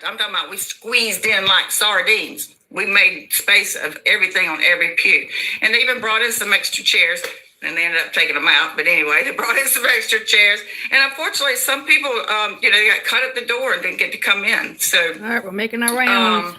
I'm talking about we squeezed in like sardines. We made space of everything on every pew. And they even brought in some extra chairs. And they ended up taking them out. But anyway, they brought in some extra chairs. And unfortunately, some people, they got cut at the door and didn't get to come in. So, all right, we're making our rounds.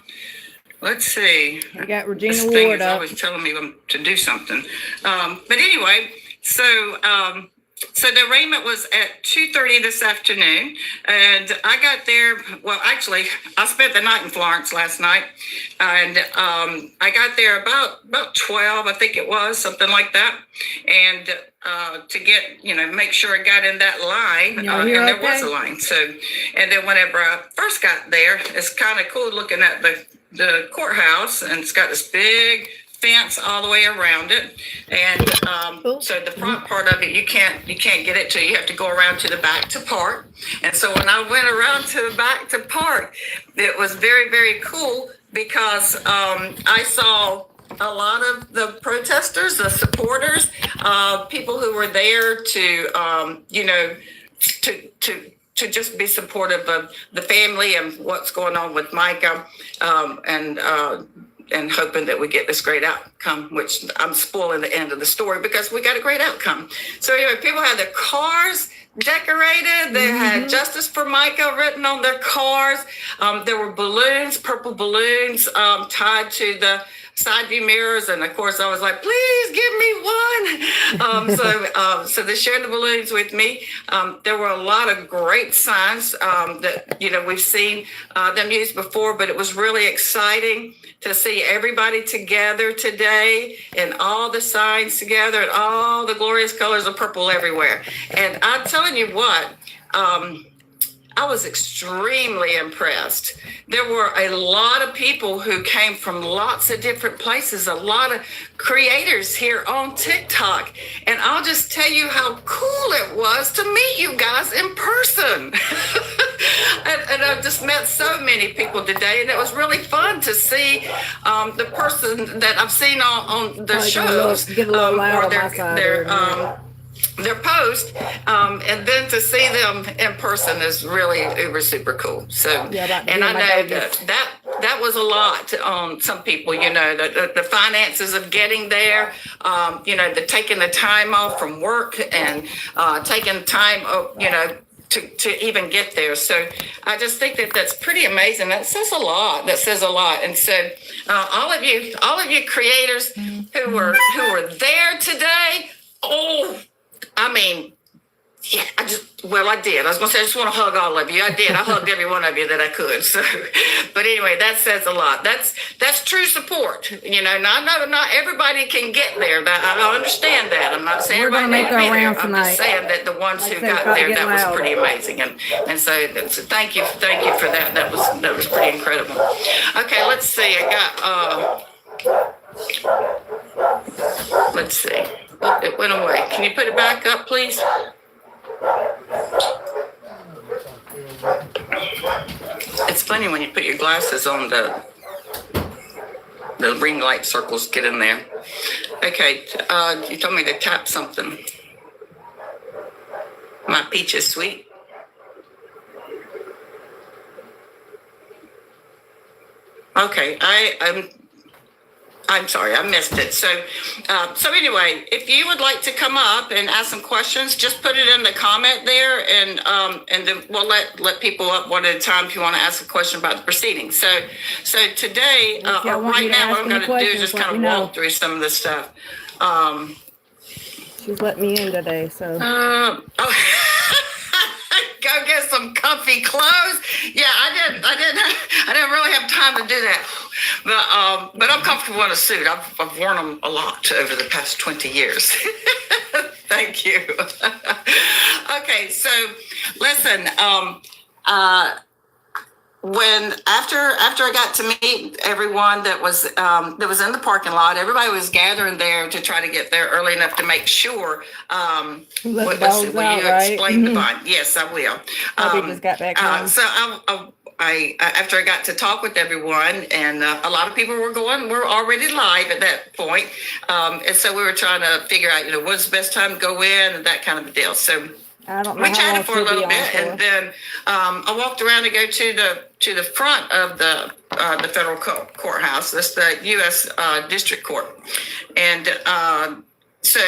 Let's see. We got Regina this thing Ward is up. always telling me to do something. But anyway, so the arraignment was at 2:30 this afternoon, and I got there. Well, actually, I spent the night in Florence last night, and I got there about 12, I think it was, something like that, and to get make sure I got in that line, and there was a line. So, and then whenever I first got there, it's kind of cool looking at the courthouse, and it's got this big fence all the way around it, and so the front part of it you can't get it to. You have to go around to the back to park. And so when I went around to the back to park, it was very, very cool because I saw a lot of the protesters, the supporters, people who were there to just be supportive of the family and what's going on with Mica, and hoping that we get this great outcome, which I'm spoiling the end of the story because we got a great outcome. So anyway, people had their cars decorated. They had Justice for Mica written on their cars. There were balloons, purple balloons tied to the side view mirrors. And of course I was like, please give me one. So they shared the balloons with me. There were a lot of great signs that, we've seen them use before, but it was really exciting to see everybody together today and all the signs together and all the glorious colors of purple everywhere. And I'm telling you what, I was extremely impressed. There were a lot of people who came from lots of different places, a lot of creators here on TikTok. And I'll just tell you how cool it was to meet you guys in person. and I've just met so many people today. And it was really fun to see the person that I've seen on the shows. Get a little loud on my side. Their post, and then to see them in person is really uber super cool. So, and I know that was a lot on some people. The finances of getting there. The taking the time off from work and taking time, to even get there. So I just think that that's pretty amazing. That says a lot. And so all of you creators who were there today. I mean, yeah, I did. I was going to say, I just want to hug all of you. I did. I hugged every one of you that I could. So, but anyway, that says a lot. That's true support. Now, not everybody can get there. I understand that. I'm not saying everybody can be there. I'm just saying that the ones who got there, that was pretty amazing. And so thank you for that. That was pretty incredible. Okay, let's see. I got, let's see. Oh, it went away. Can you put it back up, please? It's funny when you put your glasses on, the ring light circles get in there. Okay, you told me to tap something. My peach is sweet. Okay, I'm sorry, I missed it. So anyway, if you would like to come up and ask some questions, just put it in the comment there, and then we'll let people up one at a time if you want to ask a question about the proceedings. So today, right now, what I'm going to do is just kind of walk through some of the stuff. She's let me in today, so. Go get some comfy clothes. Yeah, I didn't really have time to do that. But I'm comfortable in a suit. I've worn them a lot over the past 20 years. Thank you. Okay, so listen, when after I got to meet everyone that was in the parking lot, everybody was gathering there to try to get there early enough to make sure. Will you explain the bond? Yes, I will. Just got back home. So I after I got to talk with everyone, and a lot of people were already live at that point, and so we were trying to figure out, what's the best time to go in and that kind of a deal. So I don't know we how chatted long for a she'll be little on bit, for. and then I walked around to go to the front of the federal courthouse. That's the U.S. District Court, and so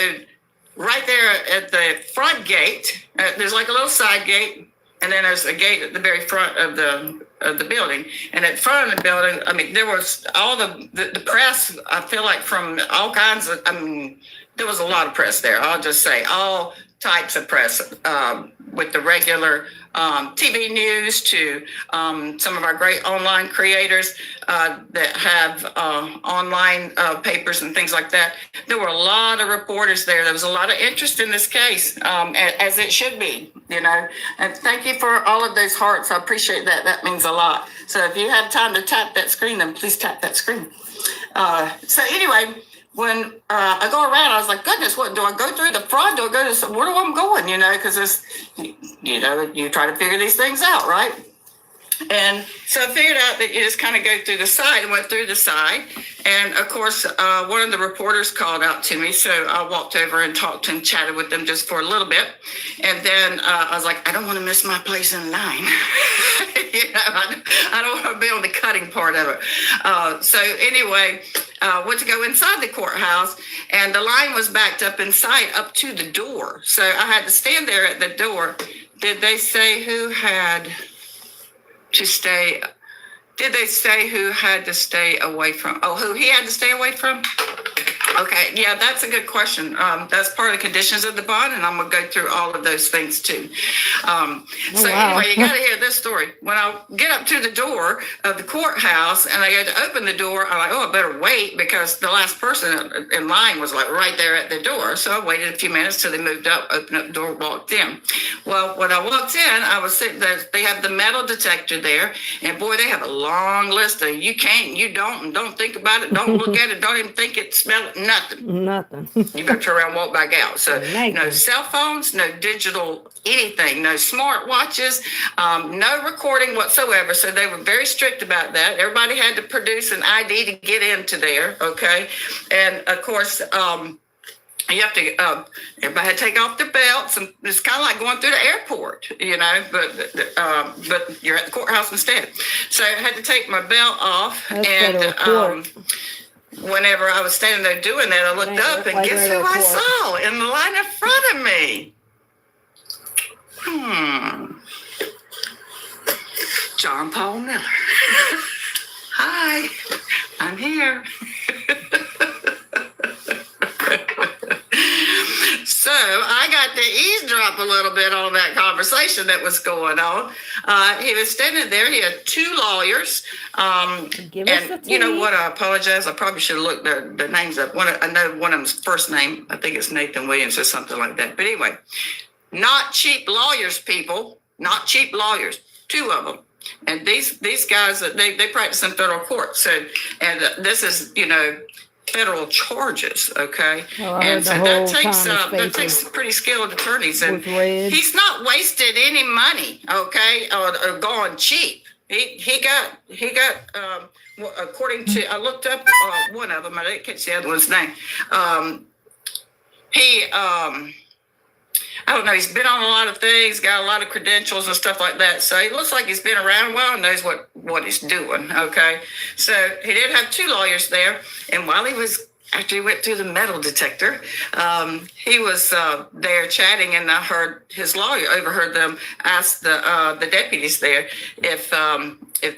right there at the front gate, there's like a little side gate, and then there's a gate at the very front of the building. And at the front of the building, I mean, there was all the press. I feel like from all kinds of. I mean, there was a lot of press there. I'll just say all types of press, with the regular TV news to some of our great online creators that have online papers and things like that. There were a lot of reporters there. There was a lot of interest in this case, as it should be, you know. And thank you for all of those hearts. I appreciate that. That means a lot. So if you have time to tap that screen, then please tap that screen. So anyway, when I go around, I was like, goodness, what do I go through the front? Do I go to where do I going? You know, because it's, you know, you try to figure these things out, right? And so I figured out that you just kind of go through the side and went through the side. And of course, one of the reporters called out to me. So I walked over and talked and chatted with them just for a little bit. And then I was like, I don't want to miss my place in line. You know, I don't want to be on the cutting part of it. So anyway, went to go inside the courthouse, and the line was backed up inside up to the door. So I had to stand there at the door. Did they say who had to stay? Did they say who had to stay away from? Oh, who he had to stay away from? Okay, yeah, that's a good question. That's part of the conditions of the bond, and I'm going to go through all of those things too. Anyway, you got to hear this story. When I get up to the door of the courthouse and I go to open the door, I'm like, oh, I better wait, because the last person in line was like right there at the door. So I waited a few minutes till they moved up, opened up the door, walked in. Well, when I walked in, I was sitting there. They have the metal detector there, and boy, they have a long list of you can't, you don't, and don't think about it, don't look at it, don't even think it, smell it. Nothing. You better turn around and walk back out. So no cell phones, no digital anything, no smart watches, no recording whatsoever. So they were very strict about that. Everybody had to produce an ID to get into there. Okay. And of course, you have to, everybody had to take off their belts, and it's kind of like going through the airport, you know, but you're at the courthouse instead. So I had to take my belt off. And whenever I was standing there doing that, I looked up, and guess who I saw in the line in front of me? John Paul Miller. Hi, I'm here. So I got to eavesdrop a little bit on that conversation that was going on. He was standing there. He had two lawyers. And you know what? I apologize. I probably should have looked the names up. I know one of them's first name. I think it's Nathan Williams or something like that. But anyway, not cheap lawyers, people. Not cheap lawyers. Two of them. And these guys, they practice in federal court. So, and this is, you know, federal charges, okay? And so that takes pretty skilled attorneys. And he's not wasted any money, okay, or gone cheap. He got according to, I looked up one of them, I didn't catch the other one's name. I don't know, he's been on a lot of things, got a lot of credentials and stuff like that. So he looks like he's been around a while and knows what he's doing, okay? So he did have two lawyers there. And while after he went through the metal detector, he was there chatting, and I heard his lawyer, overheard them ask the deputies there if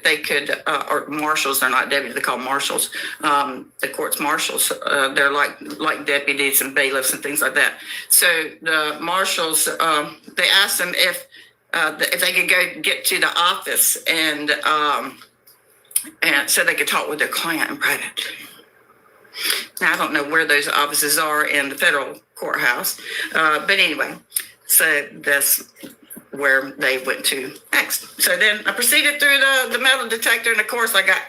they could, or marshals, they're not deputies, they call marshals, the court's marshals, they're like deputies and bailiffs and things like that. So the marshals, they asked them if they could go get to the office and so they could talk with their client in private. Now, I don't know where those offices are in the federal courthouse, but anyway, so that's where they went to next. So then I proceeded through the metal detector, and of course I got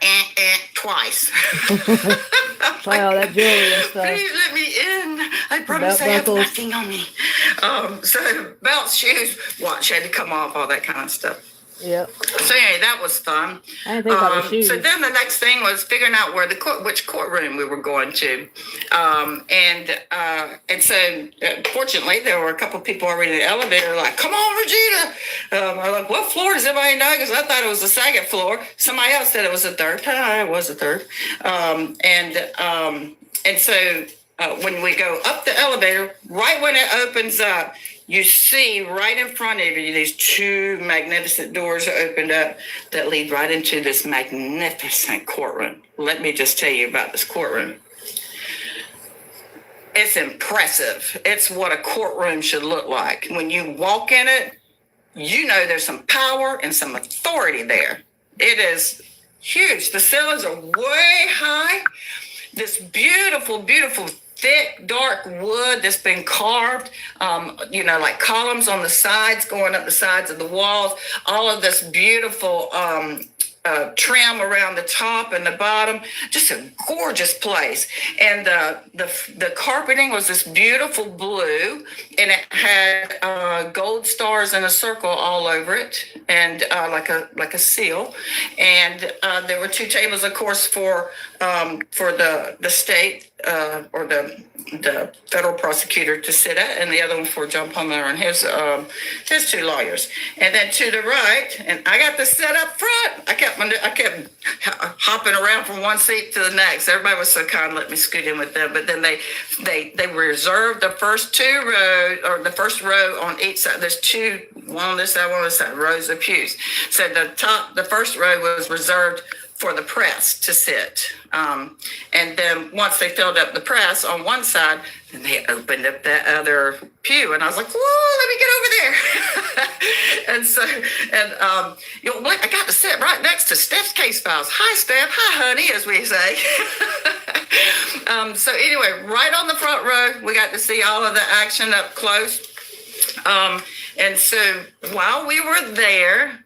twice. Wow, that jewelry and stuff. Please let me in. I promise I have nothing on me. So belts, shoes, watch had to come off, all that kind of stuff. Yep. So anyway, that was fun. I didn't think about the shoes. So then the next thing was figuring out which courtroom we were going to, and so fortunately there were a couple of people already in the elevator like, "Come on, Regina." I'm like, "What floor does everybody know?" Because I thought it was the second floor. Somebody else said it was the third. It was the third. And so when we go up the elevator, right when it opens up, you see right in front of you these two magnificent doors opened up that lead right into this magnificent courtroom. Let me just tell you about this courtroom. It's impressive. It's what a courtroom should look like. When you walk in it, you know there's some power and some authority there. It is huge. The ceilings are way high. This beautiful, beautiful, thick, dark wood that's been carved, like columns on the sides, going up the sides of the walls, all of this beautiful trim around the top and the bottom, just a gorgeous place. And the carpeting was this beautiful blue, and it had gold stars in a circle all over it, and like a seal. And there were two tables, of course, for the state or the federal prosecutor to sit at, and the other one for John Palmer and his two lawyers. And then to the right, and I got to sit up front. I kept hopping around from one seat to the next. Everybody was so kind, let me scoot in with them. But then they reserved the first the first row on each side. There's two, one on this side, one on this side, rows of pews. So the first row was reserved for the press to sit. And then once they filled up the press on one side, then they opened up that other pew. And I was like, whoa, let me get over there. I got to sit right next to Steph's case files. Hi, Steph. Hi, honey, as we say. So anyway, right on the front row, we got to see all of the action up close. And so while we were there,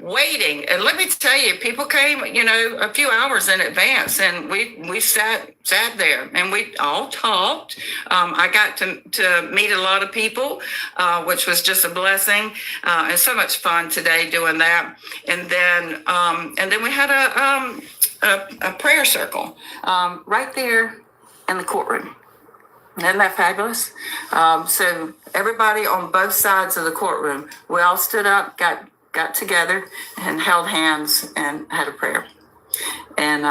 waiting, and let me tell you, people came, a few hours in advance, and we sat there, and we all talked. I got to meet a lot of people, which was just a blessing, and so much fun today doing that. And then we had a prayer circle right there in the courtroom. Isn't that fabulous? So everybody on both sides of the courtroom, we all stood up, got together, and held hands and had a prayer. And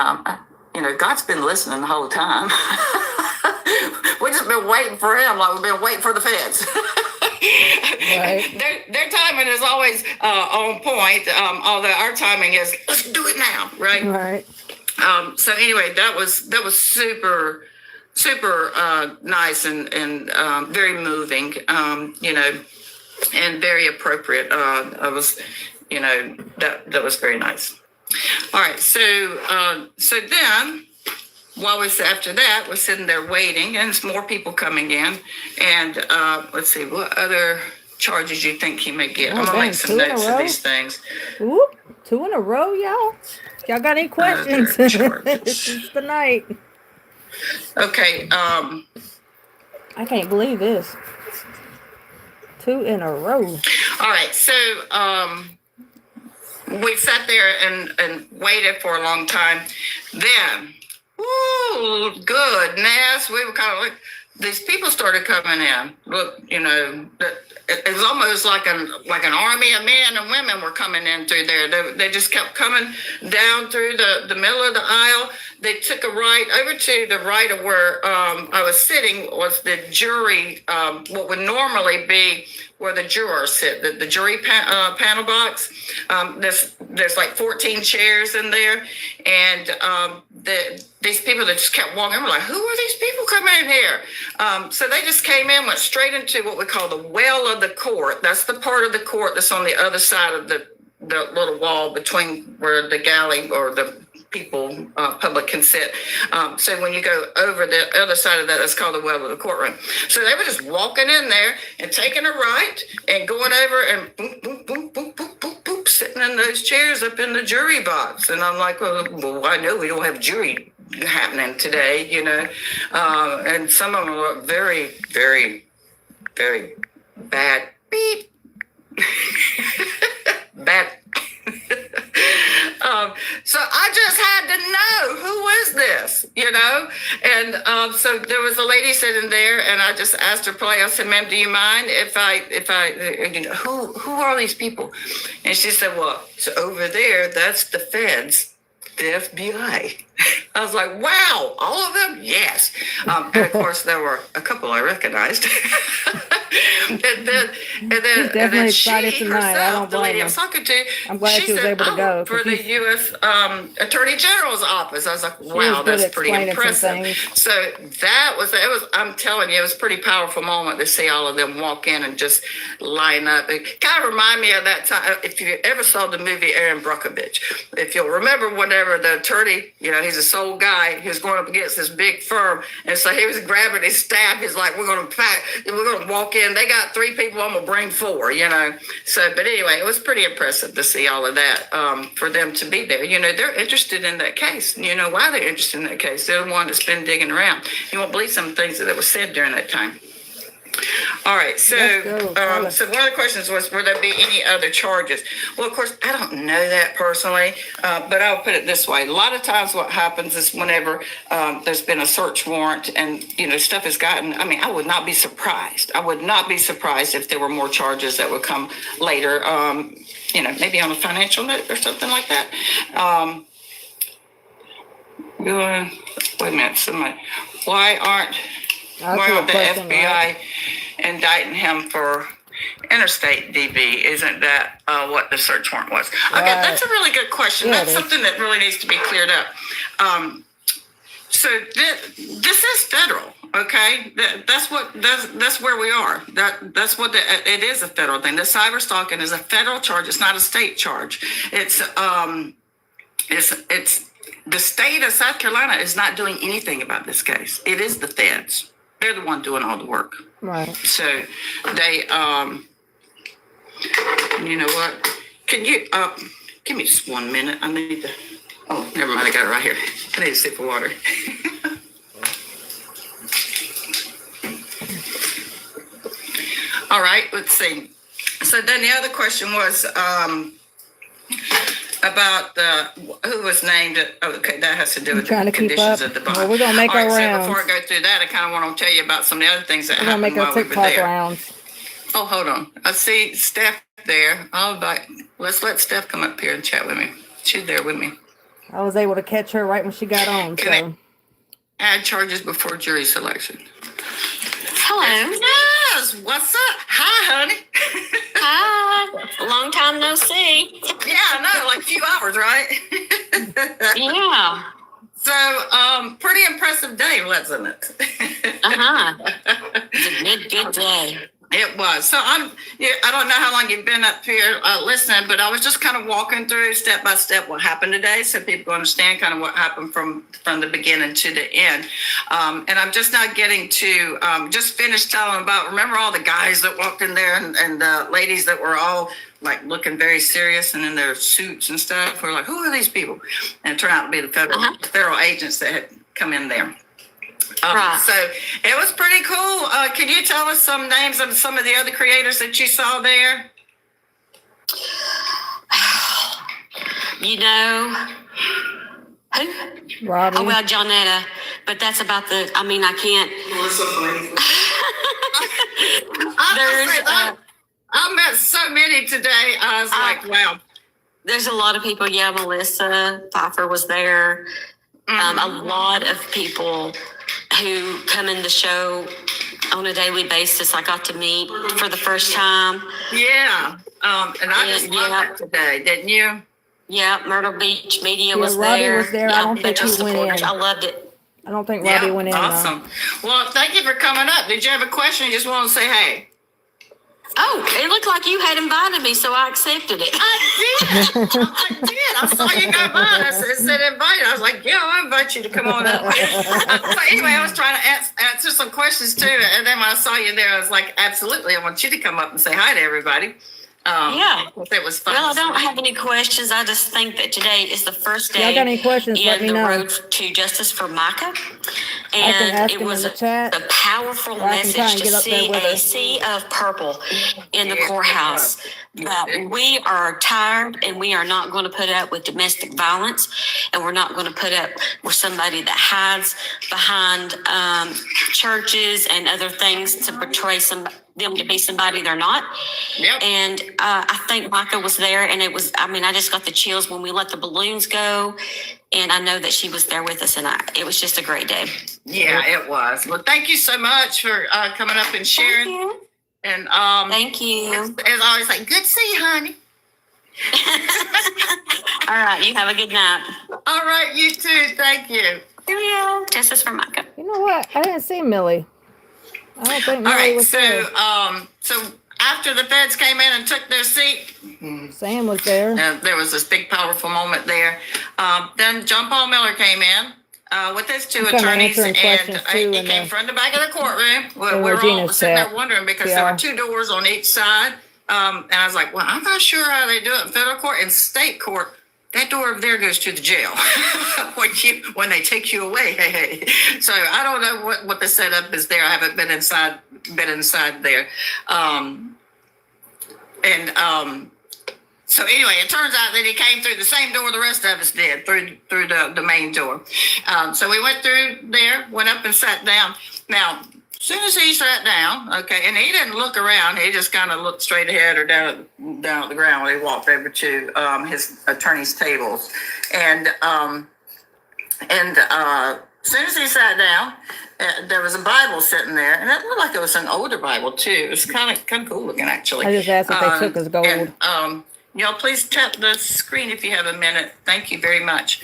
God's been listening the whole time. We've just been waiting for him, like we've been waiting for the feds. Right. Their timing is always on point, although our timing is let's do it now, right? Right. So anyway, that was super nice and very moving, and very appropriate. That was very nice. All right, so then while after that, we're sitting there waiting, and there's more people coming in. And let's see, what other charges you think he may get? I'm gonna make some notes of these things. Ooh, 2 in a row, y'all. Y'all got any questions? This is the night. Okay. I can't believe this. 2 in a row. All right. So we sat there and waited for a long time. Then, goodness, we were kind of like, these people started coming in. Look, it was almost like an army of men and women were coming in through there. They just kept coming down through the middle of the aisle. They took a right over to the right of where I was sitting was the jury, what would normally be where the jurors sit, the jury panel box. There's like 14 chairs in there, and these people that just kept walking, we're like, who are these people coming in here? So they just came in, went straight into what we call the well of the court. That's the part of the court that's on the other side of the little wall between where the galley or the people, public can sit. So when you go over the other side of that, that's called the well of the courtroom. So they were just walking in there and taking a right and going over and boom, boom, boom, boom, boom, boom, boom, sitting in those chairs up in the jury box. And I'm like, well, I know we don't have jury happening today, and some of them look very, very, very bad. Beep. So I just had to know, who is this, And so there was a lady sitting there, and I just asked her politely. I said, "Ma'am, do you mind if I, who are these people?" And she said, "Well, it's over there. That's the feds, the FBI." I was like, "Wow, all of them?" Yes. And of course, there were a couple I recognized. and then she herself, the lady I was talking to, I'm glad she was able to go for the U.S. Attorney General's office. I was like, "Wow, that's pretty impressive." So it was. I'm telling you, it was a pretty powerful moment to see all of them walk in and just line up. It kind of reminded me of that time. If you ever saw the movie Aaron Brockovich, if you'll remember, whenever the attorney, he's a sole guy, he was going up against this big firm, and so he was grabbing his staff. He's like, "We're going to walk in. They got 3 people. I'm going to bring 4." So, but anyway, it was pretty impressive to see all of that. For them to be there, they're interested in that case. You know why they're interested in that case? They're the one that's been digging around. You won't believe some things that were said during that time. All right, so one of the questions was, will there be any other charges? Well, of course, I don't know that personally, but I'll put it this way. A lot of times what happens is whenever there's been a search warrant and, stuff has gotten, I would not be surprised. I would not be surprised if there were more charges that would come later, maybe on a financial note or something like that. Wait a minute, why aren't the FBI indicting him for interstate DV? Isn't that what the search warrant was? Okay, that's a really good question. That's something that really needs to be cleared up. So this is federal, okay? That's where we are. That's what it is, a federal thing. The cyber stalking is a federal charge. It's not a state charge. It's the state of South Carolina is not doing anything about this case. It is the feds. They're the one doing all the work. Right. So they, you know what? Can you give me just 1 minute? I need to. Oh, never mind. I got it right here. I need a sip of water. All right. Let's see. So then the other question was about who was named. Okay, that has to do with the conditions of the bond. Well, we're gonna make our rounds. So before I go through that, I kind of want to tell you about some of the other things that happened while we were there. Rounds. Oh, hold on. I see Steph there. Let's let Steph come up here and chat with me. She's there with me. I was able to catch her right when she got on. So add charges before jury selection. Hello. Yes. What's up? Hi, honey. Hi. Long time no see. Yeah, I know. Like a few hours, right? Yeah. So, pretty impressive day, wasn't it? It's a good day. It was. So I don't know how long you've been up here listening, but I was just kind of walking through step by step what happened today, so people understand kind of what happened from the beginning to the end. And I'm just now getting to just finish telling about. Remember all the guys that walked in there and the ladies that were all like looking very serious and in their suits and stuff. We're like, who are these people? And it turned out to be the federal agents that had come in there. Right. So it was pretty cool. Can you tell us some names of some of the other creators that you saw there? You know who? Robbie. Oh, well, Johnetta. But that's about I can't. I met so many today. I was like, wow. There's a lot of people. Yeah, Melissa Pfeiffer was there. A lot of people who come in the show on a daily basis I got to meet for the first time. Yeah. And I just loved that today, didn't you? Yeah, Myrtle Beach Media was Robbie there. Was there. I don't think he went in. I loved it. I don't think Robbie went in. Awesome. Well, thank you for coming up. Did you have a question? You just want to say hey? Oh, it looked like you had invited me, so I accepted it. I did. I saw you go by. It said invite. I was like, yeah, I'll invite you to come on up. So anyway, I was trying to answer some questions too. And then when I saw you there, I was like, absolutely. I want you to come up and say hi to everybody. Yeah. It was fun. Well, I don't have any questions. I just think that today is the first day got any questions, in let me the know. road to justice for Mica. And ask it him was in the chat, a powerful or I can try message and to get up there see with a her. sea of purple in the courthouse. We are tired, and we are not going to put up with domestic violence, and we're not going to put up with somebody that hides behind churches and other things to portray them to be somebody they're not. Yep. And I think Mica was there, and I just got the chills when we let the balloons go, and I know that she was there with us, and it was just a great day. Yeah, it was. Well, thank you so much for coming up and sharing. Thank you. And Thank you. as always, like, good to see you, honey. All right, you have a good night. All right, you too. Thank you. Yeah. This is from Mica. You know what? I didn't see Millie. I don't think All Millie right, was there. so after the feds came in and took their seat, Sam was there. there was this big, powerful moment there. Then John Paul Miller came in with his two kinda attorneys, answering and questions, too, he in came the- from the back of the courtroom. We in were all Regina's sitting there chat. wondering because Yeah. there were two doors on each side. And I was like, well, I'm not sure how they do it in federal court. In state court, that door over there goes to the jail when they take you away. Hey. So I don't know what the setup is there. I haven't been inside there. So anyway, it turns out that he came through the same door the rest of us did, through the main door. So we went through there, went up and sat down. Now, as soon as he sat down, okay, and he didn't look around, he just kind of looked straight ahead or down at the ground when he walked over to his attorney's tables. And as soon as he sat down, there was a Bible sitting there, and it looked like it was an older Bible too. It was kind of cool looking, actually. I just asked if they took his gold. And, y'all, please tap the screen if you have a minute. Thank you very much.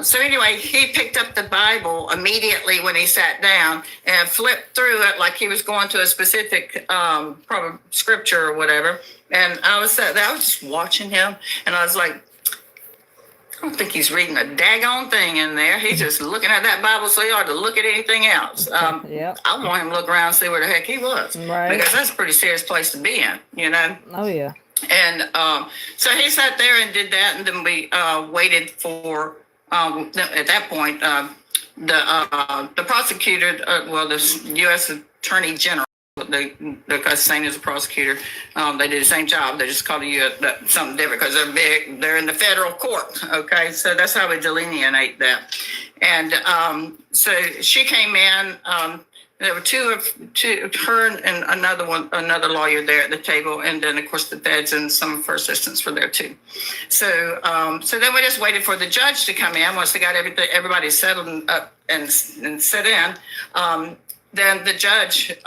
So anyway, he picked up the Bible immediately when he sat down and flipped through it like he was going to a specific probably scripture or whatever. And I was just watching him, and I was like, I don't think he's reading a daggone thing in there. He's just looking at that Bible so he ought to look at anything else. Yep. I want him to look around and see where the heck he was. Right. Because that's a pretty serious place to be in, you know? Oh, yeah. And so he sat there and did that, and then we waited for, at that point, the prosecutor, the U.S. Attorney General, the same as a prosecutor, they do the same job. They just call the something different because they're big. They're in the federal court. Okay, so that's how we delineate that. And so she came in. There were two, her and another lawyer there at the table, and then of course the feds and some of her assistants were there too. So then we just waited for the judge to come in. Once they got everybody settled up and sit in, then the judge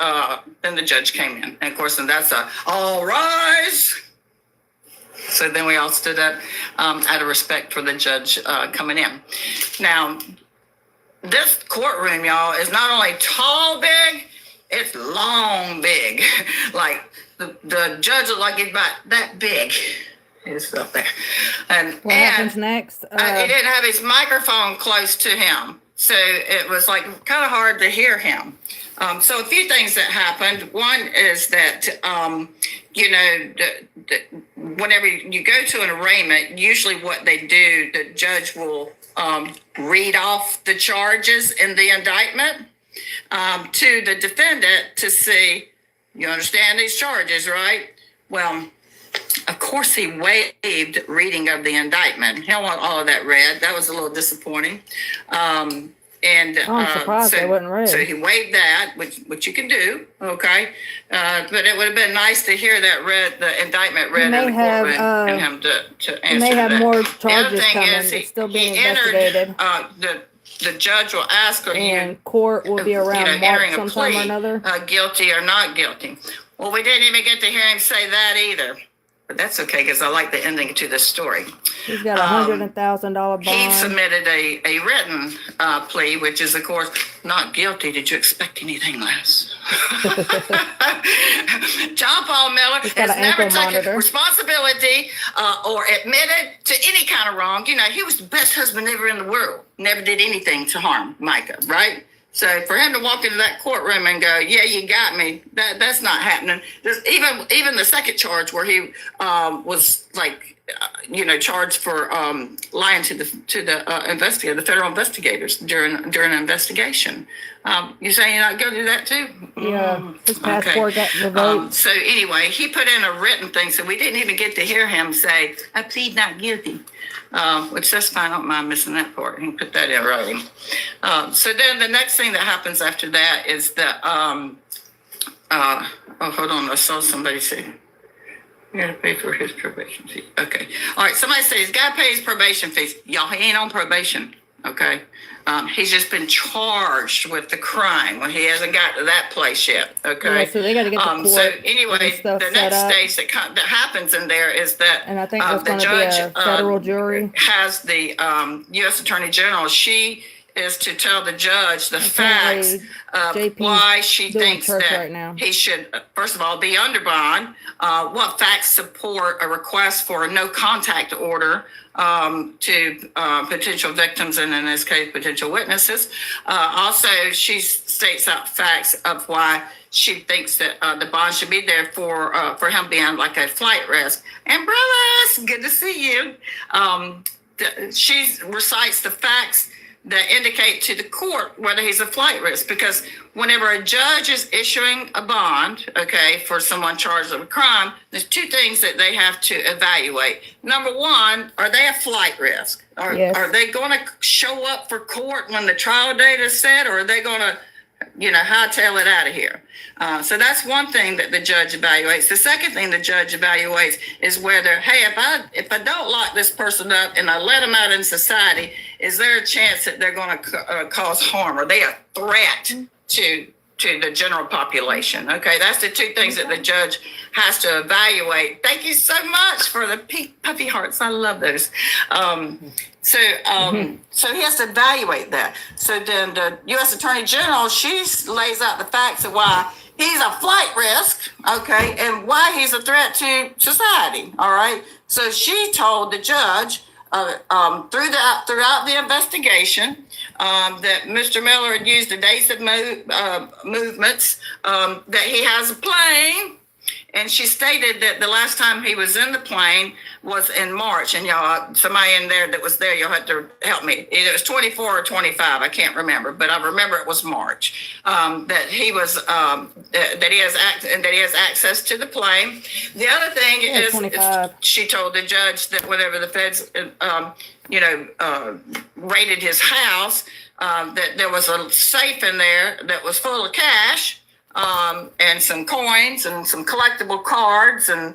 came in, and of course, and that's all rise. So then we all stood up out of respect for the judge coming in. Now, this courtroom, y'all, is not only tall big, it's long big. Like the judge looked like he's about that big. He's up there. And What happens next? he didn't have his microphone close to him. So it was like kind of hard to hear him. So a few things that happened. One is that, whenever you go to an arraignment, usually what they do, the judge will read off the charges in the indictment to the defendant to see, you understand these charges, right? Well, of course, he waived reading of the indictment. He don't want all of that read. That was a little disappointing. I'm surprised they wasn't read. So he waived that, which you can do, okay? But it would have been nice to hear that the indictment read in the courtroom and him to answer He may have that. more The other charges thing coming. is It's still being he entered, investigated. the judge will ask, are you And court will be around March entering a sometime plea, or another. guilty or not guilty? Well, we didn't even get to hear him say that either. But that's okay, because I like the ending to this story. He's got $100,000 bond. He submitted a written plea, which is, of course, not guilty. Did you expect anything less? John Paul Miller got has an never ankle taken monitor. responsibility or admitted to any kind of wrong. You know, he was the best husband ever in the world. Never did anything to harm Mica, right? So for him to walk into that courtroom and go, "Yeah, you got me," that's not happening. There's even the second charge where he was like charged for lying to the investigator, the federal investigators during an investigation. You saying you're not going to do that too? Yeah, his passport got revoked. So anyway, he put in a written thing, so we didn't even get to hear him say, "I plead not guilty," which that's fine. I don't mind missing that part. He put that in writing. So then the next thing that happens after that is that, hold on, I saw somebody say, "You gotta pay for his probation fee." Okay. All right. Somebody says he's gotta pay his probation fees. Y'all, he ain't on probation. Okay. He's just been charged with the crime when he hasn't got to that place yet. Okay. Yeah, so they got to get the court. So anyway, stuff the set next up. stage that happens in there is that, And I think that's the going to be judge a federal jury. has the U.S. Attorney General. She is to tell the judge the facts of JP why she doing thinks church that right now. he should, first of all, be under bond. What facts support a request for a no contact order to potential victims, and in this case, potential witnesses. Also, she states out facts of why she thinks that the bond should be there for him being like a flight risk. And brothers, good to see you. She recites the facts that indicate to the court whether he's a flight risk, because whenever a judge is issuing a bond, okay, for someone charged with a crime, there's two things that they have to evaluate. Number one, are they a flight risk? Yes. Are they going to show up for court when the trial date is set, or are they going to, hightail it out of here? So that's one thing that the judge evaluates. The second thing the judge evaluates is whether, hey, if I don't lock this person up and I let them out in society, is there a chance that they're going to cause harm? Are they a threat to the general population? Okay, that's the two things that the judge has to evaluate. Thank you so much for the puppy hearts. I love those. So he has to evaluate that. So then the U.S. Attorney General, she lays out the facts of why he's a flight risk, okay, and why he's a threat to society, all right? So she told the judge throughout the investigation that Mr. Miller had used evasive movements, that he has a plane. And she stated that the last time he was in the plane was in March. And y'all, somebody in there that was there, you'll have to help me. Either it was 24 or 25, I can't remember, but I remember it was March. That he was that he has access to the plane. The other thing is she told the judge that whenever the feds raided his house, that there was a safe in there that was full of cash. And some coins and some collectible cards and,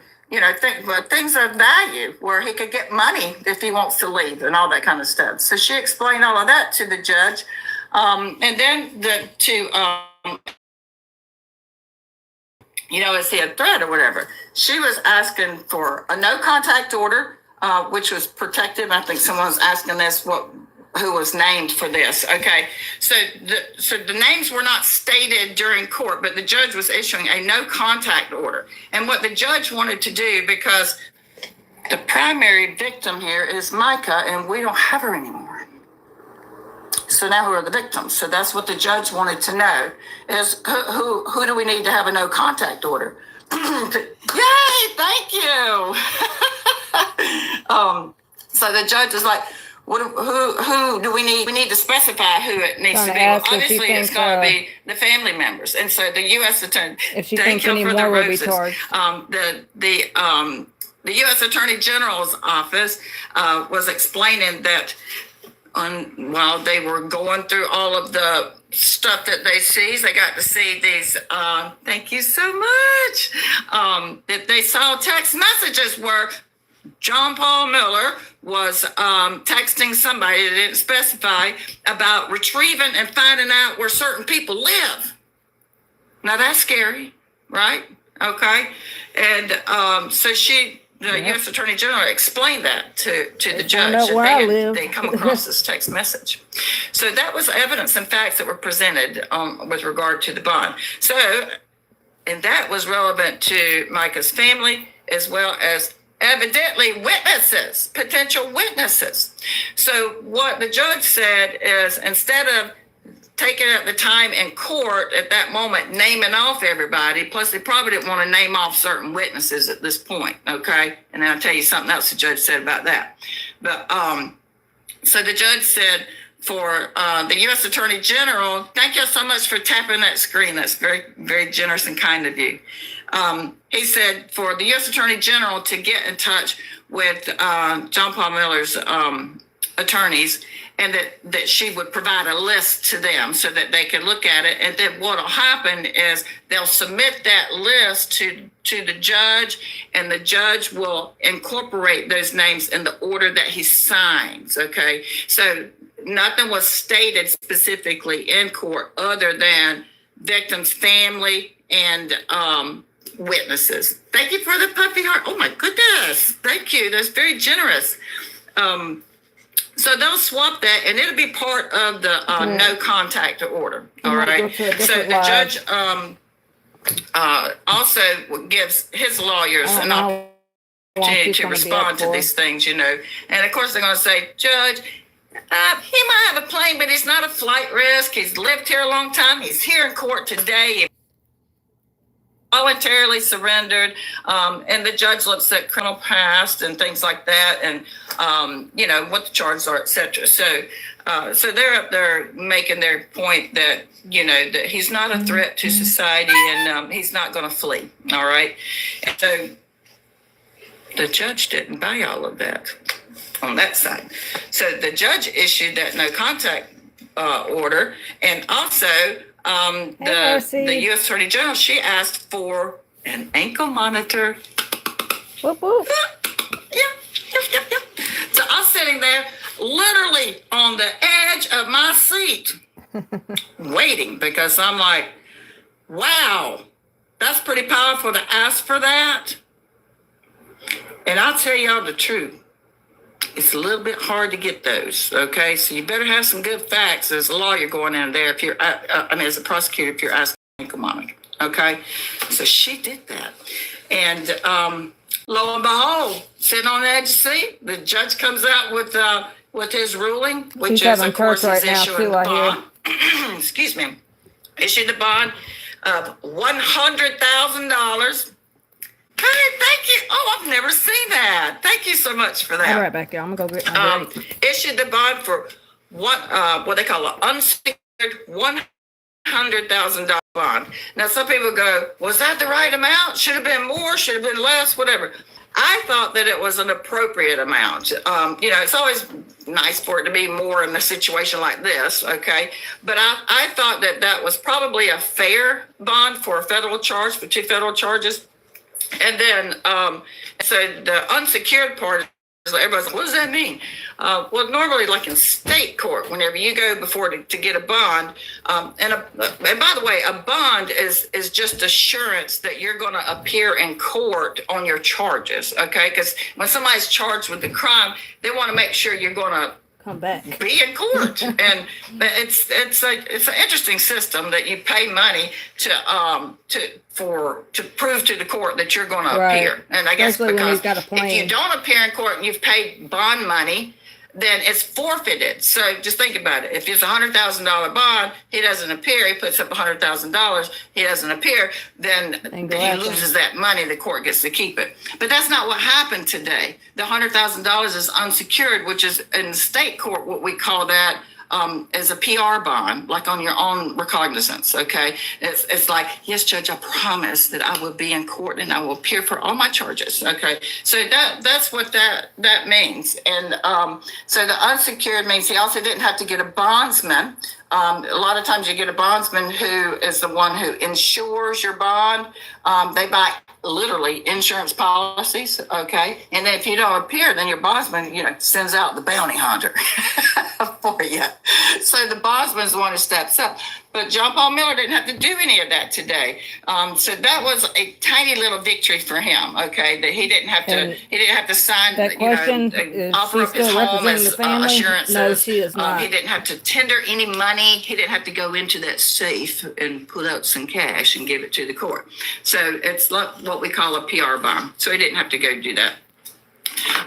things of value where he could get money if he wants to leave and all that kind of stuff. So she explained all of that to the judge. And then is he a threat or whatever? She was asking for a no contact order, which was protective. I think someone was asking this, who was named for this. Okay. So the names were not stated during court, but the judge was issuing a no contact order. And what the judge wanted to do, because the primary victim here is Mica, and we don't have her anymore. So now who are the victims? So that's what the judge wanted to know is who do we need to have a no contact order? Yay, thank you. So the judge is like, who do we need? We need to specify who it needs to be. Well, obviously, it's going to be the family members, and so the U.S. Attorney. If she thinks any more will be charged. The U.S. Attorney General's office was explaining that while they were going through all of the stuff that they seized, they got to see these. Thank you so much. That they saw text messages where John Paul Miller was texting somebody that didn't specify about retrieving and finding out where certain people live. Now that's scary, right? Okay. And so the U.S. Attorney General explained that to the judge. They come across this text message. So that was evidence and facts that were presented with regard to the bond. So, and that was relevant to Mica's family as well as evidently witnesses, potential witnesses. So what the judge said is instead of taken at the time in court at that moment, naming off everybody. Plus, they probably didn't want to name off certain witnesses at this point. Okay. And then I'll tell you something else the judge said about that. But, so the judge said for the U.S. Attorney General, thank you so much for tapping that screen. That's very, very generous and kind of you. He said for the U.S. Attorney General to get in touch with John Paul Miller's attorneys, and that she would provide a list to them so that they could look at it. And then what will happen is they'll submit that list to the judge, and the judge will incorporate those names in the order that he signs. Okay. So nothing was stated specifically in court other than victim's family and witnesses. Thank you for the puppy heart. Oh my goodness. Thank you. That's very generous. So they'll swap that, and it'll be part of the no contact order. All right. So the judge also gives his lawyers an opportunity to respond to these things, you know. And of course, they're going to say, Judge, he might have a plane, but he's not a flight risk. He's lived here a long time. He's here in court today. Voluntarily surrendered, and the judge looks at criminal past and things like that, and you know what the charges are, etc. So they're up there making their point that you know that he's not a threat to society, and he's not going to flee. All right, and so the judge didn't buy all of that on that side. So the judge issued that no contact order, and also. The U.S. Attorney General, she asked for an ankle monitor. Whoop, whoop. Yeah. So I'm sitting there literally on the edge of my seat waiting because I'm like, wow, that's pretty powerful to ask for that. And I'll tell y'all the truth. It's a little bit hard to get those, okay? So you better have some good facts as a lawyer going in there if you're, as a prosecutor, if you're asking ankle monitor, okay? So she did that. And lo and behold, sitting on the edge of the seat, the judge comes out with his ruling, which is, of course, is issuing the bond. Excuse me. Issued the bond of $100,000. Hey, thank you. Oh, I've never seen that. Thank you so much for that. All right, back here. I'm gonna go get my break. Issued the bond for what they call an unsecured $100,000 bond. Now, some people go, "Was that the right amount? Should have been more. Should have been less. Whatever." I thought that it was an appropriate amount. You know, it's always nice for it to be more in a situation like this, okay? But I thought that was probably a fair bond for a federal charge, for 2 federal charges. And then, so the unsecured part is like, everybody's like, what does that mean? Well, normally, like in state court, whenever you go before to get a bond, and by the way, a bond is just assurance that you're going to appear in court on your charges, okay? Because when somebody's charged with a crime, they want to make sure you're going to come back, be in court. And it's an interesting system that you pay money to prove to the court that you're going to appear. And I guess because if you don't appear in court and you've paid bond money, then it's forfeited. So just think about it. If it's $100,000 bond, he doesn't appear, he puts up $100,000, he doesn't appear, then he loses that money, the court gets to keep it. But that's not what happened today. The $100,000 is unsecured, which is in state court, what we call that is a PR bond, like on your own recognizance, okay? It's like, yes, Judge, I promise that I will be in court and I will appear for all my charges, okay? So that's what that means. And so the unsecured means he also didn't have to get a bondsman. A lot of times you get a bondsman who is the one who insures your bond. They buy literally insurance policies, okay? And then if you don't appear, then your bondsman, sends out the bounty hunter for you. So the bondsman's the one who steps up. But John Paul Miller didn't have to do any of that today. So that was a tiny little victory for him, okay? That he didn't have to sign offer up his home as assurances. No, she is not. He didn't have to tender any money. He didn't have to go into that safe and pull out some cash and give it to the court. So it's like what we call a PR bond. So he didn't have to go do that.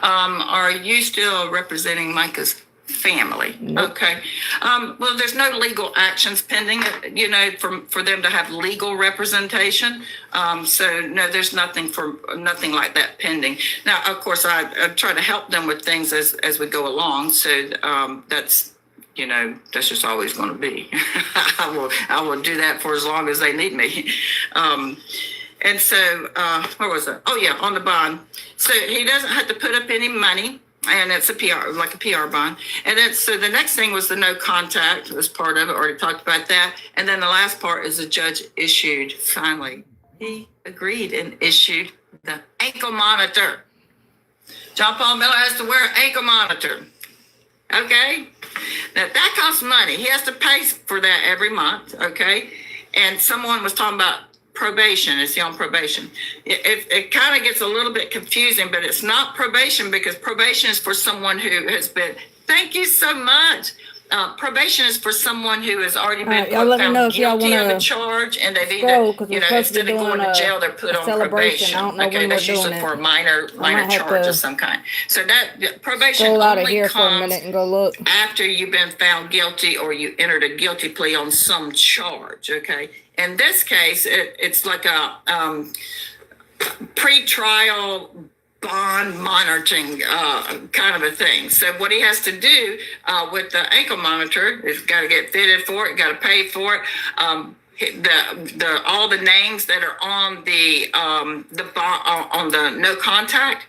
Are you still representing Mica's family. Nope. Okay. Well, there's no legal actions pending, for them to have legal representation. So no, there's nothing like that pending. Now, of course, I try to help them with things as we go along. So that's just always going to be. I will do that for as long as they need me. And so, where was it? Oh yeah, on the bond. So he doesn't have to put up any money. And it's a PR, like a PR bond. And then, so the next thing was the no contact was part of it. Already talked about that. And then the last part is the judge issued, finally, he agreed and issued the ankle monitor. John Paul Miller has to wear an ankle monitor. Okay? Now that costs money. He has to pay for that every month. Okay? And someone was talking about probation. Is he on probation? It kind of gets a little bit confusing, but it's not probation, because probation is for someone who has been, thank you so much. Probation is for someone who has already been found guilty of a charge, and they've either, instead of going to jail, they're put on probation. Okay, that's usually for a minor charge of some kind. So that probation only comes and go look after you've been found guilty or you entered a guilty plea on some charge. Okay. In this case, it's like a pre-trial bond monitoring kind of a thing. So what he has to do with the ankle monitor is got to get fitted for it, got to pay for it. All the names that are on on the no contact,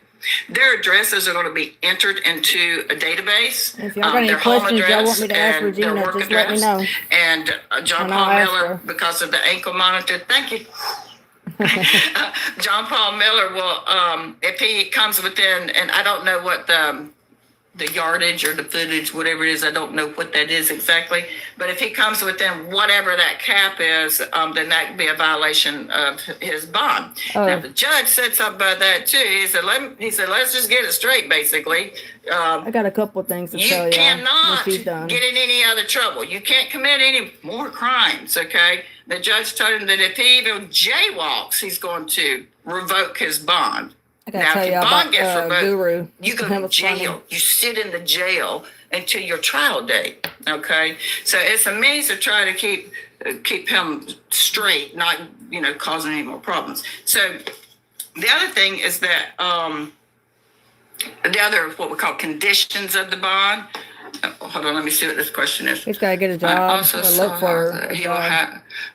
their addresses are going to be entered into a database. If y'all got any questions y'all want me to ask Regina, just let me know. And John Paul Miller, because of the ankle monitor, thank you. John Paul Miller will, if he comes within, and I don't know what the yardage or the footage, whatever it is, I don't know what that is exactly. But if he comes within whatever that cap is, then that could be a violation of his bond. Now the judge said something about that too. He said, let's just get it straight. Basically, I got a couple of things to tell you. You cannot get in any other trouble. You can't commit any more crimes. Okay. The judge told him that if he even jaywalks, he's going to revoke his bond. Now, if your bond gets revoked, Guru. You go to jail. You sit in the jail until your trial date. Okay, so it's a means to try to keep him straight, not causing any more problems. So the other thing is that the other what we call conditions of the bond. Hold on, let me see what this question is. He's got to get a job. I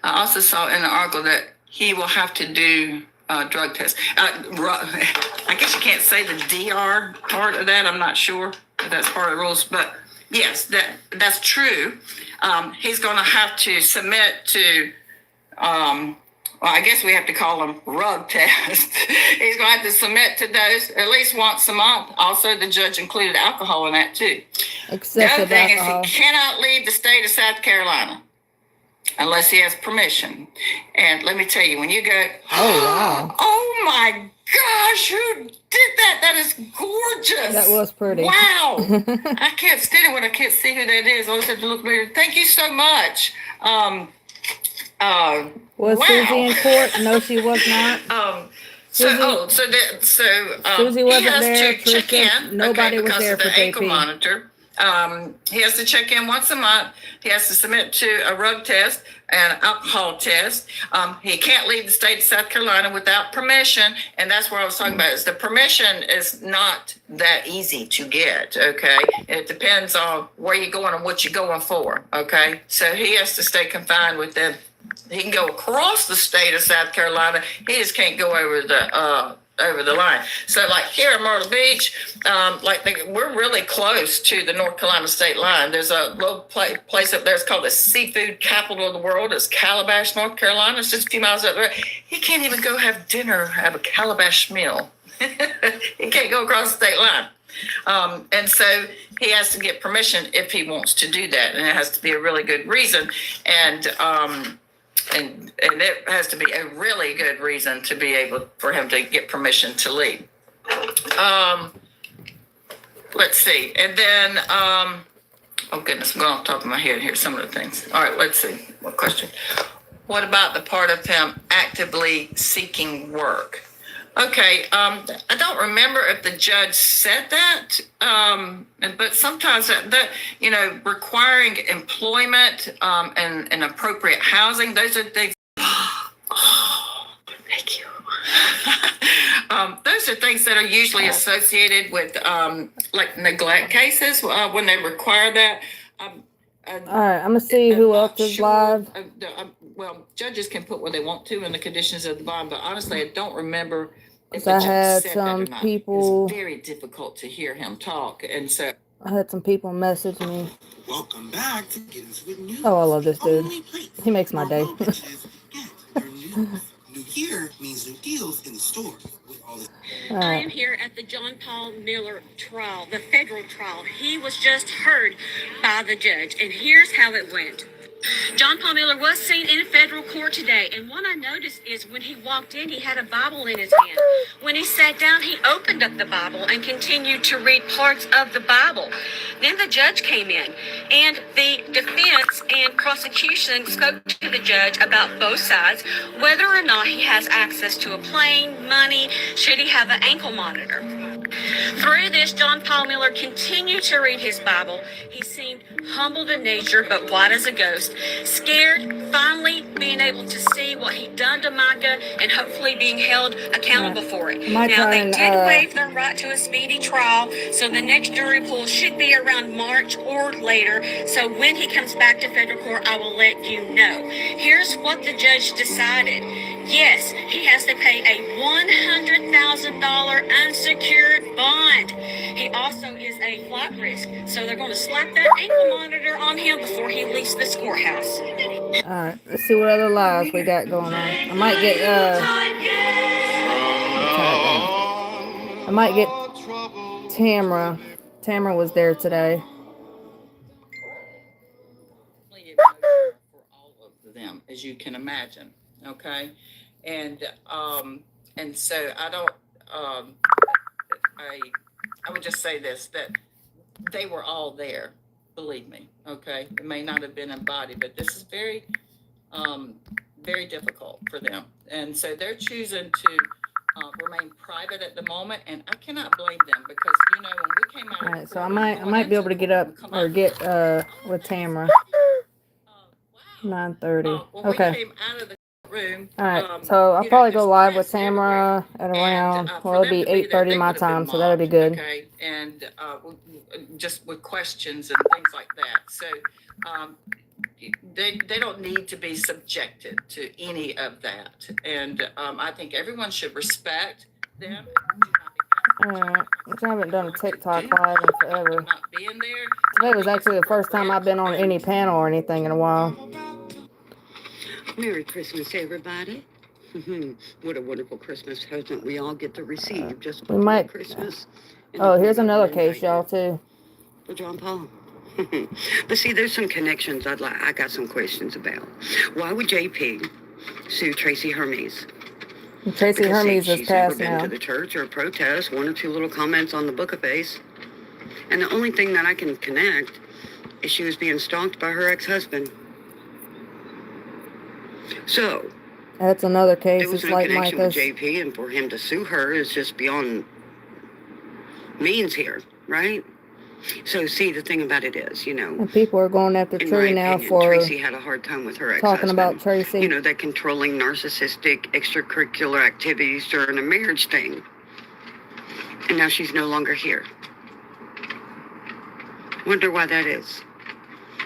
also saw in the article that he will have to do drug tests. I guess you can't say the DR part of that. I'm not sure if that's part of the rules, but yes, that's true. He's going to have to submit to, I guess we have to call them rug tests. He's going to have to submit to those at least once a month. Also, the judge included alcohol in that too. The other thing is he cannot leave the state of South Carolina unless he has permission. And let me tell you, when you go, oh my gosh, who did that? That is gorgeous. That was pretty. Wow. I can't stand it when I can't see who that is. I always have to look later. Thank you so much. Was Susie in court? No, she was not. Susie wasn't there. To check in. Nobody was there for ankle JP. monitor. He has to check in once a month. He has to submit to a rug test and an alcohol test. He can't leave the state of South Carolina without permission. And that's what I was talking about. Is the permission is not that easy to get. Okay. It depends on where you're going and what you're going for. Okay. So he has to stay confined within. He can go across the state of South Carolina. He just can't go over the line. So like here in Myrtle Beach, we're really close to the North Carolina state line. There's a little place up there. It's called the seafood capital of the world. It's Calabash, North Carolina. It's just a few miles up there. He can't even go have dinner, have a Calabash meal. He can't go across the state line. And so he has to get permission if he wants to do that. And it has to be a really good reason. And it has to be a really good reason to be able for him to get permission to leave. Let's see. And then, oh goodness, I'm going off the top of my head here, some of the things. All right, let's see. What question? What about the part of him actively seeking work? Okay, I don't remember if the judge said that, but sometimes that requiring employment and appropriate housing, those are things. Oh, thank you. Those are things that are usually associated with like neglect cases when they require that. All right, I'm gonna see who else is live. Well, judges can put what they want to in the conditions of the bond, but honestly, I don't remember if So the I judge had said some that or not. people. It's very difficult to hear him talk, and so I had some people message me. Welcome back to Guinness with News. Oh, I love this dude. He makes my day. New year means new deals in the store. With all the I am here at the John Paul Miller trial, the federal trial. He was just heard by the judge, and here's how it went. John Paul Miller was seen in federal court today, and what I noticed is when he walked in, he had a Bible in his hand. When he sat down, he opened up the Bible and continued to read parts of the Bible. Then the judge came in, and the defense and prosecution spoke to the judge about both sides, whether or not he has access to a plane, money, should he have an ankle monitor. Through this, John Paul Miller continued to read his Bible. He seemed humbled in nature, but white as a ghost, scared, finally being able to see what he'd done to Mica and hopefully being held accountable for it. Now, they did waive their right to a speedy trial, so the next jury pool should be around March or later. So when he comes back to federal court, I will let you know. Here's what the judge decided. Yes, he has to pay a $100,000 unsecured bond. He also is a flight risk, so they're going to slap that ankle monitor on him before he leaves this courthouse. All right, let's see what other lives we got going on. I might get Tamra. Tamra was there today. For all of them, as you can imagine. Okay, and so I don't. I would just say this, that they were all there. Believe me. Okay, it may not have been embodied, but this is very, very difficult for them, and so they're choosing to remain private at the moment, and I cannot blame them because when we came out. All right, so I might be able to get up or get with Tamra. 9:30. Okay. We came out of the room. All right, so I'll probably go live with Tamra at around, well, it'll be 8:30 my time, so that'll be good. Okay, and just with questions and things like that. So they don't need to be subjected to any of that, and I think everyone should respect them. Alright, which I haven't done a TikTok live in forever. Not being there. Today was actually the first time I've been on any panel or anything in a while. Merry Christmas, everybody. What a wonderful Christmas present we all get to receive just before Christmas. Oh, here's another case, y'all, too. For John Paul. But see, there's some connections I got some questions about. Why would JP sue Tracy Hermes? Tracy Hermes is passed now. She's never been to the church or a protest, one or two little comments on the book of face. And the only thing that I can connect is she was being stalked by her ex-husband. So that's another case. There was it's no like connection Mica's. with JP, and for him to sue her is just beyond means here, right? So see, the thing about it is, And people are going after in Tree my now opinion, for Tracy had a hard time with her ex-husband. talking about Tracy. That controlling, narcissistic, extracurricular activities during a marriage thing. And now she's no longer here. Wonder why that is.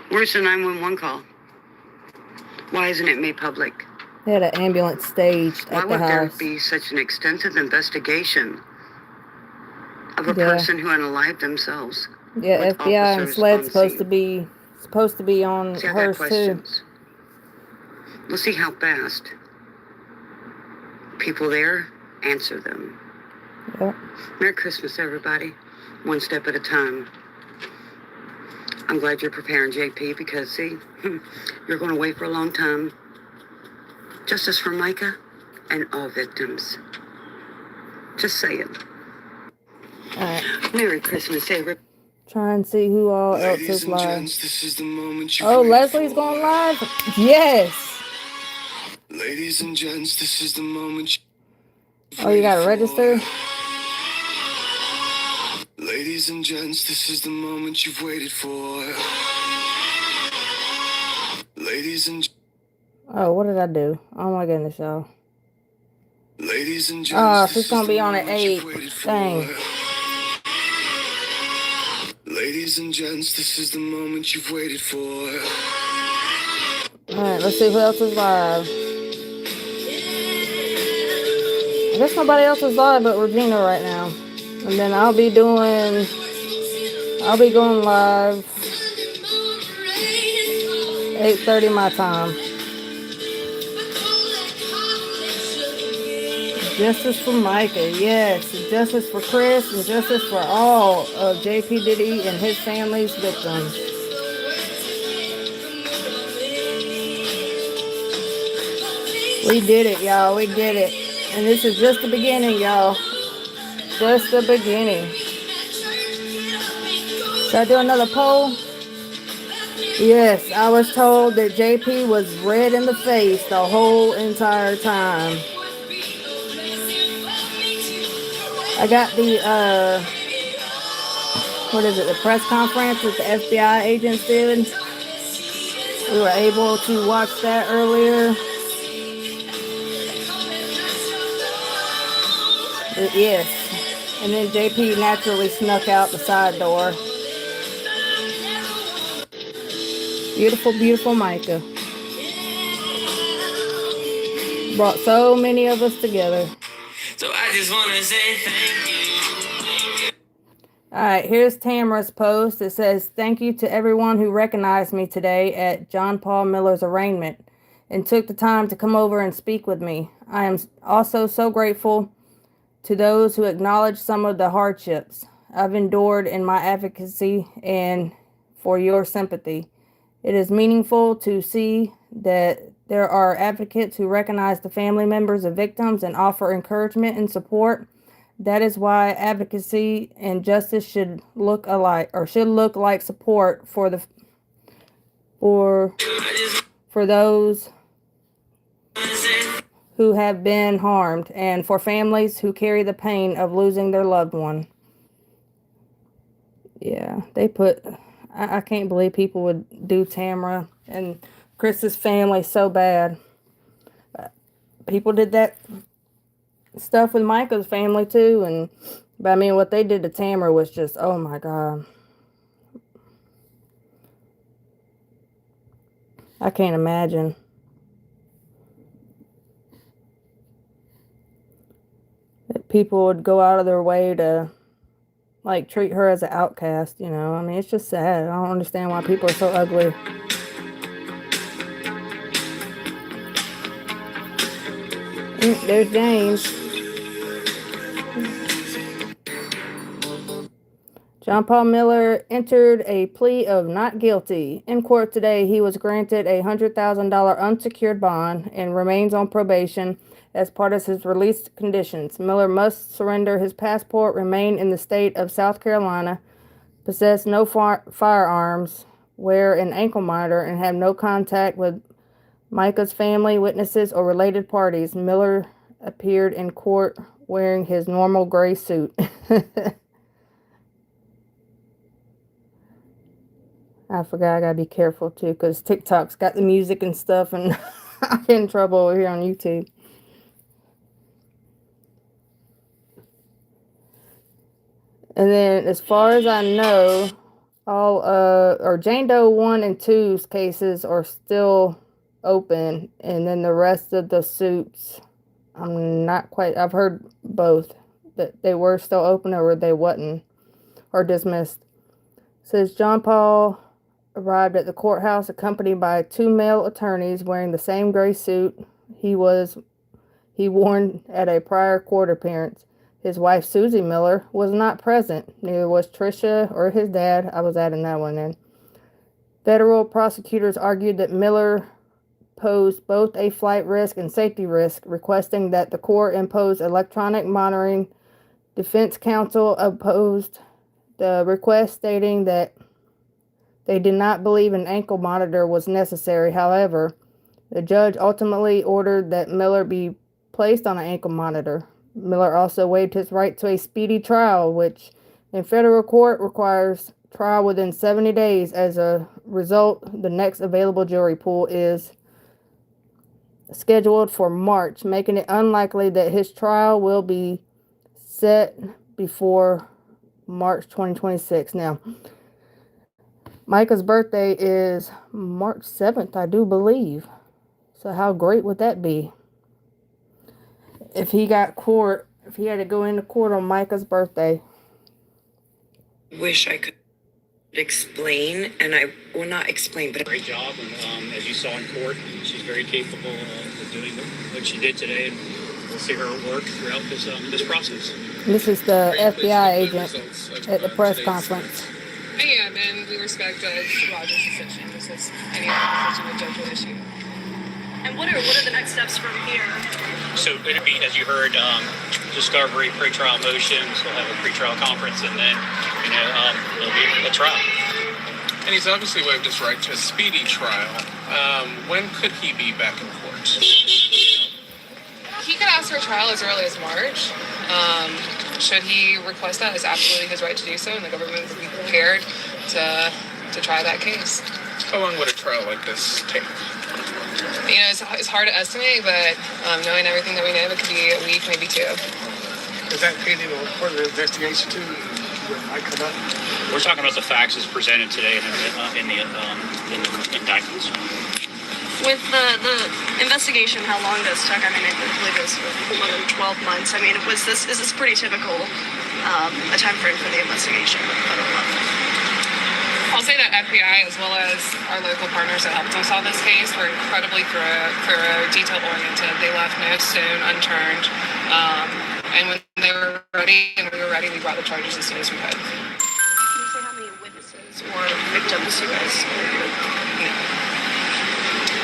Where's the 911 call? Why isn't it made public? They had an ambulance staged Why at the would there house. be such an extensive investigation of a person who unalived themselves? Yeah, with FBI and officers SLED's on supposed scene? to be on See, I got hers too. questions. We'll see how fast people there answer them. Yep. Merry Christmas, everybody. One step at a time. I'm glad you're preparing, JP, because, see, you're going to wait for a long time. Justice for Mica and all victims. Just saying. All right. Merry Christmas, everybody. Try and see who all else is live. gents, this is the moment you Oh, wait Leslie's for. going live? Yes. Ladies and gents, this is the moment Oh, you gotta register? Ladies and gents, this is the moment you've waited for. Ladies and Oh, what did I do? Oh my goodness, y'all. ladies and Oh, gents, she's this gonna is be the on at moment 8. you've waited for. Dang. Ladies and gents, this is the moment you've waited for. Alright, let's see who else is live. I guess nobody else is live but Regina right now. And then I'll be going live 8:30 my time. Justice for Mica, yes. Justice for Chris and justice for all of JP Diddy and his family's victims. We did it, y'all. We did it. And this is just the beginning, y'all. Just the beginning. Should I do another poll? Yes, I was told that JP was red in the face the whole entire time. I got the, the press conference that the FBI agents did. We were able to watch that earlier. Yes. And then JP naturally snuck out the side door. Beautiful, beautiful Mica. Brought so many of us together. So I just want to say thank you. Alright, here's Tamra's post. It says, "Thank you to everyone who recognized me today at John Paul Miller's arraignment and took the time to come over and speak with me. I am also so grateful to those who acknowledge some of the hardships I've endured in my advocacy and for your sympathy. It is meaningful to see that there are advocates who recognize the family members of victims and offer encouragement and support. That is why advocacy and justice should look like support for those who have been harmed and for families who carry the pain of losing their loved one." Yeah, I can't believe people would do Tamra and Chris's family so bad. People did that stuff with Mica's family too, but I mean, what they did to Tamra was just, oh my God. I can't imagine. That people would go out of their way to like treat her as an outcast, you know. I mean, it's just sad. I don't understand why people are so ugly. There's James. John Paul Miller entered a plea of not guilty. In court today, he was granted a $100,000 unsecured bond and remains on probation as part of his release conditions. Miller must surrender his passport, remain in the state of South Carolina, possess no firearms, wear an ankle monitor, and have no contact with Mica's family, witnesses, or related parties. Miller appeared in court wearing his normal gray suit. I forgot I gotta be careful too, because TikTok's got the music and stuff, and I get in trouble over here on YouTube. And then, as far as I know, Jane Doe 1 and 2's cases are still open, and then the rest of the suits, I'm not quite, I've heard both, that they were still open or they wasn't, or dismissed. It says John Paul arrived at the courthouse accompanied by 2 male attorneys wearing the same gray suit he worn at a prior court appearance. His wife, Susie Miller, was not present. Neither was Tricia or his dad. I was adding that one in. Federal prosecutors argued that Miller posed both a flight risk and safety risk, requesting that the court impose electronic monitoring. Defense counsel opposed the request, stating that they did not believe an ankle monitor was necessary. However, the judge ultimately ordered that Miller be placed on an ankle monitor. Miller also waived his right to a speedy trial, which in federal court requires trial within 70 days. As a result, the next available jury pool is scheduled for March, making it unlikely that his trial will be set before March 2026. Now, Mica's birthday is March 7th, I do believe. So how great would that be? If he had to go into court on Mica's birthday. Wish I could explain, and I will not explain, but Great job, and as you saw in court, she's very capable of doing what she did today, and we'll see her work throughout this process. This is the FBI agent at the press conference. I am, and we respect Judge Rogers' decision, just as any other decision the judge will issue. And what are the next steps from here? So it'll be, as you heard, discovery, pretrial motions. We'll have a pretrial conference, and then it'll be a trial. And he's obviously waived his right to a speedy trial. When could he be back in court? He could ask for a trial as early as March. Should he request that, it's absolutely his right to do so, and the government would be prepared to try that case. How long would a trial like this take? It's hard to estimate, but knowing everything that we know, it could be a week, maybe two. Is that pending a further investigation too? Might come up. We're talking about the facts as presented today in the indictments. With the investigation, how long this took? I mean, I believe it was more than 12 months. I mean, is this pretty typical a time frame for the investigation at the federal level? I'll say that FBI, as well as our local partners that helped us solve this case, were incredibly thorough, detail-oriented. They left no stone unturned. And when they were ready and we were ready, we brought the charges as soon as we could. Can you say how many witnesses or victims you guys No.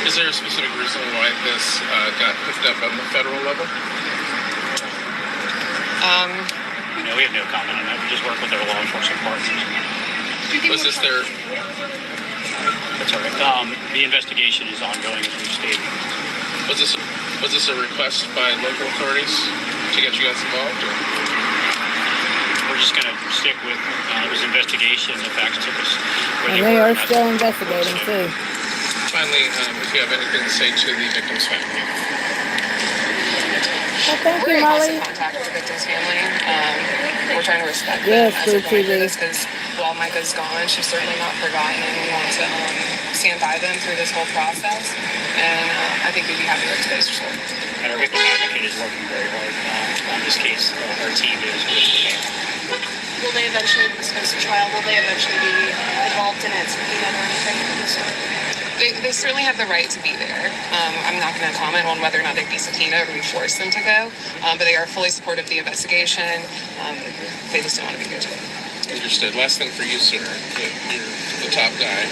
Is there a specific reason why this got picked up on the federal level? We have no comment on that. We just work with our law enforcement partners. Was this their... That's all right. The investigation is ongoing, as we've stated. Was this a request by local authorities to get you guys involved? Or? We're just going to stick with it was investigation. The facts took us. And they are still investigating too. Finally, if you have anything to say to the victim's family. Well, thank We're you, in constant Molly. contact with the victim's family. We're trying to respect Yes, them as they're going through TV. this, because while Mica's gone, she's certainly not forgotten, and we want to stand by them through this whole process. And I think we'd be happy with today's result. And our victim advocate is working very hard on this case. Our team is with the family. Will they eventually, when this goes to trial, will they eventually be involved in it, subpoenaed or anything of the sort? They certainly have the right to be there. I'm not going to comment on whether or not they'd be subpoenaed or we force them to go, but they are fully supportive of the investigation. They just don't want to be here today. Understood. Last thing for you, sir. You're the top guy.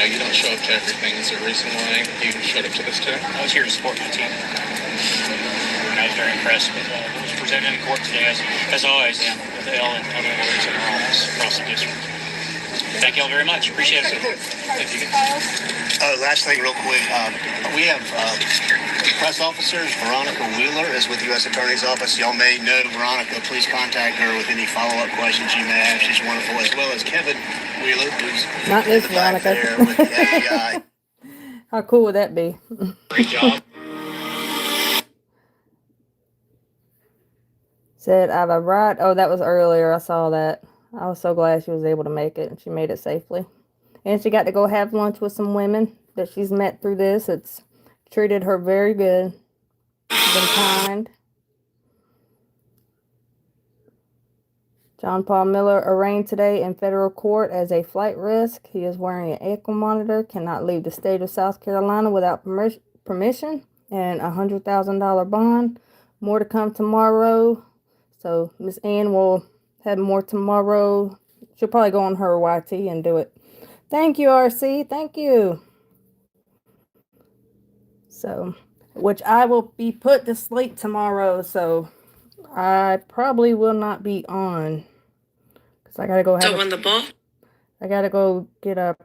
You don't show up to everything. Is there a reason why you showed up to this today? I was here to support my team. And I was very impressed with what was presented in court today, as always, with Elle and other lawyers in our office across the district. Thank you all very much. Appreciate it. Thank you. Last thing real quick. We have press officers. Veronica Wheeler is with the U.S. Attorney's Office. Y'all may know Veronica. Please contact her with any follow-up questions you may have. She's wonderful, as well as Kevin Wheeler, who's Not this in the back Veronica. there with the FBI. How cool would that be? Great job. Said I've arrived. Oh, that was earlier. I saw that. I was so glad she was able to make it, and she made it safely. And she got to go have lunch with some women that she's met through this. It's treated her very good. Been kind. John Paul Miller arraigned today in federal court as a flight risk. He is wearing an ankle monitor, cannot leave the state of South Carolina without permission, and a $100,000 bond. More to come tomorrow. So Miss Ann will have more tomorrow. She'll probably go on her YT and do it. Thank you, RC. Thank you. So, which I will be put to sleep tomorrow. So I probably will not be on. Because I got to go have So on the ball? I got to go get a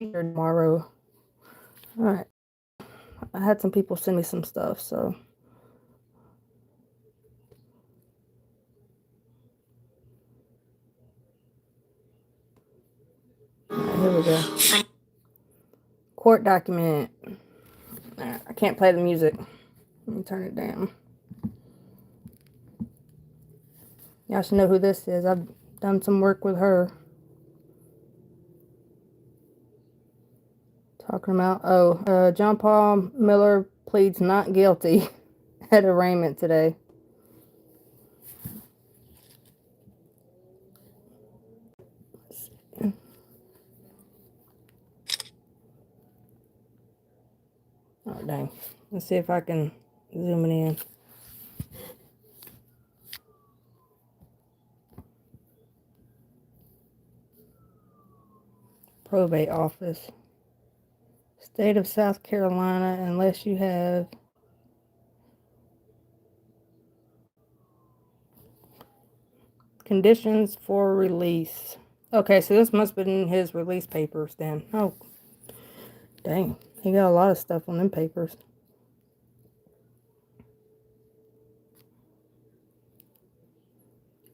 tomorrow. All right. I had some people send me some stuff, so. All right, here we go. Court document. Right, I can't play the music. Let me turn it down. Y'all should know who this is. I've done some work with her. Talking about, John Paul Miller pleads not guilty at arraignment today. Oh, dang. Let's see if I can zoom it in. Probate office. State of South Carolina, unless you have conditions for release. Okay, so this must have been his release papers then. Oh, dang. He got a lot of stuff on them papers.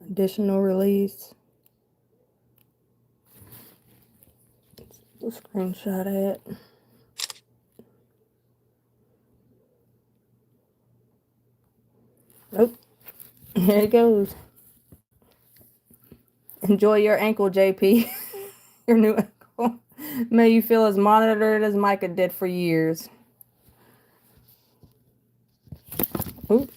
Additional release. Let's screenshot it. Nope. Here it goes. Enjoy your ankle, JP. Your new ankle. May you feel as monitored as Mica did for years. Oop.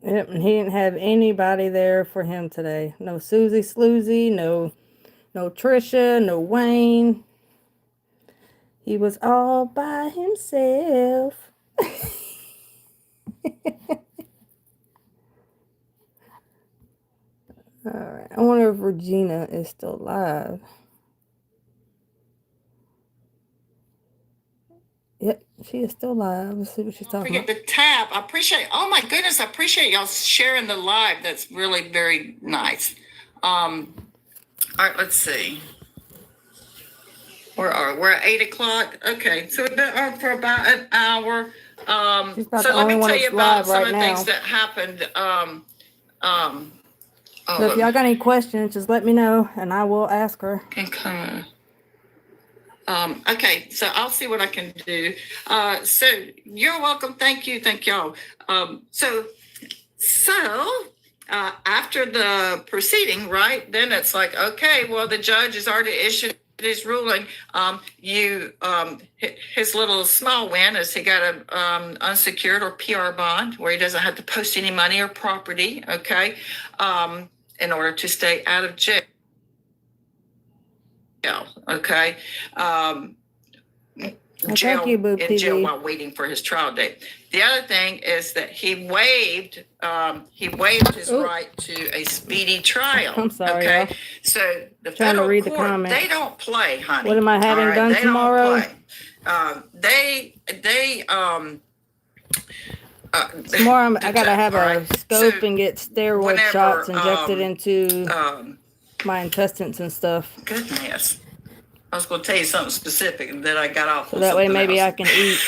Yep, and he didn't have anybody there for him today. No Susie Sloozy, no Trisha, no Wayne. He was all by himself. Alright, I wonder if Regina is still alive. Yep, she is still alive. Let's see what she's talking about. The tab. I appreciate, oh my goodness, I appreciate y'all sharing the live. That's really very nice. All right, let's see. Where are we? We're at 8 o'clock. Okay, so we've been on for about an hour. So let me tell you about some of the things that happened. So if y'all got any questions, just let me know and I will ask her. Okay, so I'll see what I can do. So you're welcome. Thank you. Thank y'all. So after the proceeding, right, then it's like, okay, well, the judge has already issued his ruling. His little small win is he got a unsecured or PR bond where he doesn't have to post any money or property, okay, in order to stay out of jail. Okay. Jail, in jail while waiting for his trial date. The other thing is that he waived his right to a speedy trial. I'm sorry. Okay. Y'all. So the Trying to read court, the comments. they don't play, honey. What am I having done they tomorrow? Tomorrow I gotta have a scope and get steroid shots injected into my intestines and stuff. Goodness. I was going to tell you something specific that I got off. So that way maybe I can eat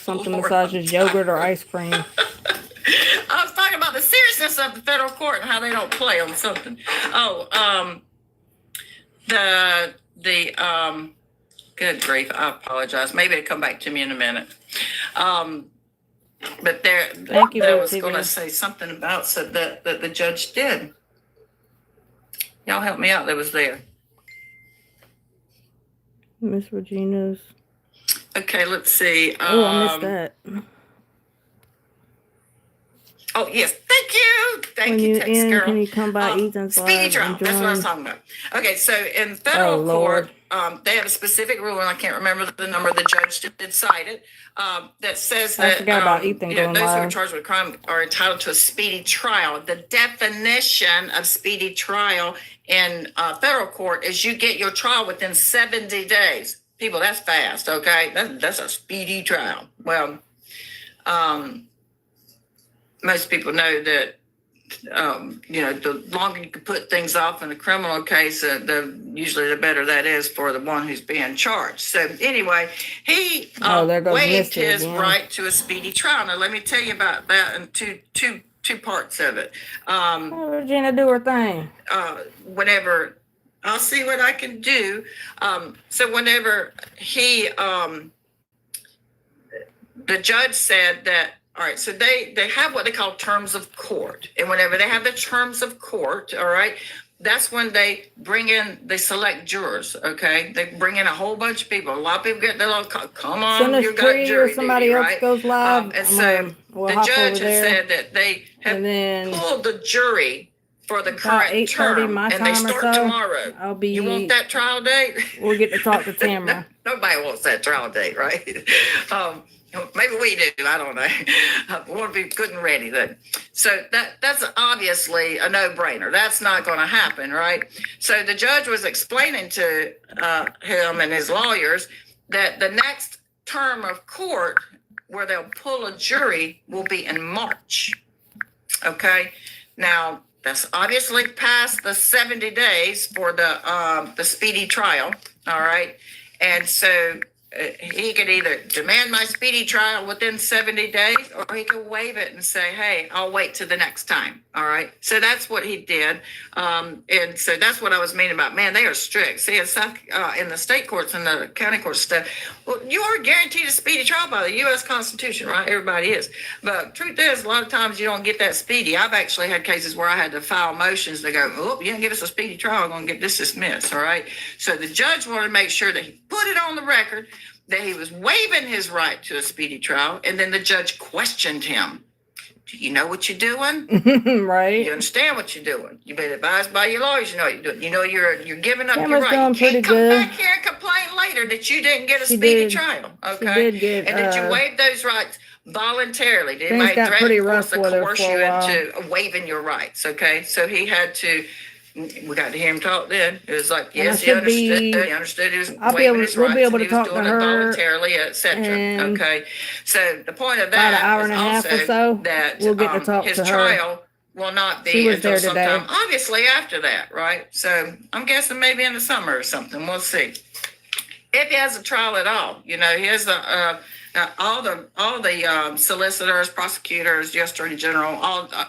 something besides yogurt or ice cream. I was talking about the seriousness of the federal court and how they don't play on something. Good grief, I apologize. Maybe it'll come back to me in a minute. But I was going to say something about that the judge did. Y'all help me out. That was there. Miss Regina's. Okay, let's see. I missed that. Oh, yes. Thank you. Thank you, Tex Girl. Can you come by Ethan's Speedy trial. That's what I was talking about. Okay, so in federal court, they have a specific rule, and I can't remember the number the judge did cite it, that says that I forgot about Ethan going those who are live. charged with crime are entitled to a speedy trial. The definition of speedy trial in federal court is you get your trial within 70 days. People, that's fast, okay? That's a speedy trial. Well, most people know that the longer you can put things off in a criminal case, usually the better that is for the one who's being charged. So anyway, he there goes waived Misty his again. right to a speedy trial. Now let me tell you about that in two parts of it. Regina, do her thing. Whenever I'll see what I can do. So whenever the judge said that, all right, so they have what they call terms of court. And whenever they have the terms of court, all right, that's when they select jurors, okay? They bring in a whole bunch of people. A lot of people get their little, come on, you got jury or somebody duty, else right? goes live. And so we'll the hop judge over had there. said that they have pulled the jury for the current 8:30 term, my and they time or start so, tomorrow. You want that trial date? We'll get to talk to Tamra. Nobody wants that trial date, right? Maybe we do. I don't know. We want to be good and ready then. So that's obviously a no-brainer. That's not going to happen, right? So the judge was explaining to him and his lawyers that the next term of court where they'll pull a jury will be in March. Okay. Now, that's obviously past the 70 days for the speedy trial. All right. And so he could either demand my speedy trial within 70 days, or he could waive it and say, hey, I'll wait till the next time. All right. So that's what he did. And so that's what I was meaning about, man, they are strict. See, in the state courts and the county court stuff, well, you are guaranteed a speedy trial by the U.S. Constitution, right? Everybody is. But truth is, a lot of times you don't get that speedy. I've actually had cases where I had to file motions to go, oh, you didn't give us a speedy trial, I'm going to get this dismissed. All right. So the judge wanted to make sure that he put it on the record that he was waiving his right to a speedy trial. And then the judge questioned him. Do you know what you're doing? Right. You understand what you're doing. You've been advised by your lawyers. You know what you're doing. You know you're giving up Tamra's your right. doing You pretty can't come good. back here and complain later that you didn't get a speedy trial. Okay. And that you waived those rights voluntarily. Did Things got pretty rough to with her coerce for you a while. into waiving your rights. Okay. So he had to. We got to hear him talk then. It was like, yes, he understood he was waiving his rights. We'll be able to he was talk to doing it her voluntarily, etc. Okay. So the point of that about an hour and is a half also or so, that we'll get to talk his to her. trial will not She be was until there today. sometime, obviously after that, right? So I'm guessing maybe in the summer or something. We'll see. If he has a trial at all, he has all the solicitors, prosecutors, U.S. Attorney General,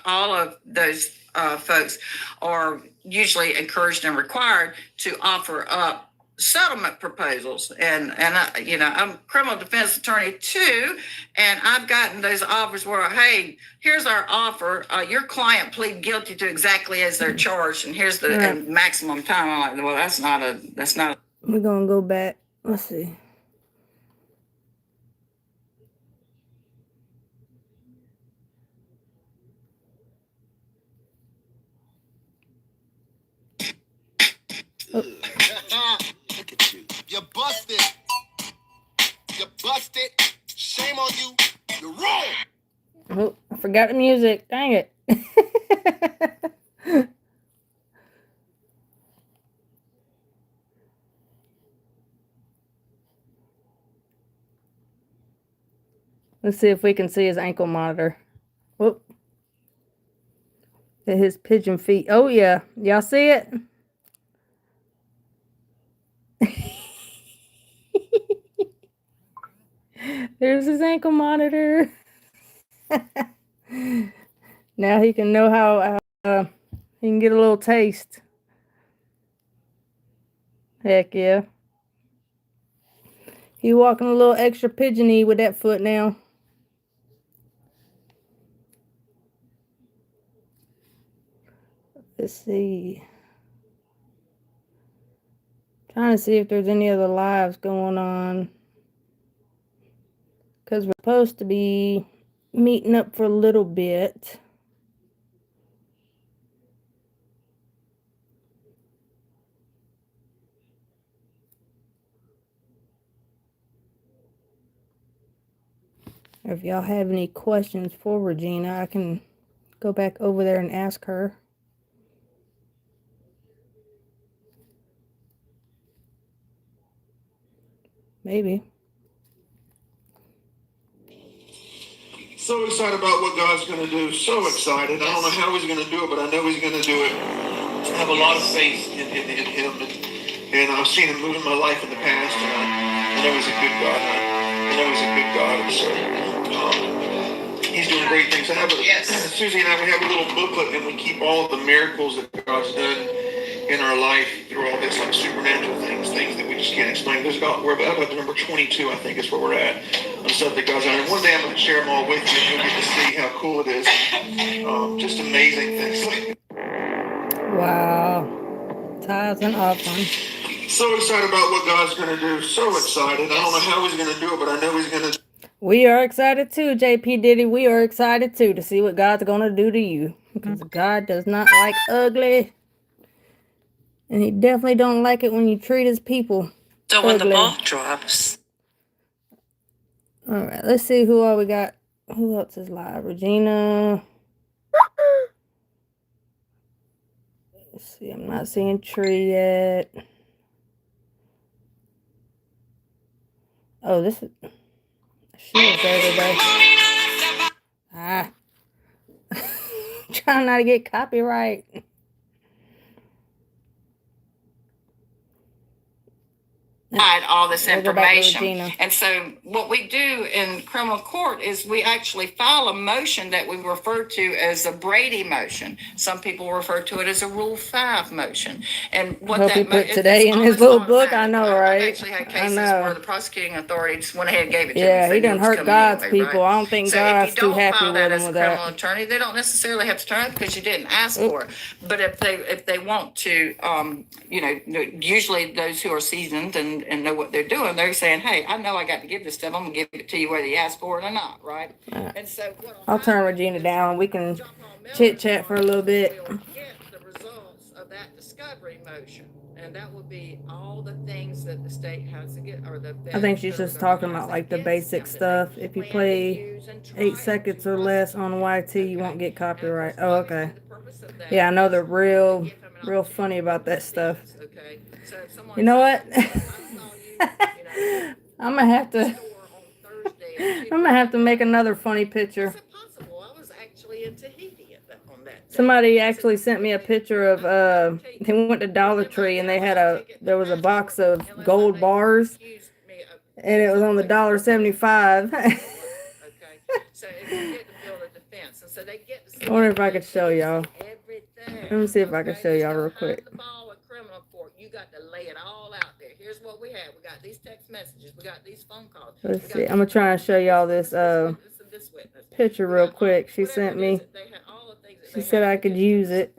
all of those folks are usually encouraged and required to offer up settlement proposals. And I'm a criminal defense attorney too, and I've gotten those offers where, hey, here's our offer. Your client plead guilty to exactly as they're charged, and here's the and maximum time. I'm like, well, that's not a. We're gonna go back. Let's see. Look at you. You're busted. You're busted. Shame on you. You're wrong. Oh, I forgot the music. Dang it. Let's see if we can see his ankle monitor. Whoop. His pigeon feet. Oh, yeah. Y'all see it? There's his ankle monitor. Now he can know how he can get a little taste. Heck yeah. He walking a little extra pigeony with that foot now. Let's see. Trying to see if there's any other lives going on. Because we're supposed to be meeting up for a little bit. If y'all have any questions for Regina, I can go back over there and ask her. Maybe. So excited about what God's going to do. So excited. I don't know how he's going to do it, but I know he's going to do it. I have a lot of faith in him. And I've seen him move in my life in the past. And I know he's a good God. I know he's a good God. And so he's doing great things. Susie and I, we have a little booklet, and we keep all of the miracles that God's done in our life through all this, like supernatural things that we just can't explain. We're about number 22, I think, is where we're at on stuff that God's done. And one day I'm going to share them all with you, and you'll get to see how cool it is. Just amazing things. Wow. Tithes and offerings. So excited about what God's going to do. So excited. I don't know how he's going to do it, but I know he's going to. We are excited too, JP Diddy. We are excited too to see what God's going to do to you. Because God does not like ugly. And he definitely don't like it when you treat his people So ugly. when the ball drops. All right, let's see who all we got. Who else is live? Regina. Let's see, I'm not seeing Tree yet. Oh, this is... She was there today. Trying not to get copyright. All this We'll go back to information. Regina. And so what we do in criminal court is we actually file a motion that we refer to as a Brady motion. Some people refer to it as a Rule 5 motion. And what Hope he that put today in his little book. I know, right? I've actually had cases where the prosecuting authority just went ahead and gave it to me. Yeah, and he said, done "It's hurt coming God's anyway," people. right? I don't think So God's if you too don't happy file with that him as a with criminal that. attorney, they don't necessarily have to turn it because you didn't ask for it. But if they want to, usually those who are seasoned and know what they're doing, they're saying, "Hey, I know I got to give this stuff. I'm gonna give it to you whether you ask for it or not," right? And so I'll turn Regina down. We can chit chat for a little bit. We'll get the results of that discovery motion, and that would be all the things that the state has to get, or the I think she's just talking about like the basic stuff. If you play 8 seconds or less on YT, you won't get copyright. Oh, okay. Yeah, I know they're real funny about that stuff. You know what? I'm gonna have to make another funny picture. Somebody actually sent me a picture of they went to Dollar Tree and there was a box of gold bars and it was on the $1.75. I wonder if I could show y'all. Let me see if I can show y'all real quick. You got to lay it all out there. Here's what we have. We got these text messages. We got these phone calls. Let's see. I'm gonna try and show y'all this picture real quick. She sent me. She said I could use it.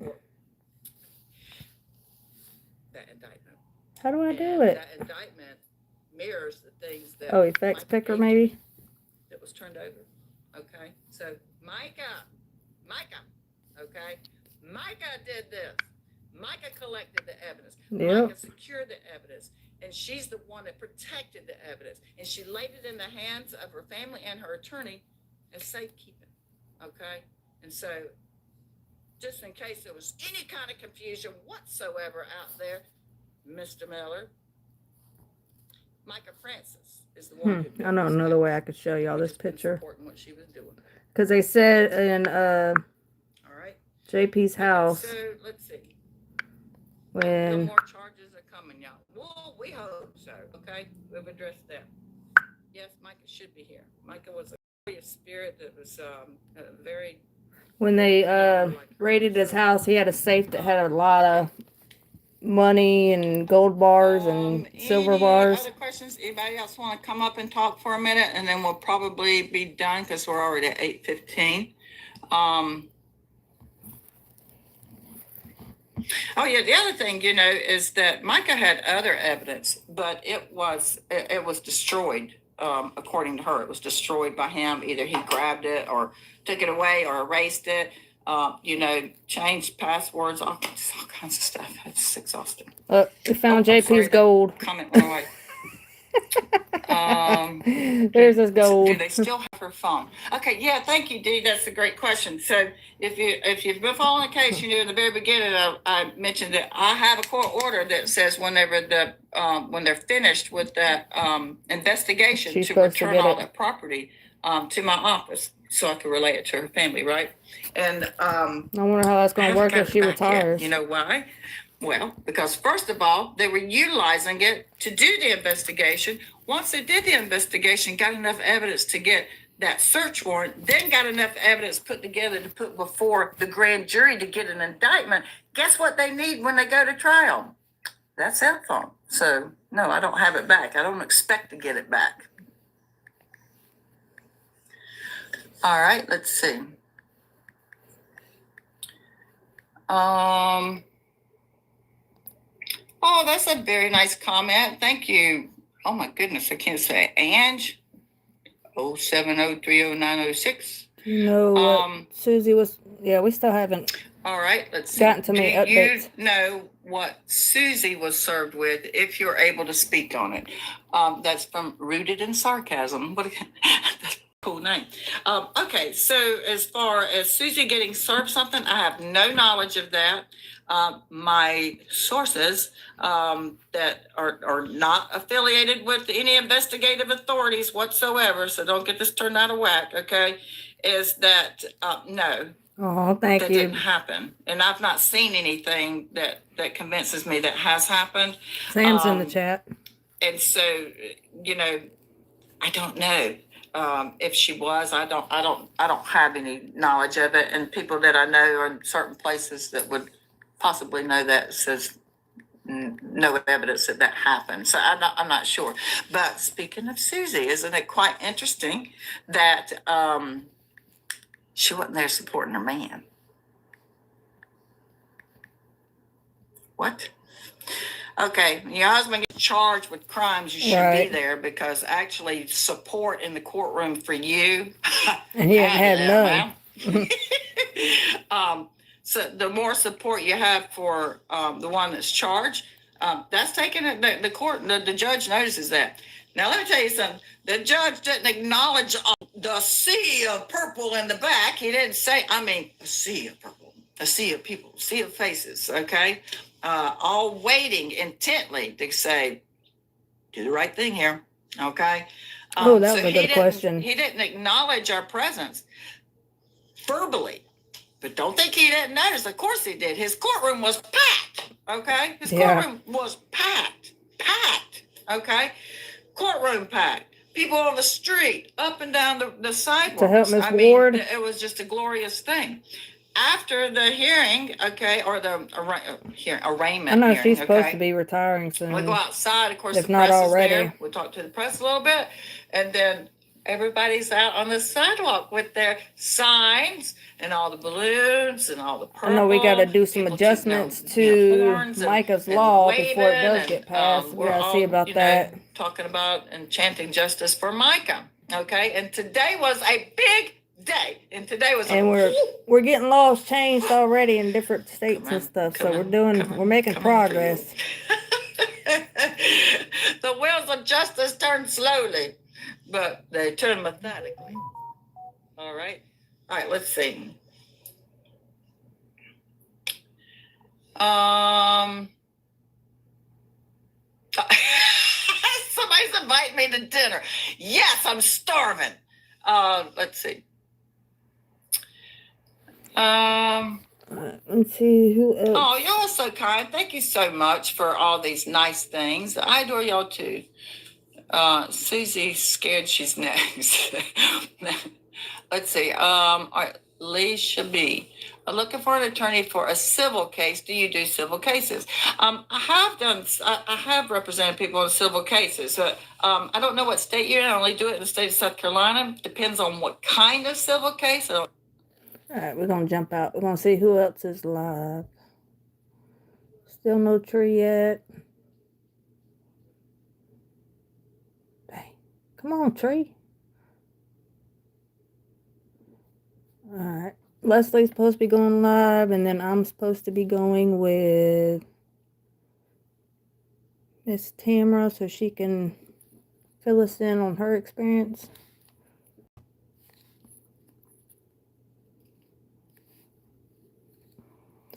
How do I do it? That indictment mirrors the things that. Oh, effects picker maybe. That was turned over. Okay. So Mica. Okay. Mica did this. Mica collected the evidence. Yep. Mica secured the evidence. And she's the one that protected the evidence. And she laid it in the hands of her family and her attorney as safekeeping. Okay? And so, just in case there was any kind of confusion whatsoever out there, Mr. Miller, Mica Francis is the one who I know another way I could show y'all this picture. Supporting what she was doing. Because they said in All right. JP's house. So, let's see. No When more charges are coming, y'all. Well, we hope so. Okay, we've addressed that. Yes, Micah should be here. Micah was a spirit that was very. when they raided his house, he had a safe that had a lot of money and gold bars and silver bars. Other questions? Anybody else want to come up and talk for a minute, and then we'll probably be done because we're already at 8:15. Oh yeah, the other thing, is that Mica had other evidence, but it was destroyed. According to her, it was destroyed by him. Either he grabbed it or took it away or erased it. Changed passwords, all kinds of stuff. It's exhausting. We found JP's gold. Comment went away. There's this Do gold. they still have her phone? Okay, yeah, thank you, Dee. That's a great question. So if you've been following the case, you knew in the very beginning I mentioned that I have a court order that says whenever when they're finished with that investigation, She's to supposed to return get all it. that property to my office so I can relay it to her family, right? And I wonder how that's I going to haven't work got if it she back yet. retires. You know why? Well, because first of all, they were utilizing it to do the investigation. Once they did the investigation, got enough evidence to get that search warrant, then got enough evidence put together to put before the grand jury to get an indictment. Guess what they need when they go to trial? That cell phone. So, no, I don't have it back. I don't expect to get it back. All right, let's see. Oh, that's a very nice comment. Thank you. Oh my goodness, I can't say Ange. 070300906. You know what Susie was? Yeah, we still haven't. All right, let's see. Gotten to me updates. You know what Susie was served with? If you're able to speak on it, that's from Rooted in Sarcasm. What? That's a cool name. Okay, so as far as Susie getting served something, I have no knowledge of that. My sources that are not affiliated with any investigative authorities whatsoever, so don't get this turned out of whack, okay, is that no. Oh, thank That you. didn't happen. And I've not seen anything that convinces me that has happened. Sam's in the chat. And so, you know, I don't know. If she was, I don't have any knowledge of it. And people that I know are in certain places that would possibly know that says no evidence that happened. So I'm not sure. But speaking of Susie, isn't it quite interesting that she wasn't there supporting her man? What? Okay, your husband gets charged with crimes, you should be there, because actually support in the courtroom for you. And he had none. So the more support you have for the one that's charged, that's taken the court. The judge notices that. Now let me tell you something. The judge didn't acknowledge the sea of purple in the back. He didn't say, I mean, a sea of purple, a sea of people, a sea of faces. Okay, all waiting intently to say, do the right thing here. Okay. Oh, that was a good question. He didn't acknowledge our presence verbally. But don't think he didn't notice. Of course he did. His courtroom was packed. Okay? His courtroom was packed. Packed. Okay? Courtroom packed. People on the street, up and down the sidewalks. To help Miss Ward. It was just a glorious thing. After the hearing, okay, or the arraignment. I know hearing, she's supposed to be retiring soon. We go outside. Of course, if the not press already. is there. We talk to the press a little bit. And then everybody's out on the sidewalk with their signs and all the balloons and all the purple. I know we got to do some adjustments to Mica's law before it does get passed. We got to see about that. Talking about and chanting justice for Mica. Okay, and today was a big day, and today was. And we're getting laws changed already in different states and stuff. So we're making progress. The wheels of justice turn slowly, but they turn methodically. All right. Let's see. Somebody's inviting me to dinner. Yes, I'm starving. Let's see. Let's see who else. Oh, y'all are so kind. Thank you so much for all these nice things. I adore y'all too. Susie's scared she's next. Let's see. Lee should be looking for an attorney for a civil case. Do you do civil cases? I have represented people in civil cases. I don't know what state you're in. I only do it in the state of South Carolina. Depends on what kind of civil case. All right, we're going to jump out. We're going to see who else is live. Still no tree yet. Dang. Come on, tree. All right. Leslie's supposed to be going live, and then I'm supposed to be going with Miss Tamra so she can fill us in on her experience?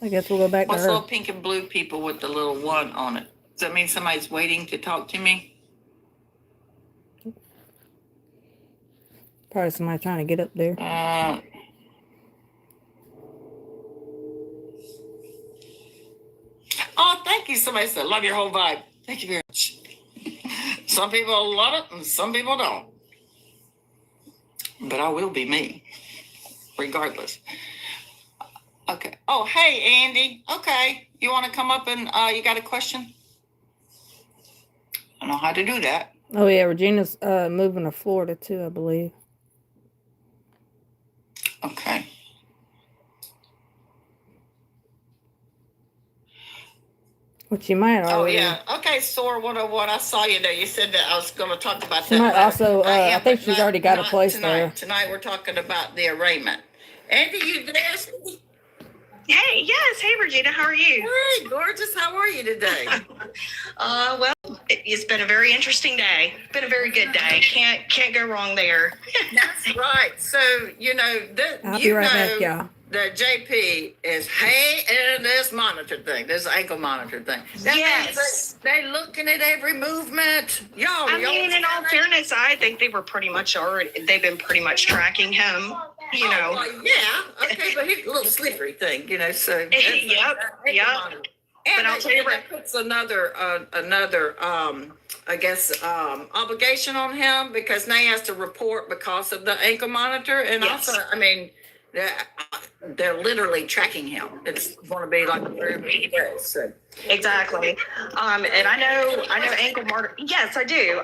I guess we'll go back to What's her. little pink and blue people with the little one on it? Does that mean somebody's waiting to talk to me? Probably somebody trying to get up there. Oh, thank you. Somebody said, love your whole vibe. Thank you very much. Some people love it and some people don't. But I will be me, regardless. Okay. Oh, hey, Andy. Okay. You want to come up and you got a question? I know how to do that. Oh yeah, Regina's moving to Florida too, I believe. Okay. Which you might already. Oh, yeah. Okay, SOAR 101. I saw you there. You said that I was going to talk about She that. might also, I think but she's already got a place tonight. there. Tonight we're talking about the arraignment. Andy, you there? Hey, yes. Hey, Regina. How are you? Hey, gorgeous. How are you today? Well, it's been a very interesting day. Been a very good day. Can't go wrong there. That's right. So, you know, I'll be right back, y'all. The JP is hating this monitor thing, this ankle monitor thing. That Yes. They looking at every movement. I mean, in all fairness, I think they've been pretty much tracking him, you know. Well, yeah, okay, but he's a little slippery thing, you know, so. Yep. And But I'll tell you that puts another, I guess, obligation on him because now he has to report because of the ankle monitor. And Yes. also, I mean, they're literally tracking him. It's going to be like a very big day. So. Exactly. And I know ankle monitor. Yes, I do.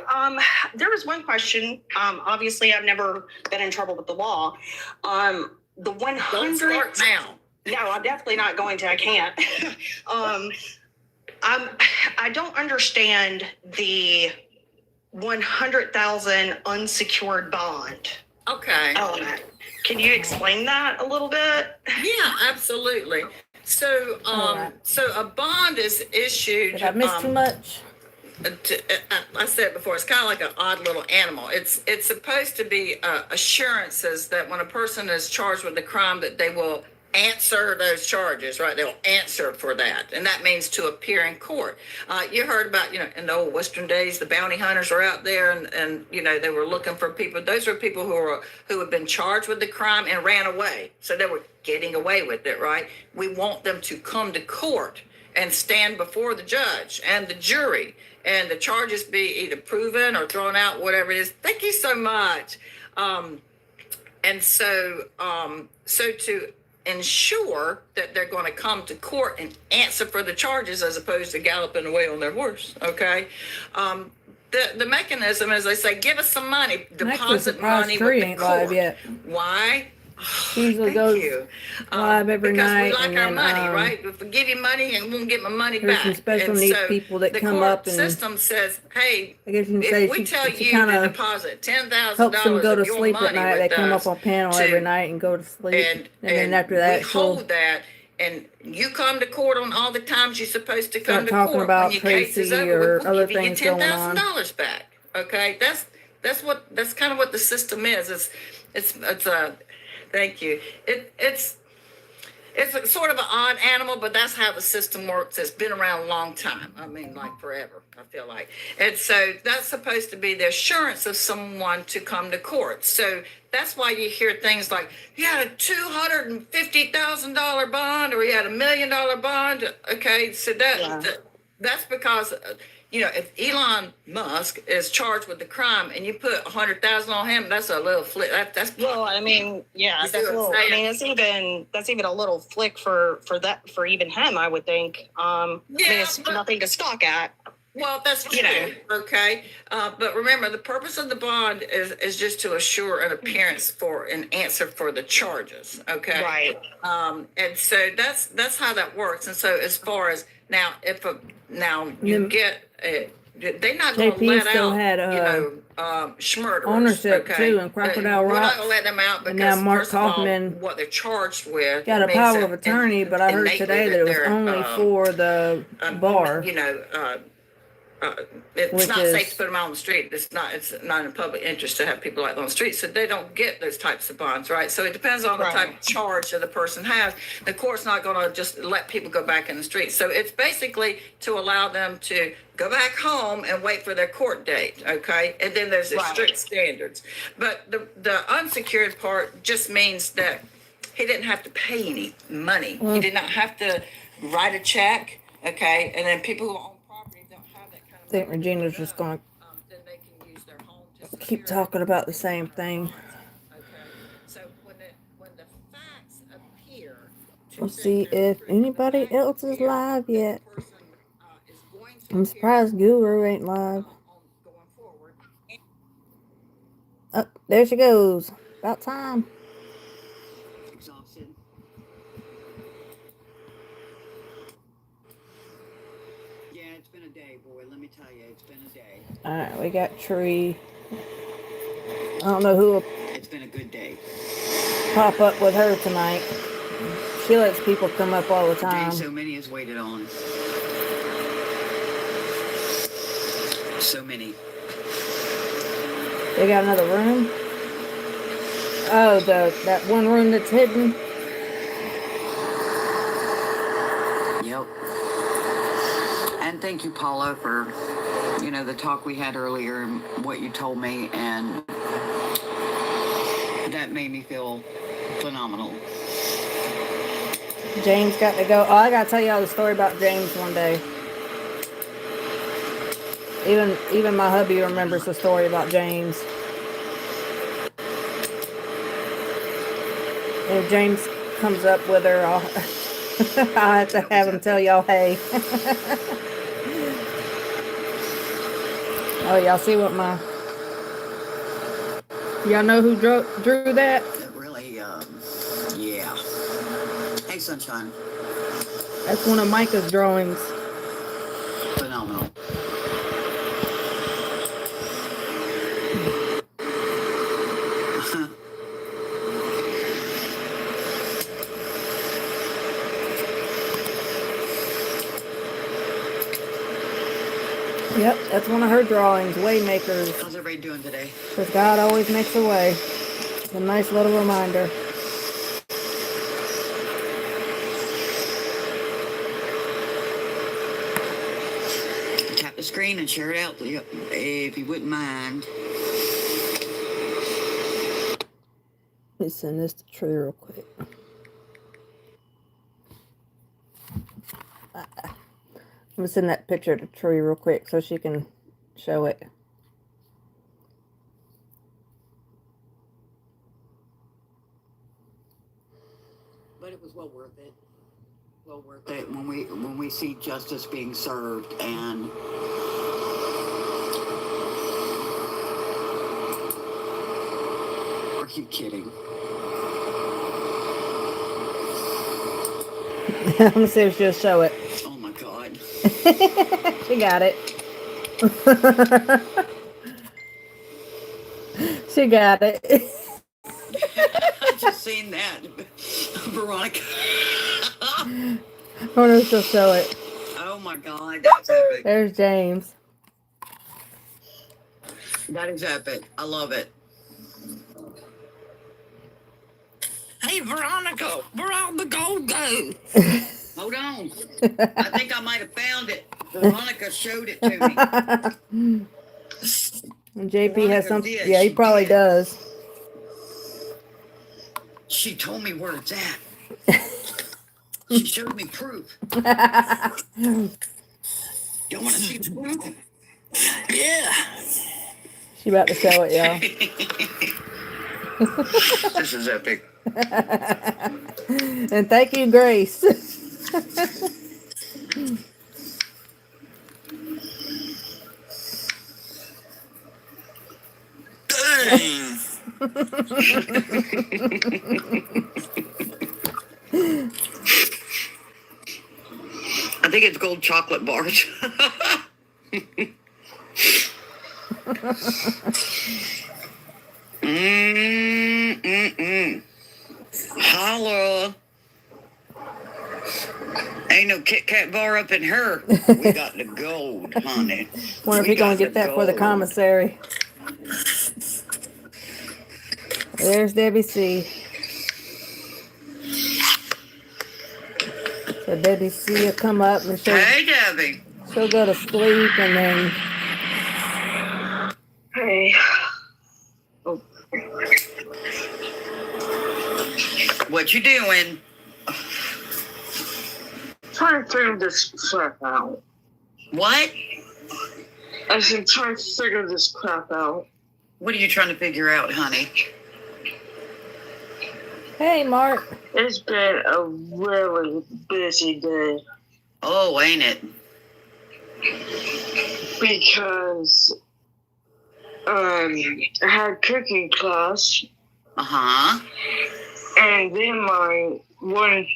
There was one question. Obviously, I've never been in trouble with the law. The 100. Don't start now. No, I'm definitely not going to. I can't. I don't understand the 100,000 unsecured bond. Okay. Can you explain that a little bit? Yeah, absolutely. So, so a bond is issued. Did I miss too much? I said before, it's kind of like an odd little animal. It's supposed to be assurances that when a person is charged with a crime, that they will answer those charges, right? They'll answer for that. And that means to appear in court. You heard about, you know, in the old Western days, the bounty hunters were out there and you know, they were looking for people. Those are people who have been charged with the crime and ran away. So they were getting away with it, right? We want them to come to court and stand before the judge and the jury and the charges be either proven or thrown out, whatever it is. Thank you so much. And so to ensure that they're going to come to court and answer for the charges as opposed to galloping away on their horse. Okay. The mechanism is they say, give us some money, deposit money with the court. Yet. Why? Usually goes live every night. Because we like our then, money, right? If we give you money and we won't get my money there's back. Some special and needs so people that the come court up and system says, hey, I guess you can if say we tell she you to deposit $10,000 helps them go to of your sleep at money night. with They come us up on panel every night and go to sleep. and then after that, we hold that. And you come to court on all the times you're supposed to come start to talking court. about when your case is Tracy over, or we'll other give you things going on. $10,000 back. Okay, that's kind of what the system is. It's a thank you. It's a sort of an odd animal, but that's how the system works. It's been around a long time. I mean, like forever, I feel like. And so that's supposed to be the assurance of someone to come to court. So that's why you hear things like, he had a $250,000 bond or he had $1 million bond. Okay, so that's because, you know, if Elon Musk is charged with the crime and you put 100,000 on him, that's a little flick. That's well, I mean, yeah, that's a little. I mean, that's even a little flick for even him. I would think. I mean, it's nothing to stalk at. Well, that's true. Okay, but remember, the purpose of the bond is just to assure an appearance for an answer for the charges. Okay, right. And so that's how that works. And so as far as now, you get they're not going to let still out, had, schmurderers, ownership okay? too in Crocodile We're Rock. not going to let them out because now Mark first of all, Kaufman what they're charged with got a means power that of attorney, but I heard innately today that it was they're, only for the bar. You know, it's Which not is- safe to put them out on the street. It's not in public interest to have people like that on the street, so they don't get those types of bonds, right? So it depends on the type of charge that the person has. The court's not going to just let people go back in the street. So it's basically to allow them to go back home and wait for their court date, okay? And then there's the strict standards. But the unsecured part just means that he didn't have to pay any money. He did not have to write a check, okay? And then people who own property don't have that kind of I think Regina's just going then they can use their home to to keep talking about the same thing. Okay. So when the facts appear to We'll see if anybody else is live yet. I'm surprised Guru ain't live. Oh, there she goes. About time. Exhausted. Yeah, it's been a day, boy. Let me tell you, it's been a day. Alright, we got Tree. I don't know who will It's been a good day. pop up with her tonight. She lets people come up all the Day time. so many has waited on. So many. They got another room. Oh, that one room that's hidden. Yep. And thank you, Paula, for, the talk we had earlier and what you told me, and that made me feel phenomenal. James got to go. Oh, I gotta tell y'all the story about James one day. Even my hubby remembers the story about James. If James comes up with her, I'll have to have him tell y'all, hey. Oh, y'all see what y'all know who drew that? It really, yeah. Hey, Sunshine. That's one of Mica's drawings. Phenomenal. Yep, that's one of her drawings, Waymakers. How's everybody doing today? Because God always makes a way. It's a nice little reminder. Tap the screen and share it out if you wouldn't mind. Let me send this to Tree real quick. I'm gonna send that picture to Tree real quick so she can show it. But it was well worth it. Well worth it when we see justice being served, and are you kidding? I'm gonna see if she'll show it. Oh my God. She got it. She got it. I just seen that. Veronica. I wonder if she'll show it. Oh my God. That's epic. There's James. That is epic. I love it. Hey, Veronica, where all the gold go? Hold on. I think I might have found it. Veronica showed it to me. JP has some. did. Yeah, he She probably did. does. She told me where it's at. She showed me proof. You want to see the proof? Yeah. She about to show it, y'all. This is epic. And thank you, Grace. Dang. I think it's gold chocolate bars. Holla. Ain't no no Kit Kat bar up in her. We got the gold, honey. Wonder if We you're gonna got get the that for the gold. commissary. There's Debbie C. So Debbie C will come up and Hey, Debbie. she'll go to sleep and then Hey. What you doing? Trying to figure this crap out. What? I said, trying to figure this crap out. What are you trying to figure out, honey? hey, Mark. It's been a really busy day. Oh, ain't it? Because I had cooking class. Uh-huh. And then my one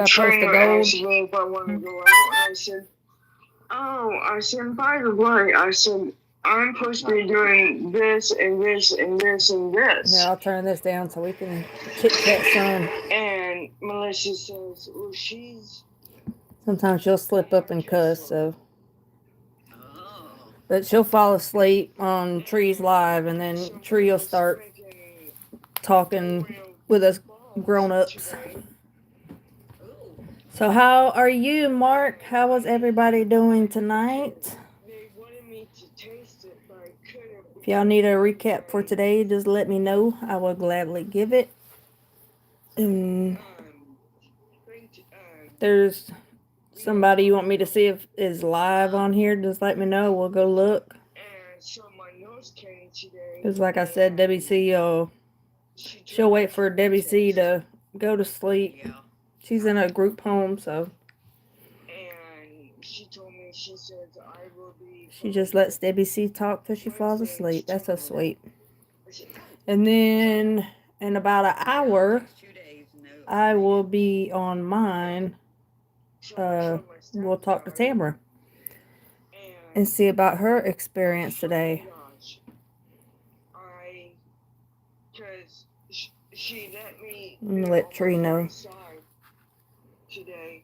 trainer asked me if I wanted to go out. And I said, by the way, I said, I'm supposed to be doing this and this and this and this. Yeah, I'll turn this down so we can chit-chat some. And Melissa says, well, she's... Sometimes she'll slip up and cuss, so. But she'll fall asleep on Tree's live, and then Tree will start talking with us grown-ups. So how are you, Mark? How was everybody doing tonight? If y'all need a recap for today, just let me know. I will gladly give it. There's somebody you want me to see if is live on here, just let me know. We'll go look. Because like I said, Debbie C, she'll wait for Debbie C to go to sleep. She's in a group home, so. And she told me, she says, I will be... She just lets Debbie C talk till she falls asleep. That's so sweet. And then in about an hour, I will be on mine. We'll talk to Tamra and see about her experience today. Because she let me... I'm gonna let Tree know. Today.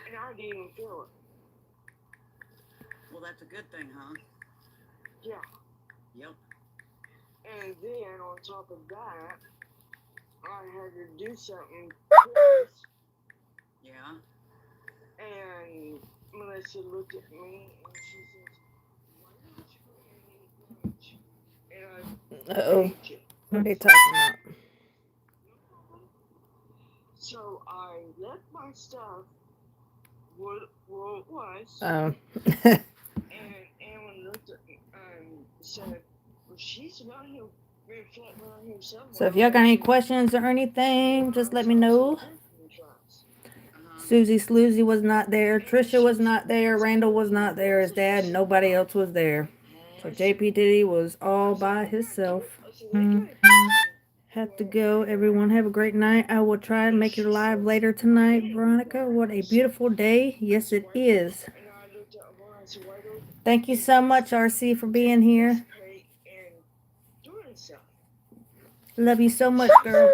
And I didn't even feel it. Well, that's a good thing, huh? Yeah. Yep. And then on top of that, I had to do something twice. Yeah. And Melissa looked at me and she says, why don't you eat lunch? And Uh-oh. What are they talking about? So I left my stuff where it was. Oh. And Aaron looked at me and said, well, she's around here, around here somewhere. So if y'all got any questions or anything, just let me know. Susie Sloozy was not there. Trisha was not there. Randall was not there. His dad. Nobody else was there. So JP Diddy was all by himself. Have to go. Everyone have a great night. I will try and make it live later tonight. Veronica, what a beautiful day. Yes, it is. Thank you so much, RC, for being here. Love you so much, girl.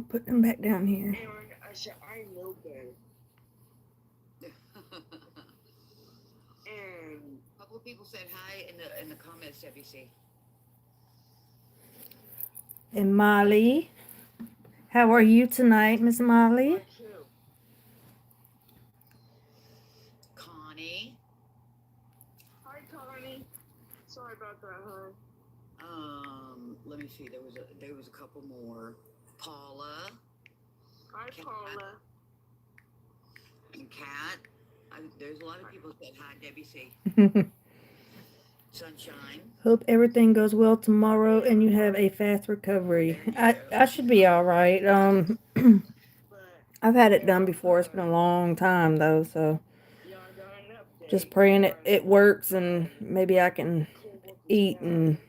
Put them back down here. I said, I know better. And a couple of people said hi in the comments, WC. And Molly, how are you tonight, Miss Molly? Connie. Hi, Connie. Sorry about that, hon. Let me see. There was a couple more. Paula. Hi, Paula. And Kat. There's a lot of people that said hi, Debbie C. Sunshine. Hope everything goes well tomorrow and you have a fast recovery. I should be all right. I've had it done before. It's been a long time though, so just praying it works and maybe I can eat and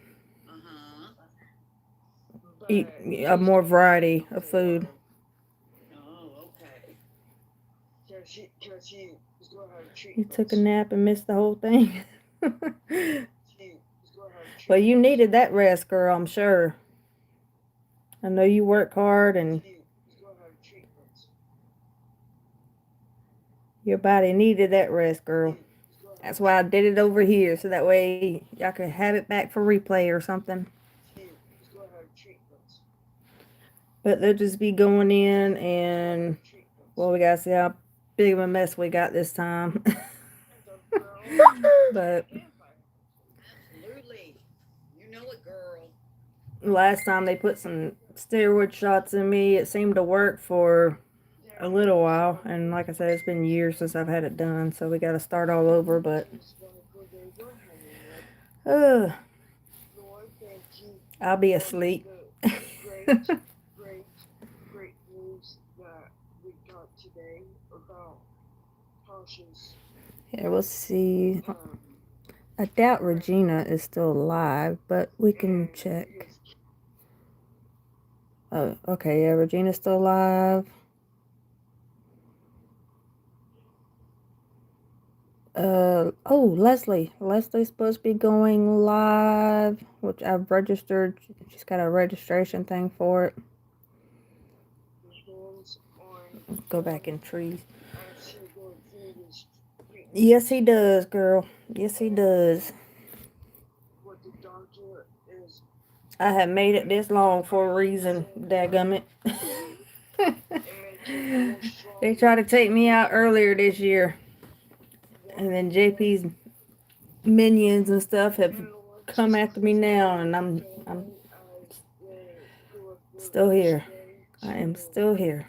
eat a more variety of food. Oh, okay. You took a nap and missed the whole thing. Well, you needed that rest, girl, I'm sure. I know you work hard and your body needed that rest, girl. That's why I did it over here, so that way y'all could have it back for replay or something. But they'll just be going in and, well, we gotta see how big of a mess we got this time. But last time they put some steroid shots in me, it seemed to work for a little while, and like I said, it's been years since I've had it done, so we got to start all over. But I'll be asleep. Yeah, we'll see. I doubt Regina is still alive, but we can check. Oh, okay, yeah, Regina's still alive. Oh, Leslie. Leslie's supposed to be going live, which I've registered. She's got a registration thing for it. Let's go back in trees. Yes, he does, girl. Yes, he does. I have made it this long for a reason, dadgummit. They tried to take me out earlier this year. And then JP's minions and stuff have come after me now, and I'm still here. I am still here.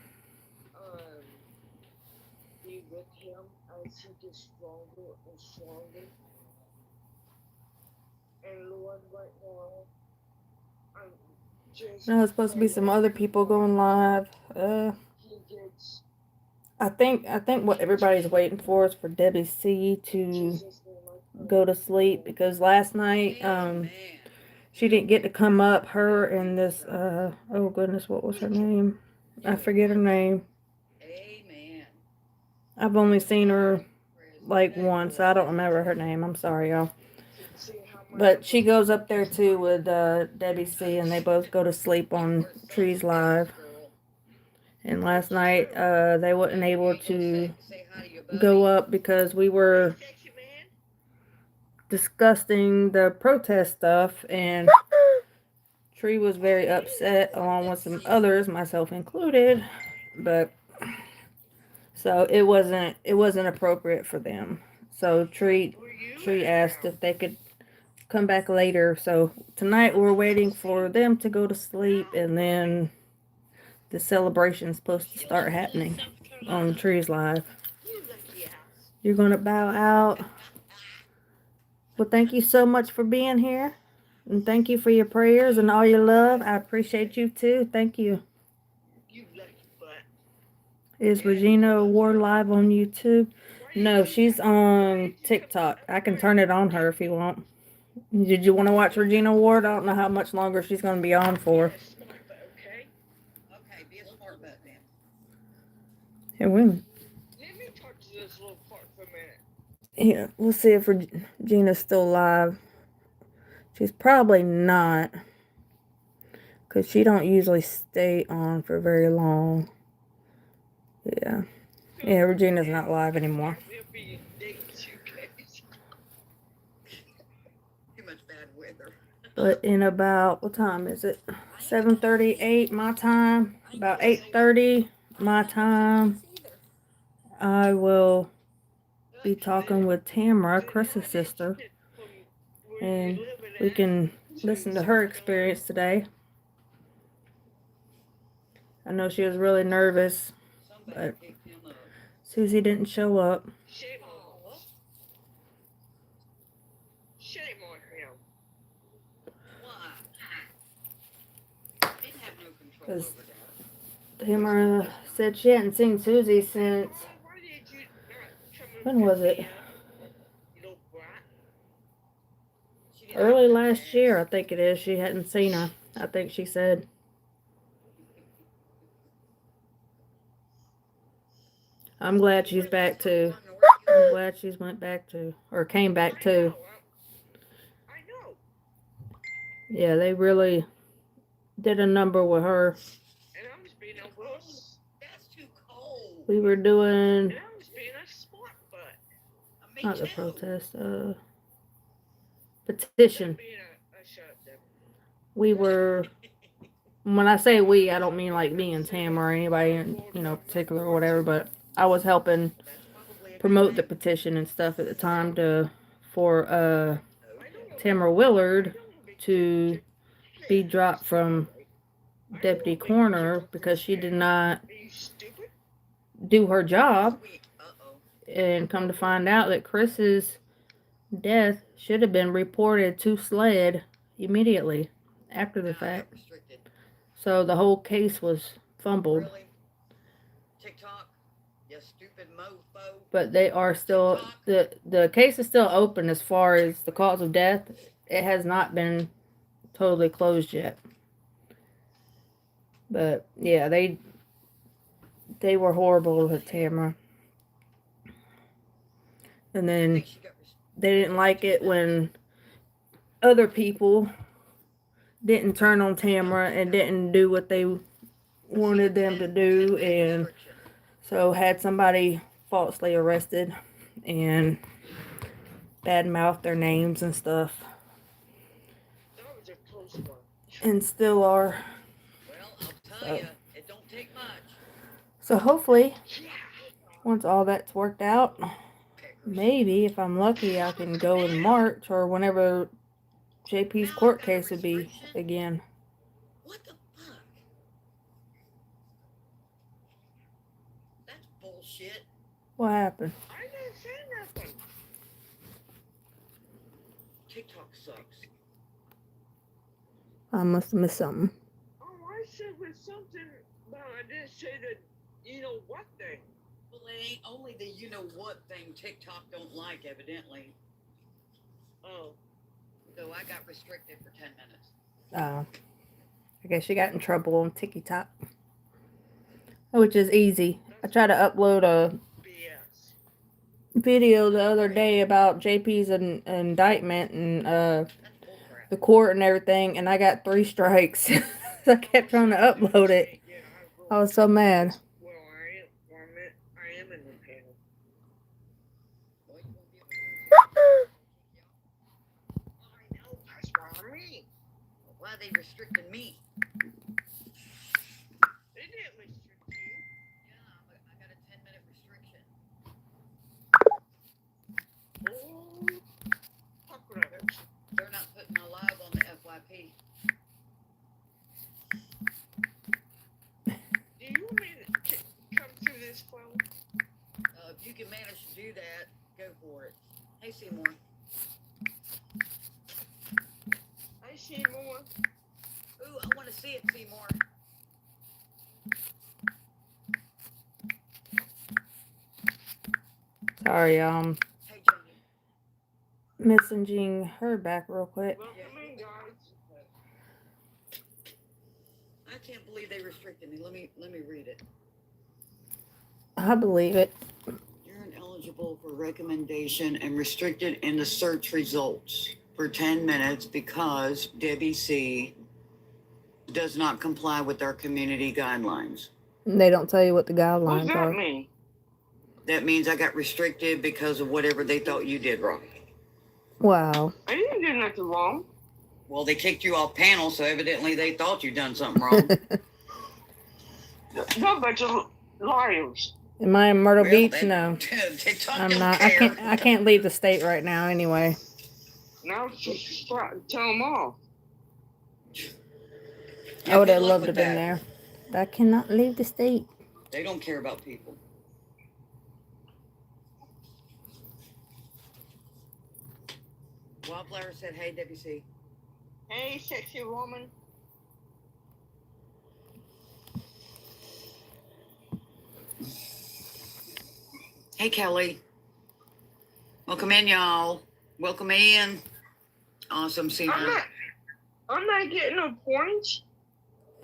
No, there's supposed to be some other people going live. I think what everybody's waiting for is for Debbie C to go to sleep, because last night she didn't get to come up. Her and this oh goodness, what was her name? I forget her name. I've only seen her like once. I don't remember her name. I'm sorry, y'all. But she goes up there too with Debbie C, and they both go to sleep on Trees Live. And last night they weren't able to go up because we were discussing the protest stuff, and Tree was very upset along with some others, myself included. But so it wasn't appropriate for them. So Tree asked if they could come back later. So tonight we're waiting for them to go to sleep, and then the celebration's supposed to start happening on Trees Live. You're gonna bow out. Well, thank you so much for being here, and thank you for your prayers and all your love. I appreciate you too. Thank you. Is Regina Ward live on YouTube? No, she's on TikTok. I can turn it on her if you want. Did you want to watch Regina Ward? I don't know how much longer she's going to be on for. Okay, be a smart butt then. Here, wait a minute. Let me talk to this little part for a minute. Here, we'll see if Regina's still alive. She's probably not, because she don't usually stay on for very long. Yeah. Yeah, Regina's not live anymore. But in about, what time is it? 7:38 my time. About 8:30 my time, I will be talking with Tamra, Chris's sister, and we can listen to her experience today. I know she was really nervous, but Susie didn't show up. Shame on him. Because Tamara said she hadn't seen Susie since, when was it? Early last year, I think it is. She hadn't seen her, I think she said. I'm glad she's back too. I'm glad she's went back to, or came back too. Yeah, they really did a number with her. And I'm just being a wuss. That's too cold. We were doing, And I'm just being a smart butt. not the protest, petition. Being a shut up, Deborah. We were, when I say we, I don't mean like me and Tam or anybody in, particular or whatever, but I was helping promote the petition and stuff at the time for Tamra Willard to be dropped from deputy coroner because she did not do her job. And come to find out that Chris's death should have been reported to SLED immediately after the fact. So the whole case was fumbled. TikTok, you stupid mofo. But they are still, the case is still open as far as the cause of death. It has not been totally closed yet. But yeah, they were horrible with Tamra. And then they didn't like it when other people didn't turn on Tamra and didn't do what they wanted them to do, and so had somebody falsely arrested and badmouthed their names and stuff. And still are. Well, I'll tell you, it don't take much. So hopefully, once all that's worked out, maybe if I'm lucky, I can go in March or whenever JP's court case would be again. What the fuck? That's bullshit. What happened? I didn't say nothing. TikTok sucks. I must have missed something. Oh, I said with something, but I didn't say the you know what thing. Well, it ain't only the you know what thing TikTok don't like, evidently. Oh. So I got restricted for 10 minutes. I guess you got in trouble on TikTok, which is easy. I tried to upload a video the other day about JP's indictment and the court and everything, and I got 3 strikes. So I kept trying to upload it. I was so mad. Well, I am in the panel. I know, that's what I mean. Why they restricting me? They didn't restrict you. Yeah, but I got a 10-minute restriction. Oh, fuck rabbits. They're not putting my live on the FYP. Do you want me to come through this phone? If you can manage to do that, go for it. Hey, Seymour. Hey, Seymour. Ooh, I want to see it, Seymour. Sorry, Hey, Jamie. messaging her back real quick. Welcome in, guys. I can't believe they restricted me. Let me read it. I believe it. You're ineligible for recommendation and restricted in the search results for 10 minutes because Debbie C. does not comply with our community guidelines. They don't tell you what the What guidelines does that are. mean? That means I got restricted because of whatever they thought you did wrong. Wow. I didn't do nothing wrong. Well, they kicked you off panel, so evidently they thought you done something wrong. They're a bunch of liars. Am I in Myrtle Well, Beach? they- No. TikTok I'm don't not. care. I can't leave the state right now anyway. Now just tell them off. I would have good luck loved to with have been that. there. But I cannot leave the state. They don't care about people. Wildflower said, hey, WC. Hey, sexy woman. Hey, Kelly. Welcome in, y'all. Welcome in. Awesome, Seymour. I'm not getting no points.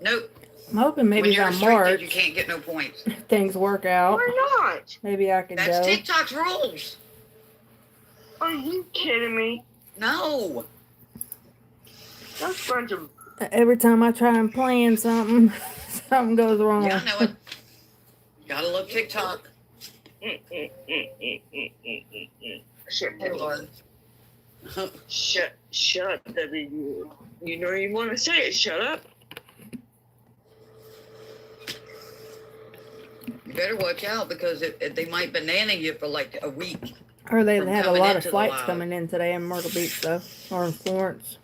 Nope. I'm hoping maybe When you're by restricted, March you can't get no points. things work out. Why not? Maybe I could That's go. TikTok's rules. Are you kidding me? No. That's a bunch of. Every time I try and plan something, something goes wrong. Yeah, I know it. Gotta love TikTok. Shut Hey, Lord. Shut up, Debbie. You know you want to say it. Shut up. You better watch out because they might banana you for like a week. Or they From had a coming lot of into the flights live. coming in today in Myrtle Beach, though, or in Florence.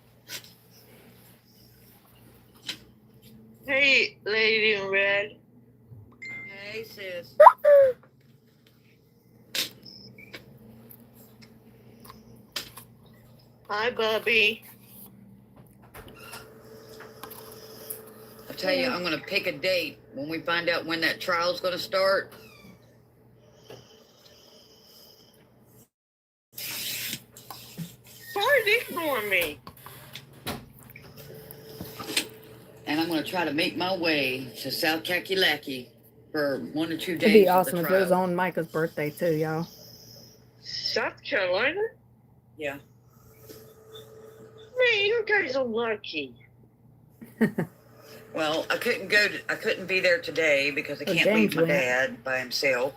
Hey, lady in red. Hey, sis. Hi, Bubby. I tell you, I'm gonna pick a date when we find out when that trial's gonna start. Why did ignore me? And I'm gonna try to make my way to South Kakalaki for 1 or 2 days. It'd be of awesome the if it was trial. on Micah's birthday, too, y'all. South Carolina? Yeah. Man, you guys are lucky. Well, I couldn't be there today because I Oh, can't James leave my went. dad by himself.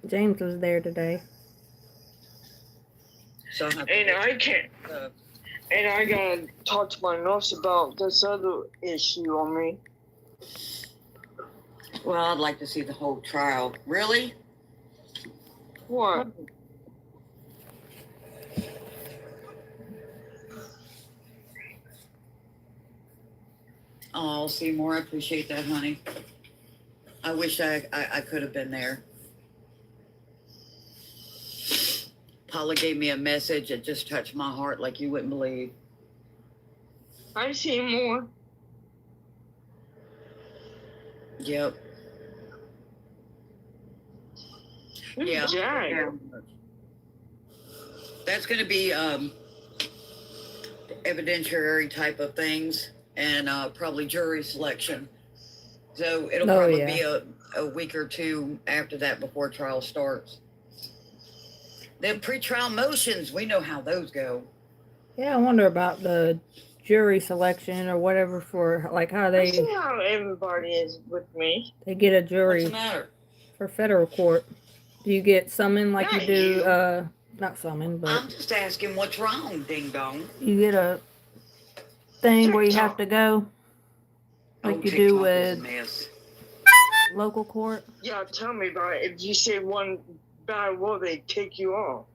James was there today. So I have And to, I can't. And I gotta talk to my nurse about this other issue on me. well, I'd like to see the whole trial. Really? What? Oh, Seymour, I appreciate that, honey. I wish I could have been there. Paula gave me a message that just touched my heart like you wouldn't believe. I see more. Yep. Who's Yeah. Jack? That's going to be evidentiary type of things and probably jury selection. So it'll probably be a week or two after that before trial starts. The pre-trial motions, we know how those go. Yeah, I wonder about the jury selection or whatever for, like, how I they see how everybody is with me. they get a jury What's the matter? for federal court. Do you get summoned like you Not do, you. not summoned, but I'm just asking what's wrong, ding dong. you get a thing where you have to go like you do TikTok is a with mess. local court? Yeah, tell me about it. If you say one bad word, they take you off.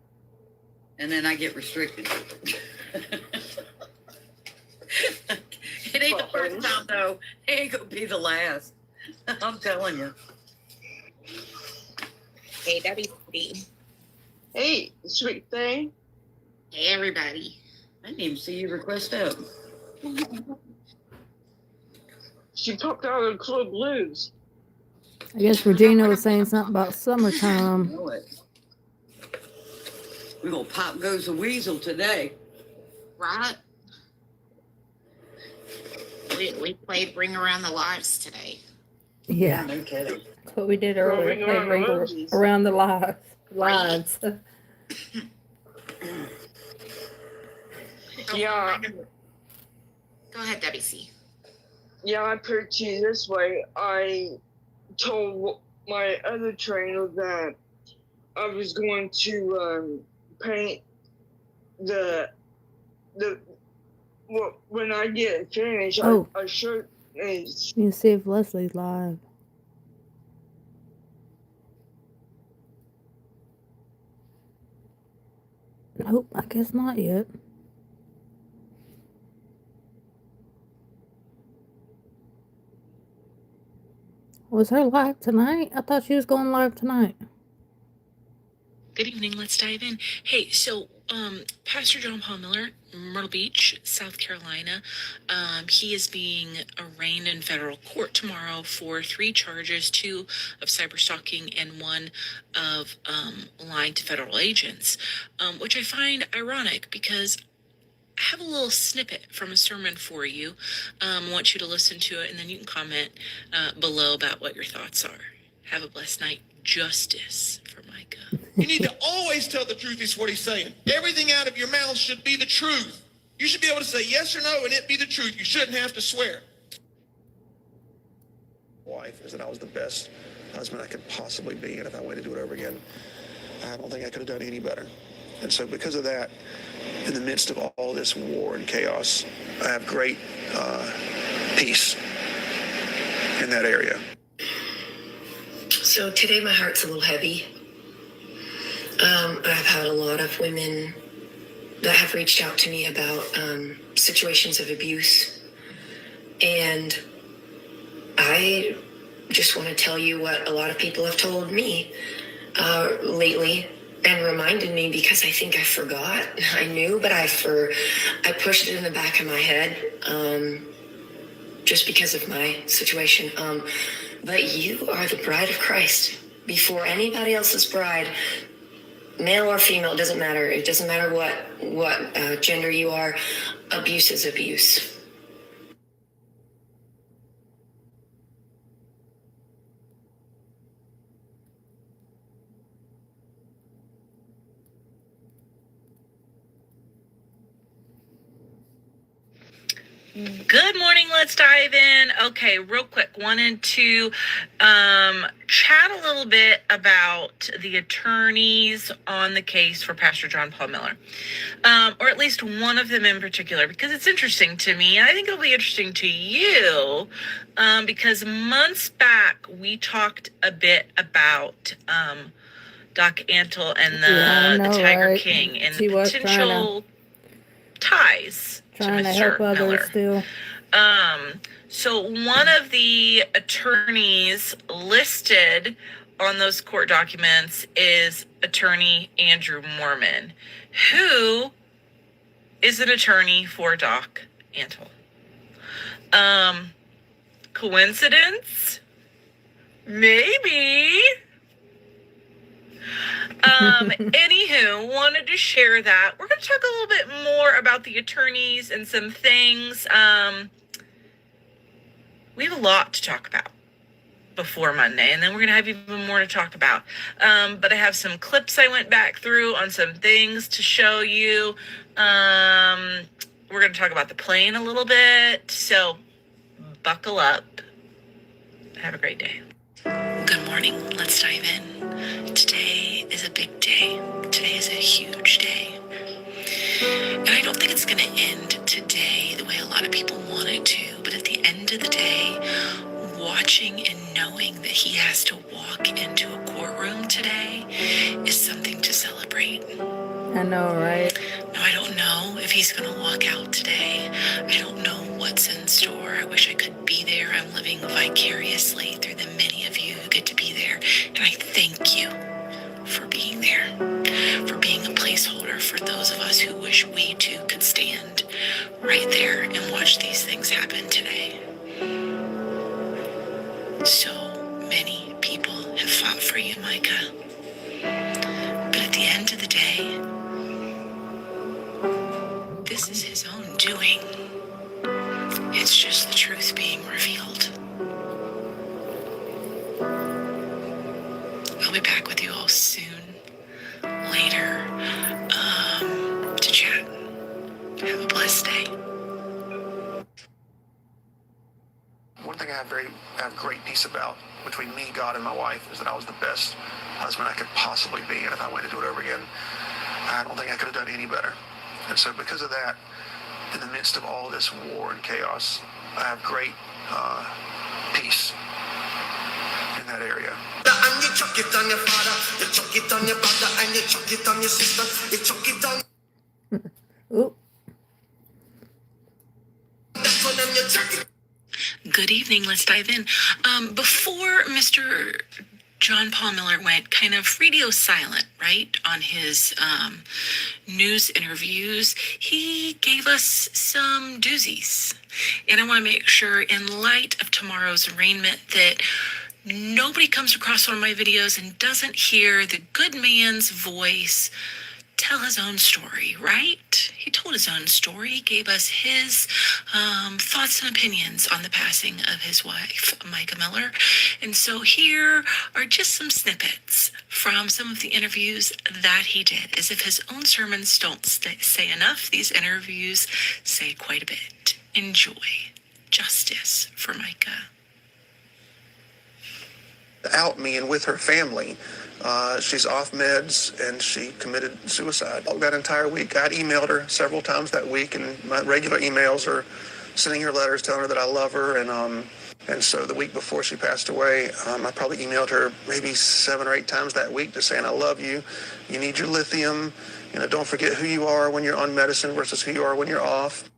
And then I get restricted. It ain't the first time, though. It ain't gonna be the last. I'm telling you. Hey, WC. Hey, sweet thing. Hey, everybody. I didn't even see you request up. She popped out of the Club Blues. I guess Regina was saying something about You summertime. know it. We're gonna pop goes the weasel today. Right? We played Ring Around the Lives today. Yeah, No kidding. that's what we did earlier. Ring Played Around the Ring Roses. Around the lives. Yeah. Go ahead, WC. Yeah, I put it to you this way. I told my other trainer that I was going to paint the when I get finished. Oh. I showed is You can see if Leslie's live. Nope, I guess not yet. Was her live tonight? I thought she was going live tonight. Good evening. Let's dive in. Hey, so Pastor John Paul Miller, Myrtle Beach, South Carolina, he is being arraigned in federal court tomorrow for 3 charges, 2 of cyberstalking and 1 of lying to federal agents, which I find ironic because I have a little snippet from a sermon for you. I want you to listen to it, and then you can comment below about what your thoughts are. Have a blessed night. Justice for Mica. You need to always tell the truth, is what he's saying. Everything out of your mouth should be the truth. You should be able to say yes or no and it be the truth. You shouldn't have to swear. Wife is that I was the best husband I could possibly be, and if I went to do it over again, I don't think I could have done any better. And so because of that, in the midst of all this war and chaos, I have great peace in that area. So today my heart's a little heavy. I've had a lot of women that have reached out to me about situations of abuse. And I just want to tell you what a lot of people have told me lately and reminded me, because I think I forgot. I knew, but I pushed it in the back of my head just because of my situation. But you are the bride of Christ before anybody else's bride. Male or female, it doesn't matter. It doesn't matter what gender you are. Abuse is abuse. Good morning. Let's dive in. Okay, real quick. Wanted to chat a little bit about the attorneys on the case for Pastor John Paul Miller, or at least one of them in particular, because it's interesting to me. I think it'll be interesting to you because months back we talked a bit about Doc Antle and the Tiger King and the potential ties trying to to Mr. help others Miller. still. So one of the attorneys listed on those court documents is attorney Andrew Mormon, who is an attorney for Doc Antle. Coincidence? Maybe. Anywho, wanted to share that. We're going to talk a little bit more about the attorneys and some things. We have a lot to talk about before Monday, and then we're going to have even more to talk about. But I have some clips I went back through on some things to show you. We're going to talk about the plane a little bit, so buckle up. Have a great day. Good morning. Let's dive in. Today is a big day. Today is a huge day. And I don't think it's going to end today the way a lot of people want it to. But at the end of the day, watching and knowing that he has to walk into a courtroom today is something to celebrate. I know, right? Now, I don't know if he's going to walk out today. I don't know what's in store. I wish I could be there. I'm living vicariously through the many of you who get to be there. And I thank you for being there, for being a placeholder for those of us who wish we too could stand right there and watch these things happen today. So many people have fought for you, Mica. But at the end of the day, this is his own doing. It's just the truth being revealed. I'll be back with you all soon, later, to chat. Have a blessed day. One thing I have great peace about between me, God, and my wife is that I was the best husband I could possibly be, and if I went to do it over again, I don't think I could have done any better. And so because of that, in the midst of all this war and chaos, I have great peace in that area. And you chuck it on your father, you chuck it on your brother, and you chuck it on your sister, you chuck it on. Oop. Good evening. Let's dive in. Before Mr. John Paul Miller went kind of radio silent, right, on his news interviews, he gave us some doozies. And I want to make sure, in light of tomorrow's arraignment, that nobody comes across one of my videos and doesn't hear the good man's voice tell his own story, right? He told his own story. He gave us his thoughts and opinions on the passing of his wife, Mica Miller. And so here are just some snippets from some of the interviews that he did. As if his own sermons don't say enough, these interviews say quite a bit. Enjoy. Justice for Mica. Out me and with her family. She's off meds and she committed suicide. That entire week, I'd emailed her several times that week, and my regular emails are sending her letters telling her that I love her. And so the week before she passed away, I probably emailed her maybe 7 or 8 times that week just saying, I love you. You need your lithium. Don't forget who you are when you're on medicine versus who you are when you're off.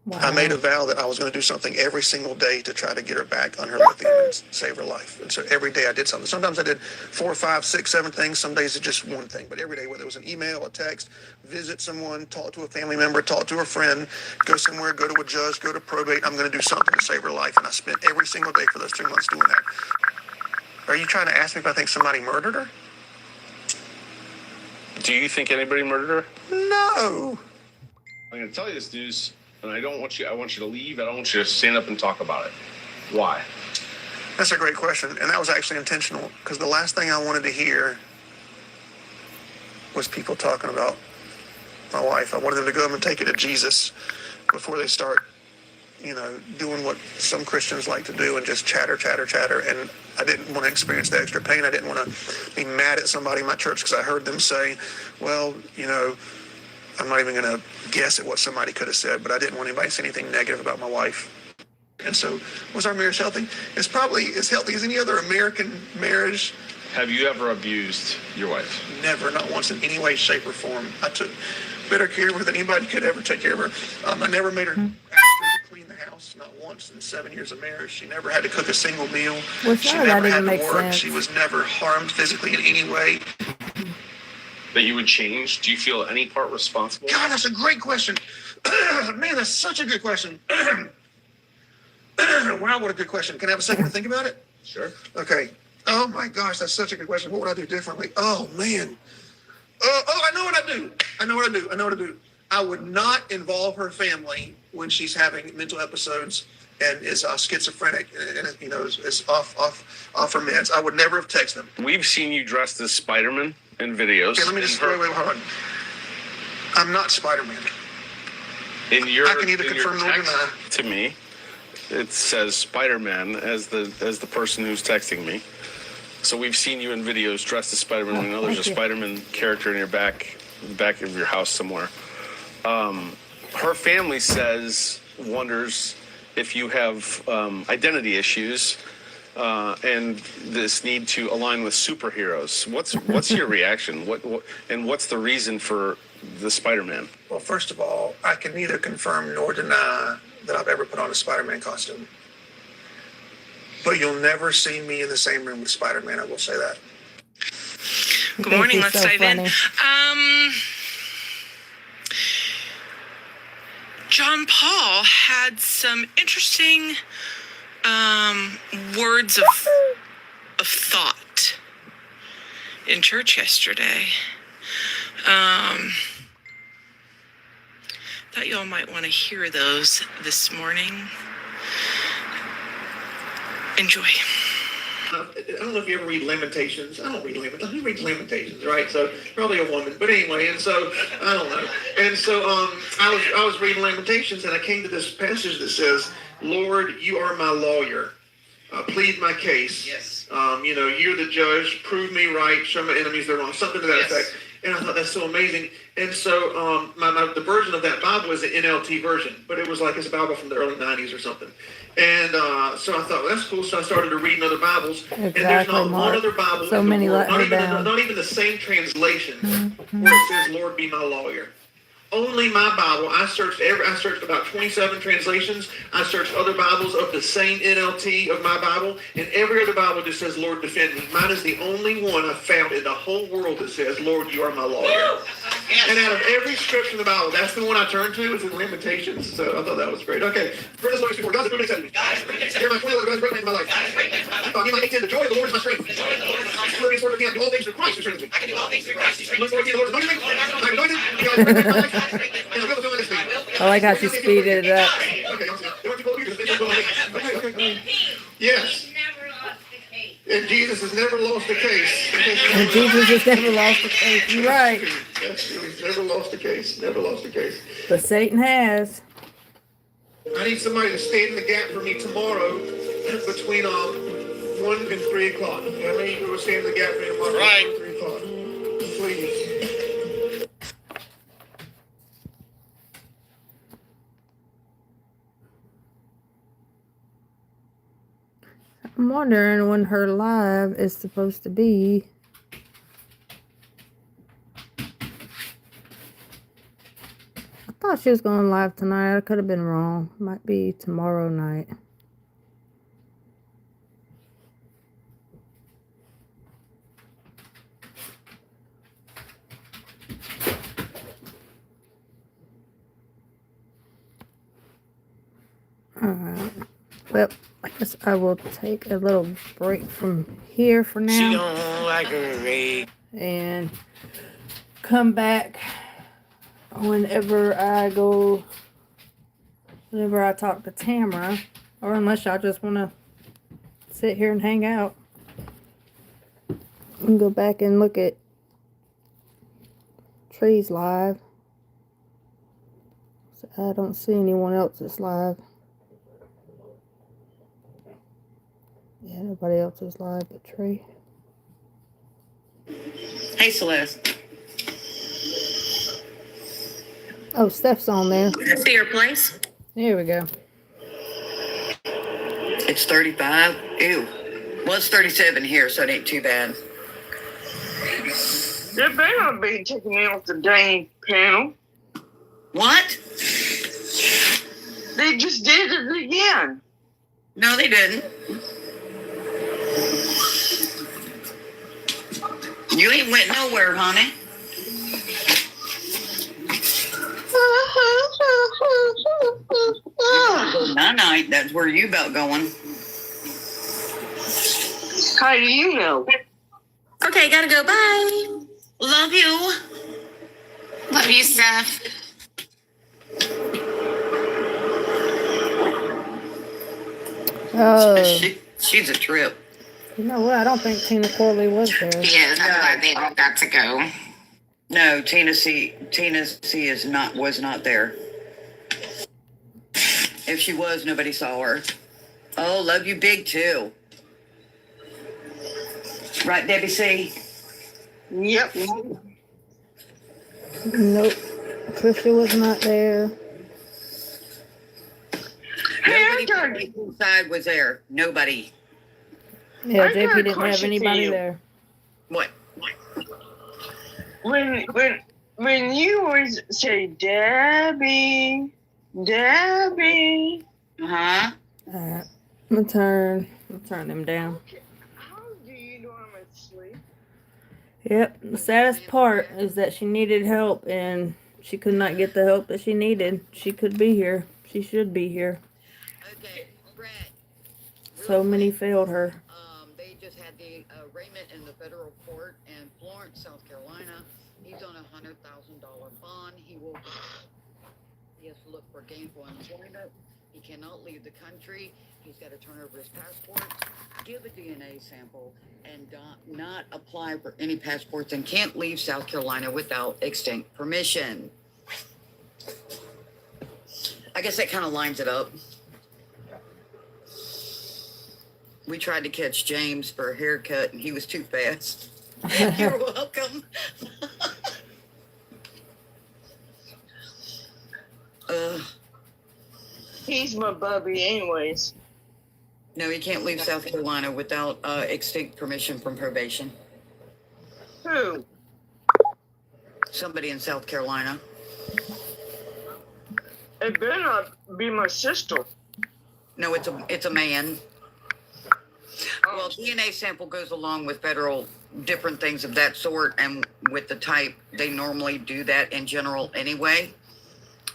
Wow. I made a vow that I was going to do something every single day to try to get her back on her lithium and save her life. And so every day I did something. Sometimes I did 4, 5, 6, 7 things. Some days it's just one thing. But every day, whether it was an email, a text, visit someone, talk to a family member, talk to a friend, go somewhere, go to a judge, go to probate, I'm going to do something to save her life. And I spent every single day for those 3 months doing that. Are you trying to ask me if I think somebody murdered her? Do you think anybody murdered her? No. I'm going to tell you this news. And I want you to leave. I don't want you to stand up and talk about it. Why? That's a great question. And that was actually intentional, because the last thing I wanted to hear was people talking about my wife. I wanted them to go up and take it to Jesus before they start, doing what some Christians like to do and just chatter. And I didn't want to experience the extra pain. I didn't want to be mad at somebody in my church because I heard them say, well, I'm not even going to guess at what somebody could have said, but I didn't want anybody to say anything negative about my wife. And so, was our marriage healthy? It's probably as healthy as any other American marriage. Have you ever abused your wife? Never, not once in any way, shape, or form. I took better care of her than anybody could ever take care of her. I never made her clean the house, not once in 7 years of marriage. She never had to cook a single meal. She never had to work. Sense. She was never harmed physically in any way. That you would change? Do you feel any part responsible? God, that's a great question. Man, that's such a good question. Wow, what a good question. Can I have a second to think about it? Sure. Okay. Oh my gosh, that's such a good question. What would I do differently? Oh man. I know what I do. I would not involve her family when she's having mental episodes and is schizophrenic and is off her meds. I would never have texted them. We've seen you dressed as Spider-Man in videos. Okay, let me just wait, hold on. I'm not Spider-Man. I can either confirm nor deny. To me, it says Spider-Man as the person who's texting me. So we've seen you in videos dressed as Spider-Man. We know there's a Spider-Man character in your back of your house somewhere. Her family wonders if you have identity issues and this need to align with superheroes. What's your reaction? And what's the reason for the Spider-Man? Well, first of all, I can neither confirm nor deny that I've ever put on a Spider-Man costume. But you'll never see me in the same room with Spider-Man, I will say that. Good morning, let's dive in. John Paul had some interesting words of thought in church yesterday. Thought you all might want to hear those this morning. Enjoy. I don't know if you ever read Lamentations. I don't read Lamentations. Who reads Lamentations, right? So probably a woman. But anyway, and so I don't know. And so I was reading Lamentations, and I came to this passage that says, "Lord, you are my lawyer. Plead my case. Yes. You're the judge. Prove me right. Show my enemies they're wrong." Something to that effect. And I thought that's so amazing. And so the version of that Bible is the NLT version, but it was like it's a Bible from the early 90s or something. And so I thought, well, that's cool. So I started to read other Bibles. Exactly, and there's not one other Bible so in the many world, let not even the same translation where it says, "Lord, be my lawyer." Only my Bible. I searched about 27 translations. I searched other Bibles of the same NLT of my Bible, and every other Bible just says, "Lord, defend me." Mine is the only one I found in the whole world that says, "Lord, you are my lawyer." And out of every scripture in the Bible, that's the one I turned to, is in Lamentations. So I thought that was great. Okay. Verse 24. God's improving acceptance. Here my 20 God's great man in my life. Nehemiah 8:10. The joy of the Lord is my strength. Philippians 4:10. I can do all things through Christ who strengthens me. Philippians 4:10. The Lord is anointed me. I'm anointed. God's great man in my life. And I will fulfill this thing. I like how she speeded it up. Okay. Yes. And Jesus has never lost a case. And Jesus has never lost a case. You're right. Yes, he's never lost a case. Never lost a case. But Satan has. I need somebody to stand in the gap for me tomorrow between 1 and 3 o'clock. How many people will stand in the gap for me tomorrow? Right. 1 and 3 o'clock. Please. I'm wondering when her live is supposed to be. I thought she was going live tonight. I could have been wrong. Might be tomorrow night. Alright. Well, I guess I will take a little break from here for now. She don't like her raid. And come back whenever I talk to Tamra, or unless y'all just want to sit here and hang out. We can go back and look at Tree's live. So I don't see anyone else's live. Yeah, nobody else is live but Tree. Hey, Celeste. Oh, Steph's on there. See your place? There we go. It's 35. Ew. Well, it's 37 here, so it ain't too bad. They better not be taking me off the dang panel. What? They just did it again. No, they didn't. You ain't went nowhere, honey. Night, that's where you about going. How do you know? Okay, gotta go. Bye. Love you. Love you, Steph. Oh, She's a trip. you know what? I don't think Tina Corley was there. Yes, I'm glad they all got to go. No, Tina C was not there. If she was, nobody saw her. Oh, love you big too. Right, Debbie C? Yep. Nope. Trisha was not there. Nobody inside was there. Nobody. Yeah, I got JP a didn't have question for anybody you. there. What? When you always say Debbie. Uh-huh. Alright. I'm gonna turn him down. How do you know I'm asleep? Yep. The saddest part is that she needed help and she could not get the help that she needed. She could be here. She should be here. Okay, Brett. So many failed her. They just had the arraignment in the federal court in Florence, South Carolina. He's on a $100,000 bond. He has to look for gainful employment. He cannot leave the country. He's got to turn over his passport, give a DNA sample, and not apply for any passports, and can't leave South Carolina without extinct permission. I guess that kind of lines it up. We tried to catch James for a haircut, and he was too fast. You're welcome. He's my bubby anyways. No, he can't leave South Carolina without extinct permission from probation. Who? Somebody in South Carolina. It better not be my sister. No, it's a man. Well, DNA sample goes along with federal different things of that sort, and with the type, they normally do that in general anyway,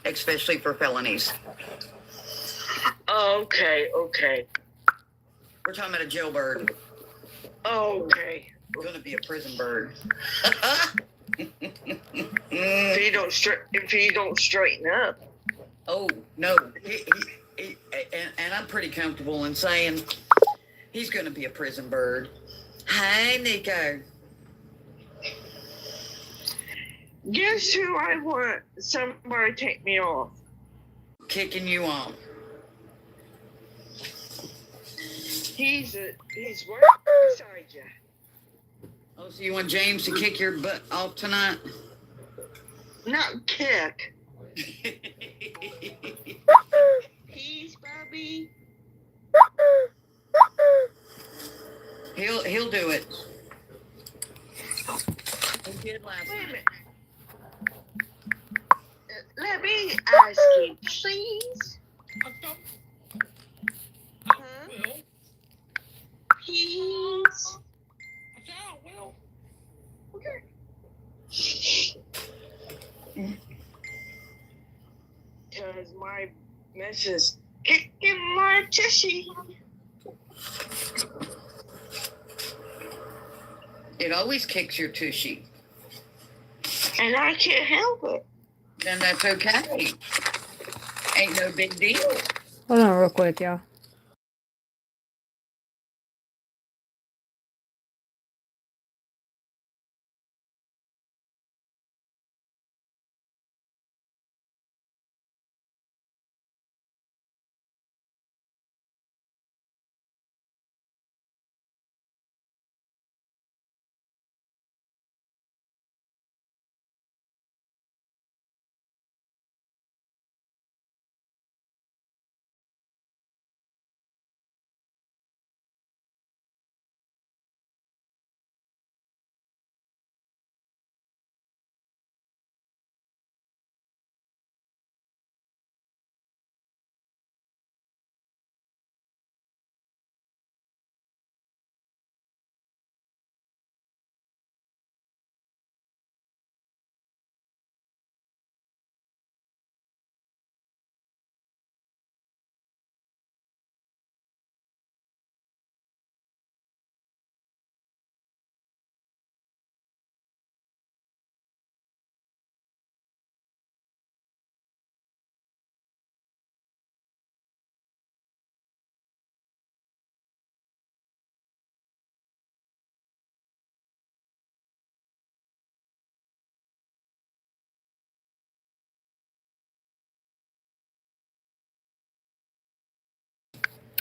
especially for felonies. Okay. We're talking about a jailbird. Okay. Going to be a prison bird. If he don't straighten up. Oh no, and I'm pretty comfortable in saying he's going to be a prison bird. Hey, Nico. Guess who I want somebody to take me off? Kicking you off. He's right beside you. Oh, so you want James to kick your butt off tonight? Not kick. He's Bobby. He'll do it. He did last night. Let me ask you, please. Huh? Please. Because my missus kicking my tushy. It always kicks your tushy. And I can't help it. Then that's okay. Ain't no big deal. Hold on real quick, y'all.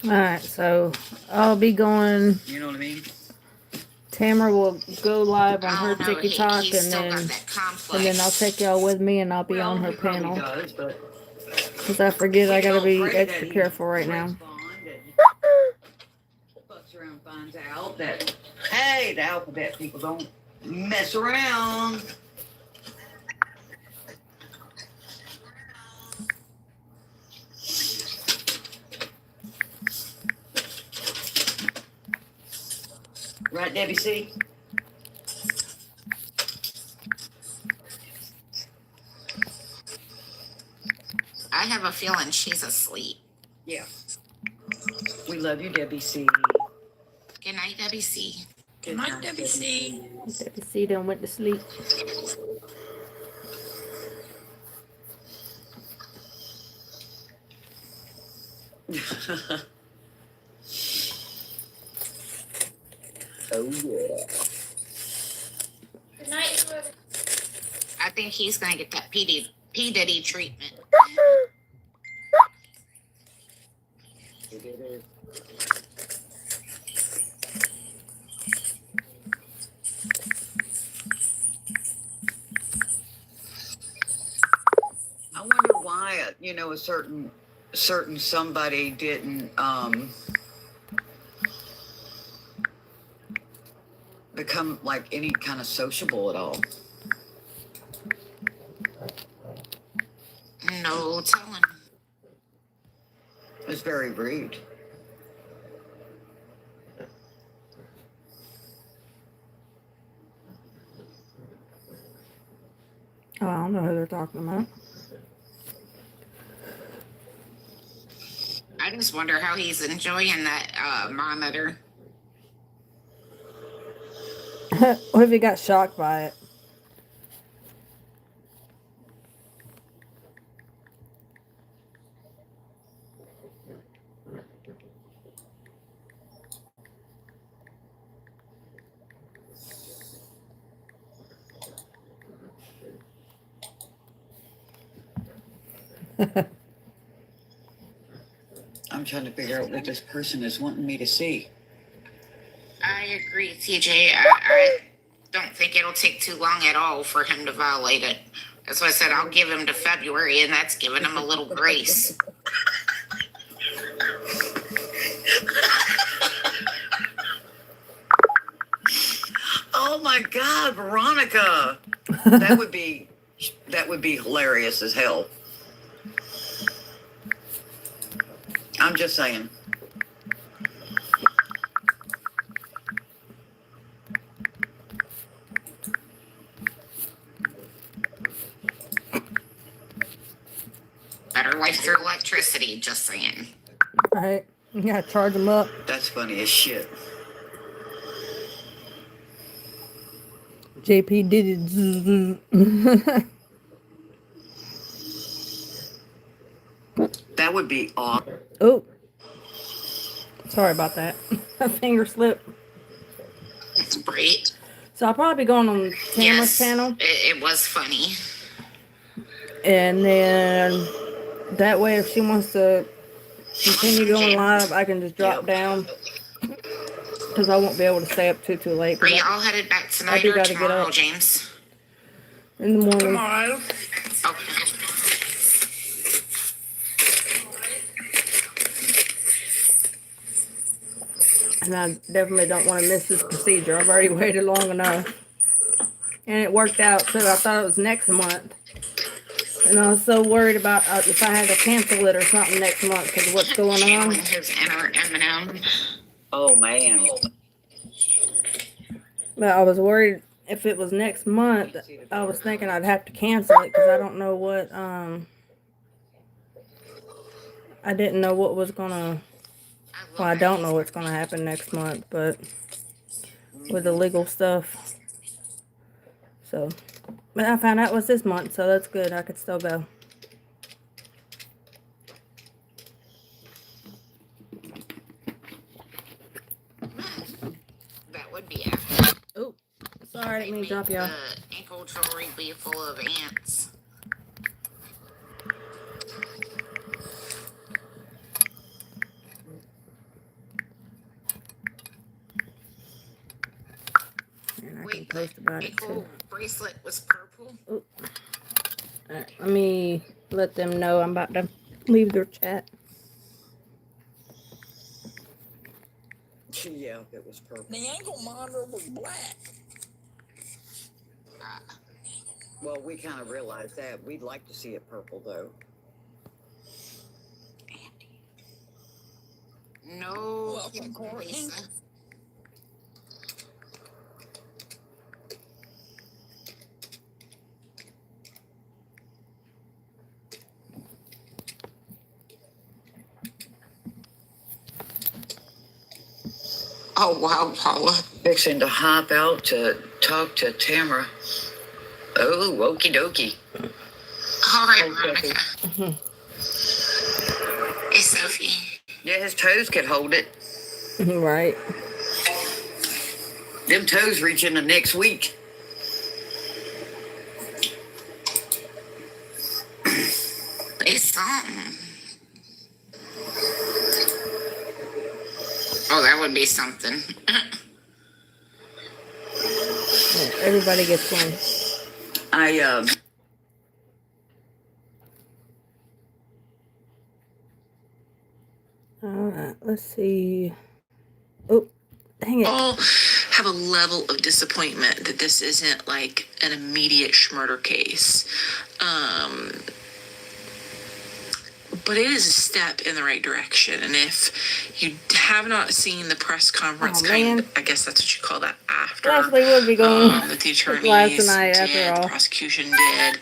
Alright, so I'll be going. You know what I mean? Tamra will go live on her I don't know, TikTok, he's and still then got that complex. and then I'll take y'all with me, and I'll be on her he probably panel. does, but Cause I forget I gotta be we all pray that extra he careful right now. respond and fucks around, finds out that, hey, the alphabet people don't mess around. Right, Debbie C? I have a feeling she's asleep. Yeah. We love you, Debbie C. Good night, Debbie C. Good night, Debbie C. Debbie C done went to sleep. Oh, yeah. Good night. I think he's gonna get that P. Diddy treatment. I wonder why, a certain somebody didn't become like any kind of sociable at all. No telling. It's very rude. know who they're talking about. I just wonder how he's enjoying that monitor. What if he got shocked by it? I'm trying to figure out what this person is wanting me to see. I agree, TJ. I don't think it'll take too long at all for him to violate it. That's why I said I'll give him to February, and that's giving him a little grace. Oh my God, Veronica. That would be hilarious as hell. I'm just saying. Better life through electricity, just saying. Right. You gotta charge them up. That's funny as shit. JP did it. That would be awesome. Oh. Sorry about that. A finger slip. It's great. So I'll probably be going on Tamra's channel. It was funny. And then that way, if she wants to continue going live, I can just drop down. Because I won't be able to stay up too late. Are y'all headed back tonight or tomorrow, James? In the morning. Tomorrow. Okay. And I definitely don't want to miss this procedure. I've already waited long enough. And it worked out too. I thought it was next month. And I was so worried about if I had to cancel it or something next month because of what's going on. His inner Eminem. Oh man. But I was worried if it was next month. I was thinking I'd have to cancel it because I don't know what, I didn't know what was gonna, well, I don't know what's gonna happen next month, but with the legal stuff. So, but I found out it was this month, so that's good. I could still go. That would be accurate. Oh, sorry, I didn't mean to drop y'all. The ankle jewelry be full of ants. And I can post about it too. Bracelet was purple. Ooh. All right, let me let them know I'm about to leave their chat. Yeah, it was purple. The ankle monitor was black. Well, we kind of realized that. We'd like to see it purple, though. No. Welcome, Courtney. Oh, wow, Paula. Fixing to hop out to talk to Tamra. Oh, okie dokie. All right, Veronica. Hey, Sophie. Yeah, his toes could hold it. Right. Them toes reach into next week. Say something. Oh, that would be something. Everybody gets one. Alright, let's see. Oh, dang it. All have a level of disappointment that this isn't like an immediate murder case. But it is a step in the right direction. And if you have not seen the press conference, I guess that's what you call that after. Leslie would be going that the attorneys live tonight did, after all. the prosecution did.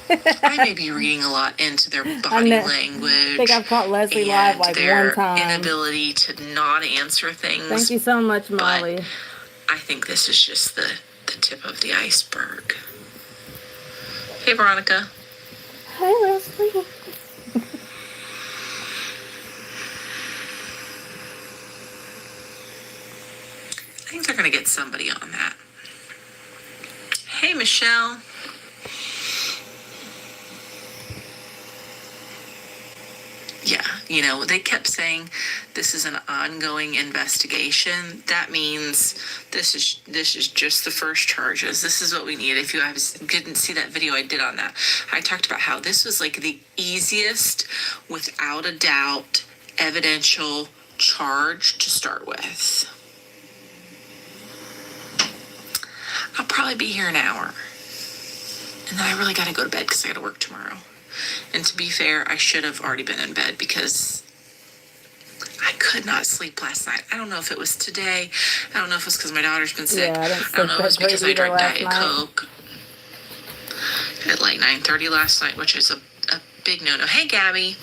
I may be reading a lot into their body language. I think I've caught Leslie live like their one time. inability to not answer things. Thank you so much, Molly. But I think this is just the tip of the iceberg. Hey, Veronica. Hey, Leslie. I think they're going to get somebody on that. Hey, Michelle. Yeah, you know, they kept saying this is an ongoing investigation. That means this is just the first charges. This is what we need. If you didn't see that video I did on that, I talked about how this was like the easiest, without a doubt, evidential charge to start with. I'll probably be here an hour. And then I really got to go to bed because I got to work tomorrow. And to be fair, I should have already been in bed because I could not sleep last night. I don't know if it was today. I don't know if it was because my daughter's been sick. Yeah, I don't know if it was because I drank Diet Coke at like 9:30 last night, which is a big no-no. Hey, Gabby.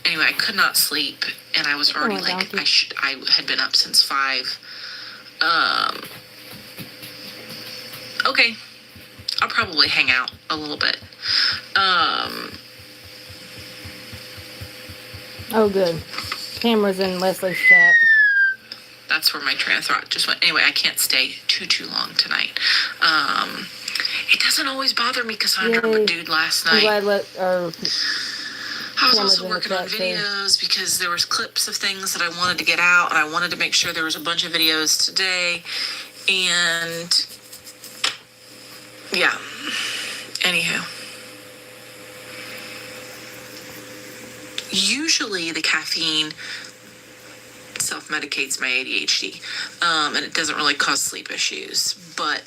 Anyway, I could not sleep, and I was already I had been up since 5. Okay. I'll probably hang out a little bit. Oh, good. Camera's in Leslie's chat. That's where my train of thought just went. Anyway, I can't stay too long tonight. It doesn't always bother me, Cassandra, but dude, last night I was also working on videos because there was clips of things that I wanted to get out, and I wanted to make sure there was a bunch of videos today. And yeah. Anywho. Usually the caffeine self-medicates my ADHD, and it doesn't really cause sleep issues. But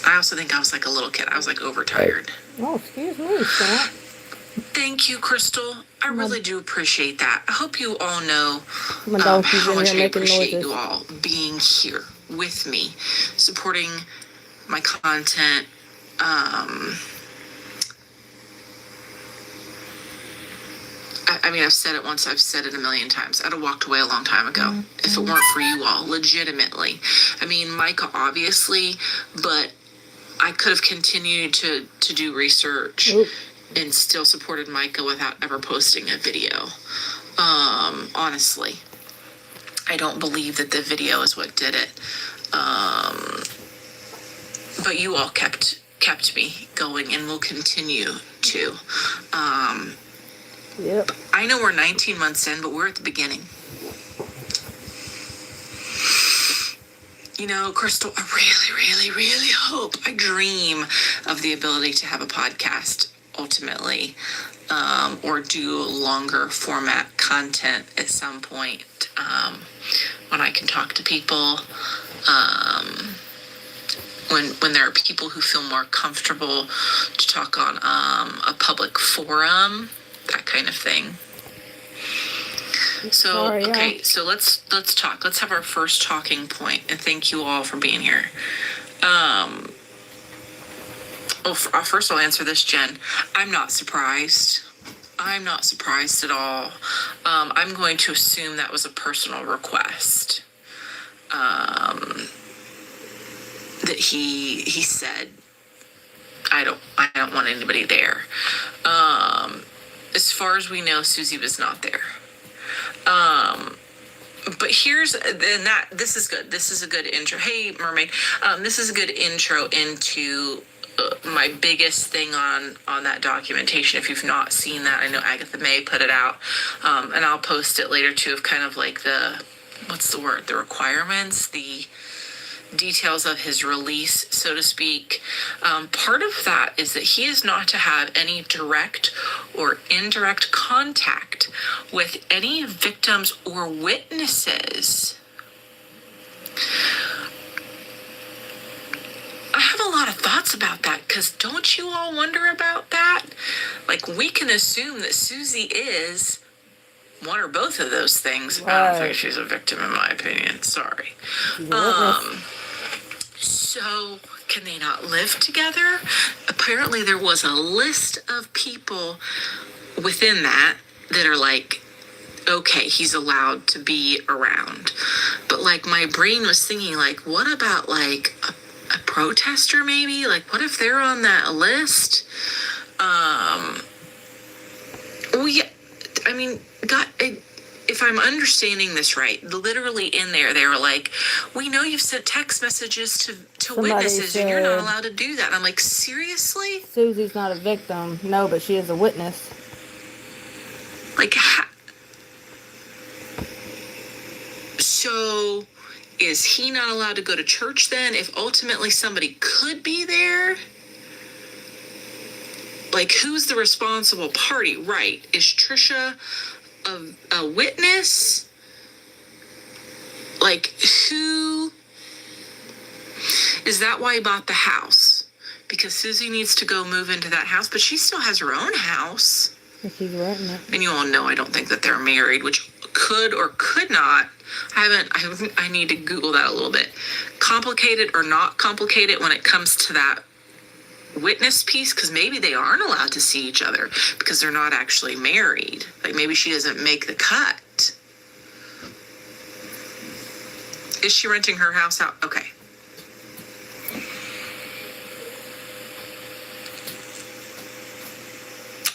I also think I was like a little kid. I was like overtired. Oh, excuse me, Scott. Thank you, Crystal. I really do appreciate that. I hope you all know how much I appreciate you all being here with me, supporting my content. I mean, I've said it once, I've said it a million times. I'd have walked away a long time ago if it weren't for you all, legitimately. I mean, Mica, obviously, but I could have continued to do research and still supported Mica without ever posting a video. Honestly, I don't believe that the video is what did it. But you all kept me going and will continue to. Yep. I know we're 19 months in, but we're at the beginning. You know, Crystal, I really hope, I dream of the ability to have a podcast ultimately, or do longer format content at some point, when I can talk to people, when there are people who feel more comfortable to talk on a public forum, that kind of thing. So, okay, so let's talk. Let's have our first talking point, and thank you all for being here. First I'll answer this, Jen. I'm not surprised. I'm not surprised at all. I'm going to assume that was a personal request. That he said, I don't want anybody there. As far as we know, Susie was not there. But this is good. This is a good intro. Hey, Mermaid. This is a good intro into my biggest thing on that documentation. If you've not seen that, I know Agatha May put it out, and I'll post it later too, of kind of like the requirements, the details of his release, so to speak. Part of that is that he is not to have any direct or indirect contact with any victims or witnesses. I have a lot of thoughts about that, because don't you all wonder about that? Like, we can assume that Susie is one or both of those things. Right. I don't think she's a victim, in my opinion. Sorry. So can they not live together? Apparently there was a list of people within that are like, okay, he's allowed to be around. But like my brain was thinking like, what about like a protester maybe? Like what if they're on that list? I mean, if I'm understanding this right, literally in there, they were like, we know you've sent text messages to witnesses and you're not allowed to do that. And I'm like, seriously? Susie's not a victim. No, but she is a witness. Like, so is he not allowed to go to church then if ultimately somebody could be there? Like, who's the responsible party? Right. Is Trisha a witness? Like, who? Is that why he bought the house? Because Susie needs to go move into that house, but she still has her own house. She's renting it. And you all know I don't think that they're married, which could or could not. I need to Google that a little bit. Complicated or not complicated when it comes to that witness piece, because maybe they aren't allowed to see each other because they're not actually married. Like maybe she doesn't make the cut. Is she renting her house out? Okay.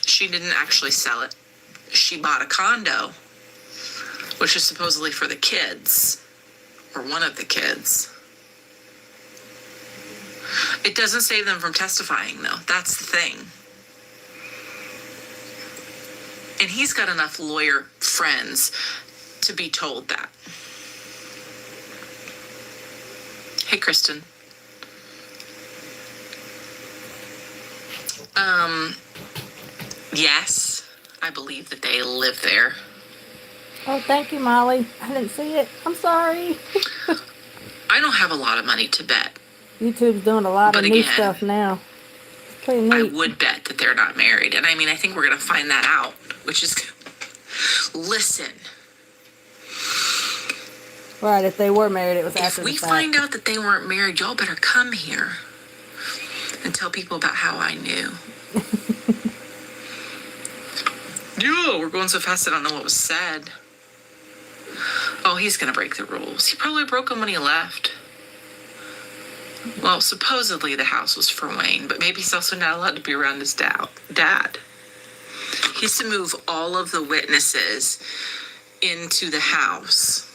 She didn't actually sell it. She bought a condo, which is supposedly for the kids, or one of the kids. It doesn't save them from testifying, though. That's the thing. And he's got enough lawyer friends to be told that. Hey, Kristen. Yes, I believe that they live there. Oh, thank you, Molly. I didn't see it. I'm sorry. I don't have a lot of money to bet. YouTube's doing a lot of new stuff now. It's pretty neat. I would bet that they're not married. And I mean, I think we're going to find that out, which is, listen. Right, if they were married, it was after If the we fact. find out that they weren't married, y'all better come here and tell people about how I knew. Yeah, we're going so fast I don't know what was said. Oh, he's going to break the rules. He probably broke them when he left. Well, supposedly the house was for Wayne, but maybe he's also not allowed to be around his dad. He's to move all of the witnesses into the house.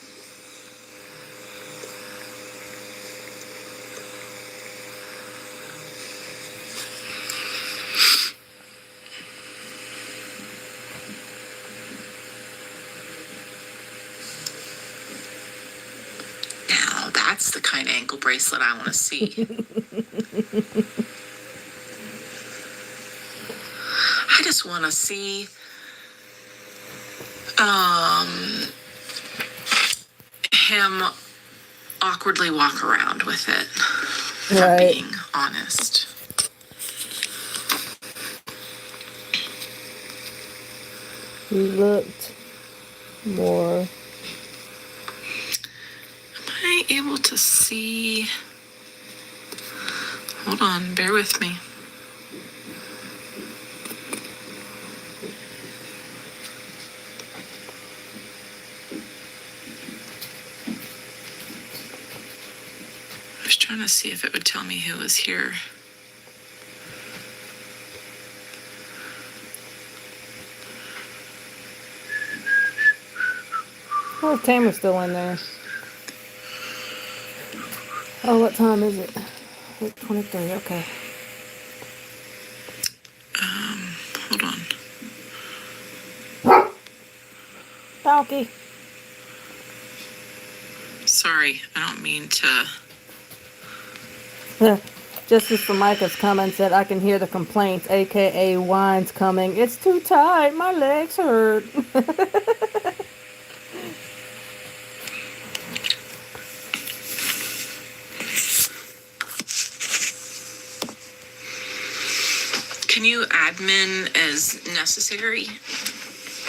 Now, that's the kind of ankle bracelet I want to see. I just want to see him awkwardly walk around with it, if I'm being honest. He looked more. Am I able to see? Hold on, bear with me. I was trying to see if it would tell me who was here. Oh, Tamra's still in there. Oh, what time is it? 8:23, okay. Hold on. Falky. Sorry, I don't mean to. Justice for Mica's comment said, I can hear the complaints, aka whines coming. It's too tight. My legs hurt. Can you admin as necessary?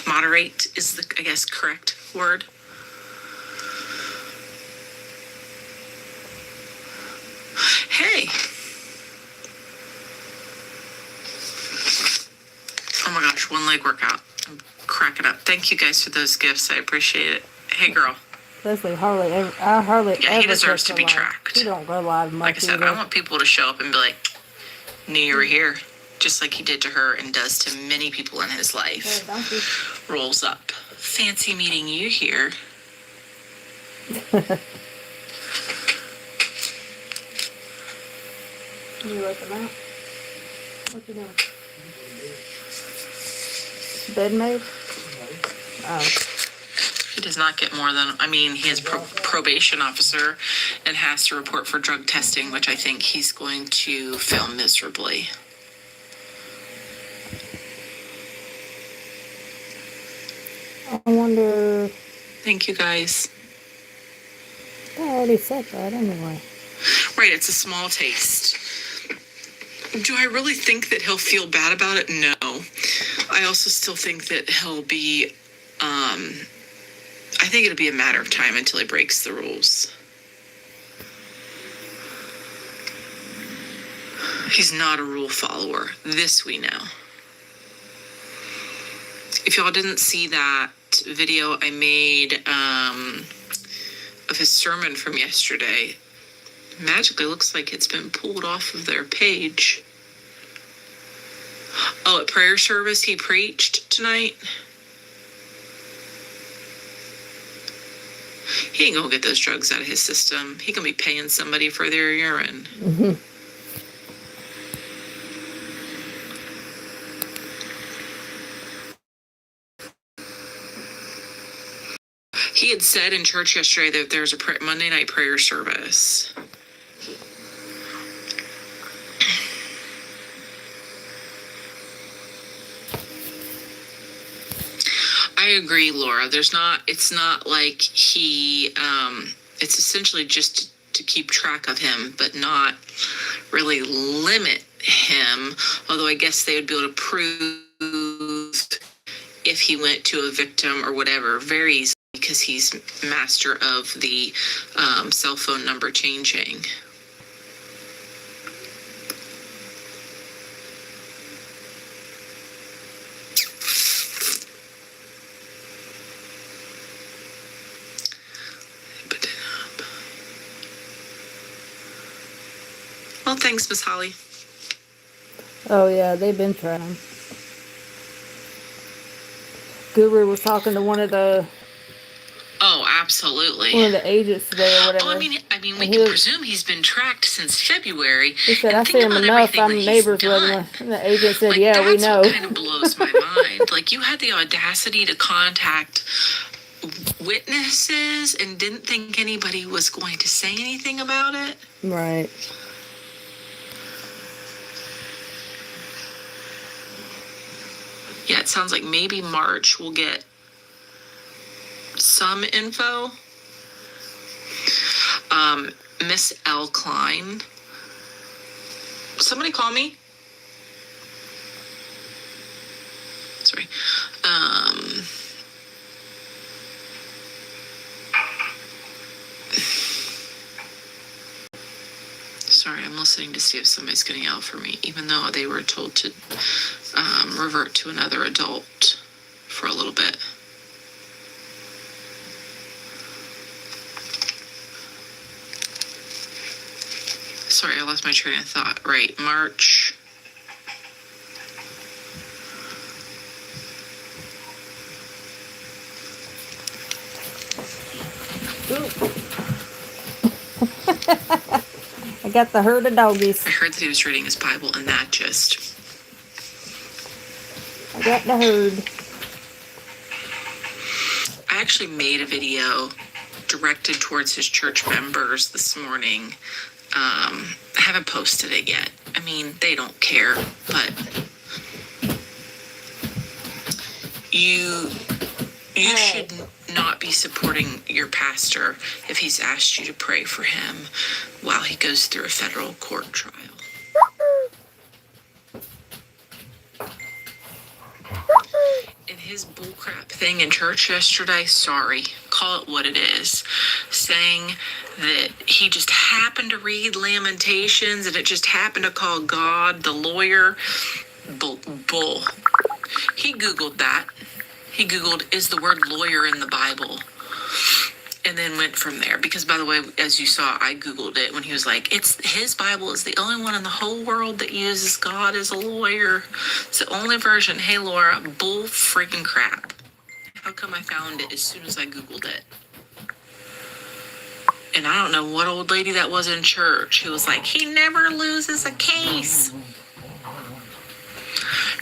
Moderate is the, I guess, correct word. Hey, Oh my gosh, one leg workout. I'm cracking up. Thank you guys for those gifts. I appreciate it. Hey, girl. Leslie hardly ever. I hardly Yeah, ever. he deserves catch to her be live. tracked. He don't go live much Like I said, either. I want people to show up and be like, knew you were here. Just like he did to her and does to many people in his life. Hey, donkey. Rolls up. Fancy meeting you here. You let them out? What you doing? Bed made? Oh. He does not get more than, he is probation officer and has to report for drug testing, which I think he's going to fail miserably. I wonder. Thank you, guys. I already said that anyway. Right, it's a small taste. Do I really think that he'll feel bad about it? No. I also still think that he'll be, I think it'll be a matter of time until he breaks the rules. He's not a rule follower. This we know. If y'all didn't see that video I made of his sermon from yesterday, magically looks like it's been pulled off of their page. Oh, at prayer service he preached tonight. He ain't gonna get those drugs out of his system. He gonna be paying somebody for their urine. Mm-hmm. He had said in church yesterday that there's a Monday night prayer service. I agree, Laura. It's not like he, it's essentially just to keep track of him, but not really limit him. Although I guess they would be able to prove if he went to a victim or whatever very easily because he's master of the cell phone number changing. Well, thanks, Miss Holly. Oh yeah, they've been trying. Guru was talking to one of the absolutely. agents today or whatever. Oh, we can presume he's been tracked since February. He said, "I see him enough. I'm neighbors with him." And the agent said, "Yeah, we know." That's what kind of blows my mind. Like, you had the audacity to contact witnesses and didn't think anybody was going to say anything about it. Right. Yeah, it sounds like maybe March we'll get some info. Miss L. Klein. Somebody call me. Sorry. Sorry, I'm listening to see if somebody's going to yell for me, even though they were told to revert to another adult for a little bit. Sorry, I lost my train of thought. Right, March. I got the herd of doggies. I heard that he was reading his Bible, and that just... I got the herd. I actually made a video directed towards his church members this morning. I haven't posted it yet. They don't care, but you should not be supporting your pastor if he's asked you to pray for him while he goes through a federal court trial. And his bullcrap thing in church yesterday, sorry, call it what it is, saying that he just happened to read Lamentations and it just happened to call God the lawyer. Bull. he Googled that. He Googled, is the word lawyer in the Bible? And then went from there. Because, by the way, as you saw, I Googled it when he was like, his Bible is the only one in the whole world that uses God as a lawyer. It's the only version. Hey, Laura, bull freaking crap. How come I found it as soon as I Googled it? And I don't know what old lady that was in church who was like, he never loses a case.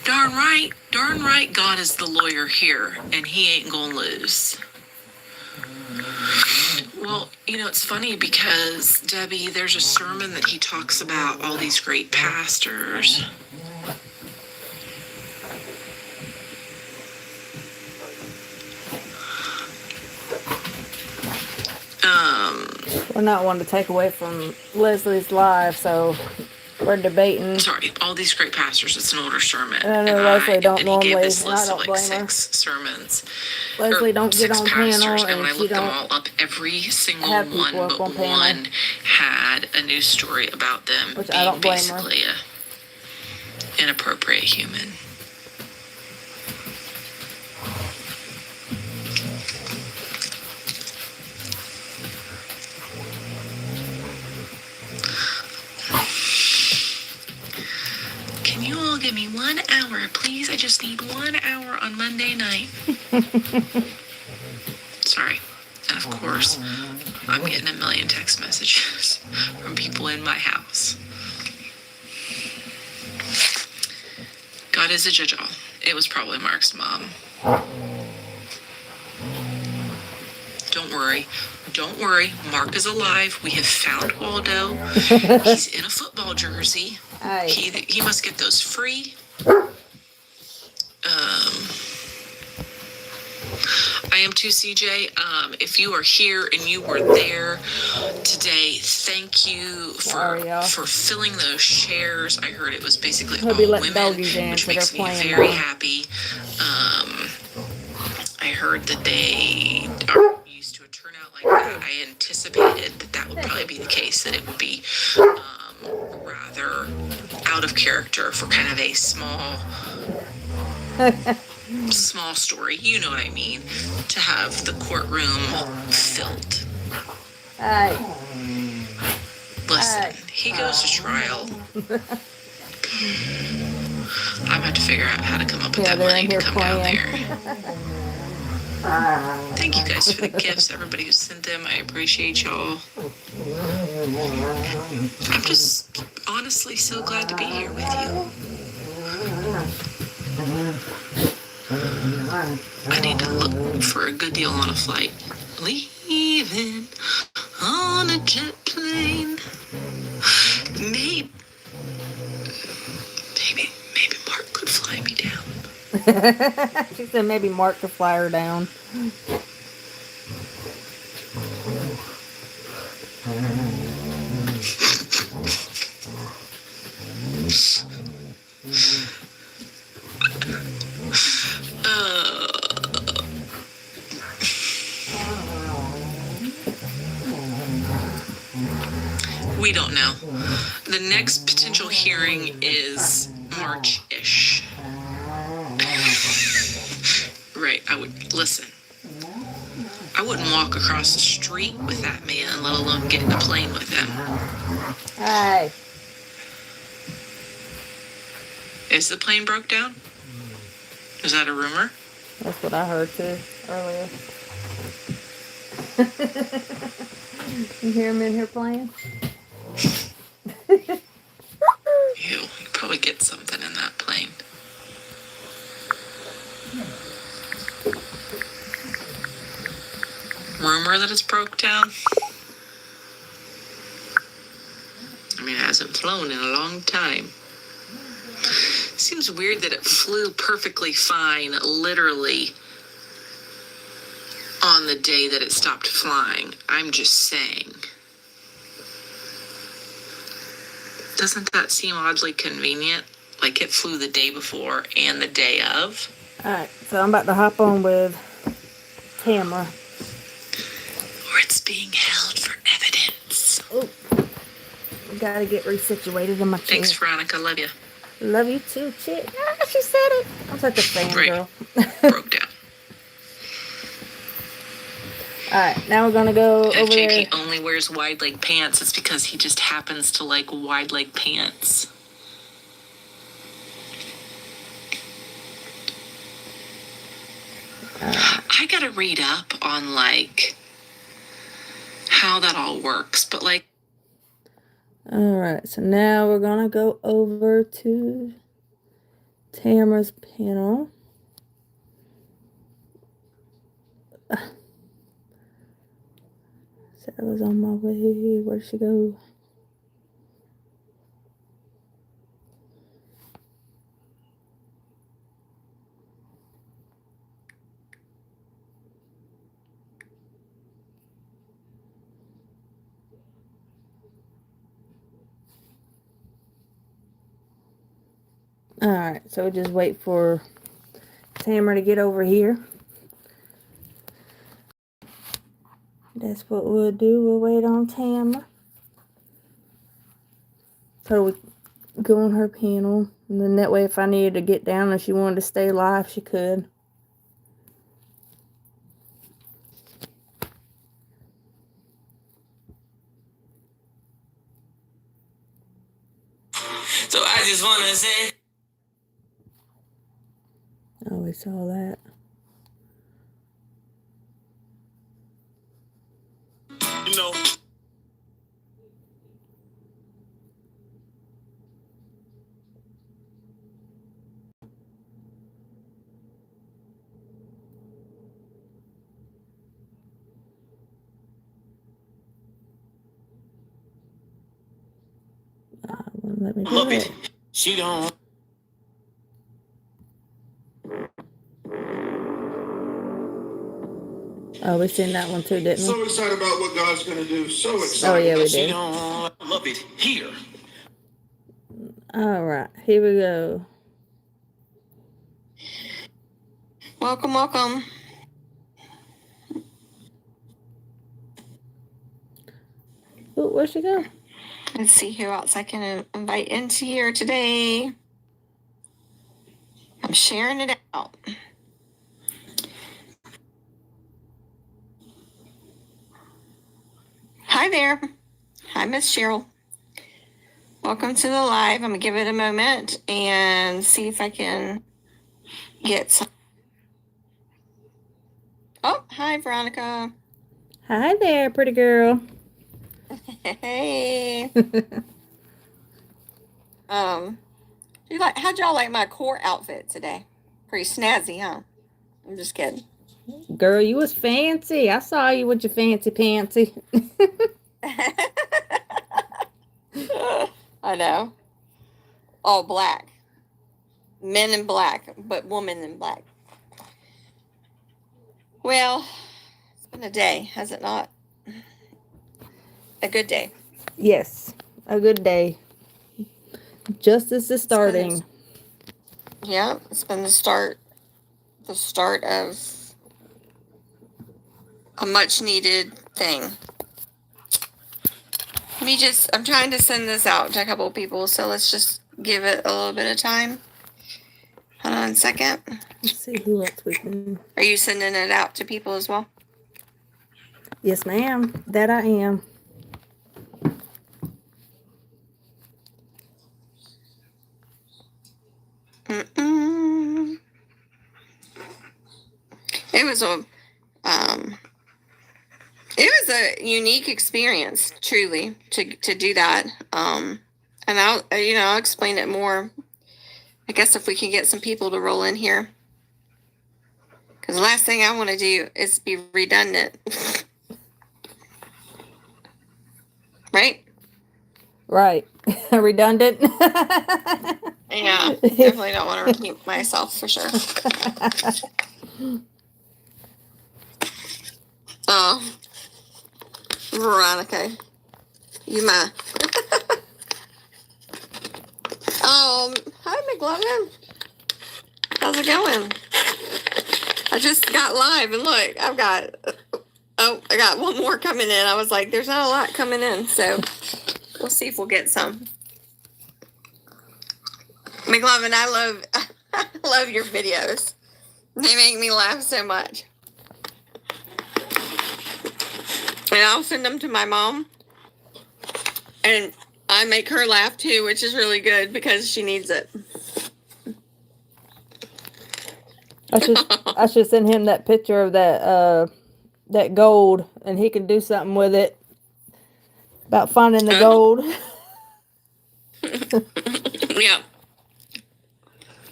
Darn right, God is the lawyer here, and he ain't gonna lose. Well, it's funny because, Debbie, there's a sermon that he talks about all these great pastors. We're not wanting to take away from Leslie's live, so we're debating. Sorry, all these great pastors. It's an older sermon. I know Leslie don't and normally, he gave this and I list of don't like blame her. 6 sermons. Leslie don't get 6 on pastors, panel, and when I and she looked them don't all up, every single have one people up but on panel. one had a news story about them Which being I don't blame her. basically a inappropriate human. Can you all give me 1 hour, please? I just need 1 hour on Monday night. Sorry. And of course, I'm getting a million text messages from people in my house. God is a judge all. It was probably Mark's mom. Don't worry. Don't worry. Mark is alive. We have found Waldo. He's in a football jersey. Aye. He must get those free. I am too, CJ. If you are here and you were there today, thank you for filling those shares. I heard it was basically He'll all be letting women, doggies in, which so makes they're me playing very now. happy. I heard that they are used to a turnout like that. I anticipated that would probably be the case, that it would be rather out of character for kind of a small story, you know what I mean, to have the courtroom filled. Aye. Listen, he goes to trial. I'm going to figure out how to come up with that money to come down there. Thank you guys for the gifts, everybody who sent them. I appreciate y'all. I'm just honestly so glad to be here with you. I need to look for a good deal on a flight. Leaving on a jet plane. Maybe Mark could fly me down. She said maybe Mark could fly her down. We don't know. The next potential hearing is March-ish. Right, I wouldn't walk across the street with that man, let alone get in a plane with him. Aye. Is the plane broke down? Is that a rumor? That's what I heard too earlier. You hear him in here playing? You probably get something in that plane. Rumor that it's broke down? I mean, it hasn't flown in a long time. Seems weird that it flew perfectly fine, literally, on the day that it stopped flying. I'm just saying. Doesn't that seem oddly convenient? Like it flew the day before and the day of? Alright, so I'm about to hop on with Tamra. Or it's being held for evidence. Oh, gotta get resituated in my chair. Thanks, Veronica. Love you. Love you too, chick. she said it. I'm such a fan girl. Broke down. All right, now we're gonna go If over JP there. only wears wide leg pants, it's because he just happens to like wide leg pants. I gotta read up on like how that all works, but like. All right, so now we're gonna go over to Tamra's panel. Said I was on my way. Where did she go? All right, so we'll just wait for Tamra to get over here. That's what we'll do. We'll wait on Tamra. So we go on her panel, and then that way if I needed to get down and she wanted to stay live, she could. So I just wanna say, Oh, we saw that. you know. Wouldn't let me do Love it. it. She don't. Oh, we seen that one too, didn't So we? excited about what God's going to do. So Oh, excited. yeah, we She did. don't love it here. All right, here we go. Welcome, welcome. Ooh, where'd she go? Let's see who else I can invite into here today. I'm sharing it out. Hi there. Hi, Miss Cheryl. Welcome to the live. I'm going to give it a moment and see if I can get some. Oh, hi, Veronica. Hi there, pretty girl. Hey. How'd y'all like my core outfit today? Pretty snazzy, huh? I'm just kidding. Girl, you was fancy. I saw you with your fancy pantsy. I know. All black. Men in black, but woman in black. Well, it's been a day, has it not? A good day. Yes, a good day. Justice is starting. Yeah, it's been the start of a much needed thing. I'm trying to send this out to a couple of people, so let's just give it a little bit of time. Hold on a second. Let's see who else we can. Are you sending it out to people as well? Yes, ma'am. That I am. Mm-mm. It was a unique experience, truly, to do that. And I'll explain it more. I guess if we can get some people to roll in here, because the last thing I want to do is be redundant, right? Right. Redundant. Yeah, definitely don't want to repeat myself for sure. Oh, Veronica, you my. Hi, McLovin. How's it going? I just got live and look, I got one more coming in. I was like, there's not a lot coming in, so we'll see if we'll get some. McLovin, I love your videos. They make me laugh so much. And I'll send them to my mom. And I make her laugh too, which is really good because she needs it. I should send him that picture of that gold, and he can do something with it about finding the gold. Yeah.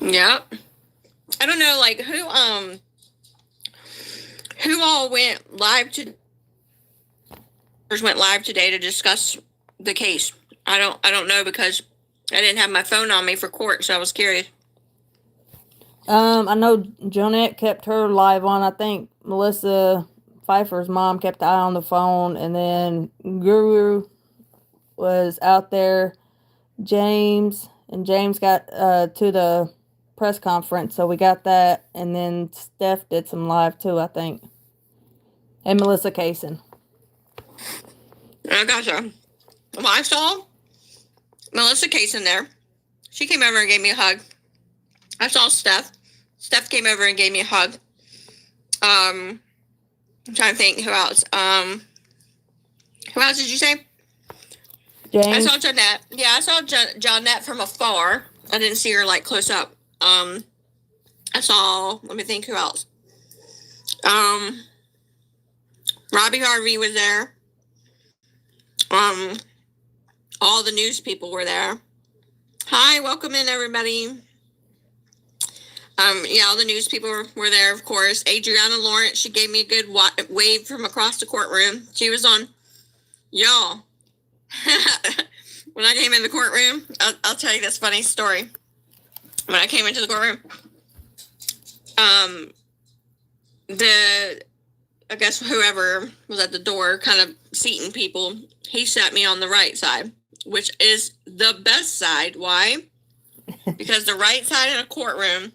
Yeah. I don't know, like who all went live today to discuss the case. I don't know because I didn't have my phone on me for court, so I was curious. I know Jonette kept her live on. I think Melissa Pfeiffer's mom kept the eye on the phone, and then Guru was out there. James got to the press conference, so we got that, and then Steph did some live too, I think, and Melissa Kaysen. I gotcha. Well, I saw Melissa Kaysen there. She came over and gave me a hug. I saw Steph. Steph came over and gave me a hug. I'm trying to think who else. Who else did you say? James. I saw Jonette. Yeah, I saw Jonette from afar. I didn't see her like close up. I saw. Let me think who else. Robbie Harvey was there. All the news people were there. Hi, welcome in everybody. Yeah, all the news people were there, of course. Adriana Lawrence, she gave me a good wave from across the courtroom. She was on, y'all. When I came in the courtroom, I'll tell you this funny story. When I came into the courtroom, I guess whoever was at the door kind of seating people, he sat me on the right side, which is the best side. Why? Because the right side in a courtroom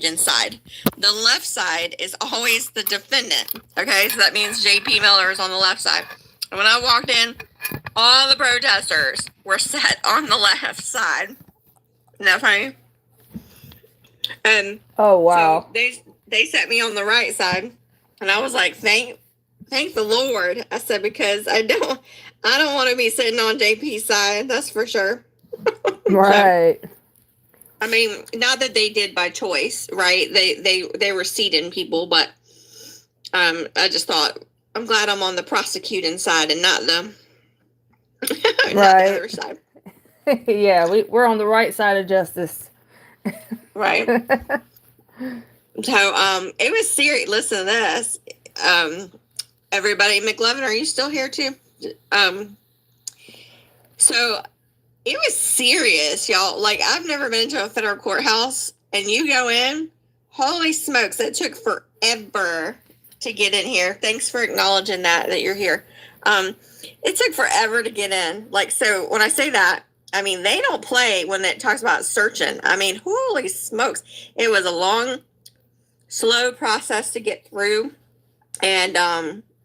inside. The left side is always the defendant. Okay, so that means JP Miller is on the left side. And when I walked in, all the protesters were sat on the left side. Isn't that funny? And oh wow. So they set me on the right side, and I was like, thank the Lord. I said, because I don't want to be sitting on JP's side. That's for sure. Right. So, I mean, not that they did by choice, right? They were seating people, but I just thought, I'm glad I'm on the prosecuting side and not the right. not the other side. Yeah, we're on the right side of justice. Right. So it was serious. Listen to this. Everybody, McLevin, are you still here too? So it was serious, y'all. Like, I've never been to a federal courthouse, and you go in, holy smokes, it took forever to get in here. Thanks for acknowledging that you're here. It took forever to get in. Like, so when I say that, I mean, they don't play when it talks about searching. I mean, holy smokes. It was a long, slow process to get through. And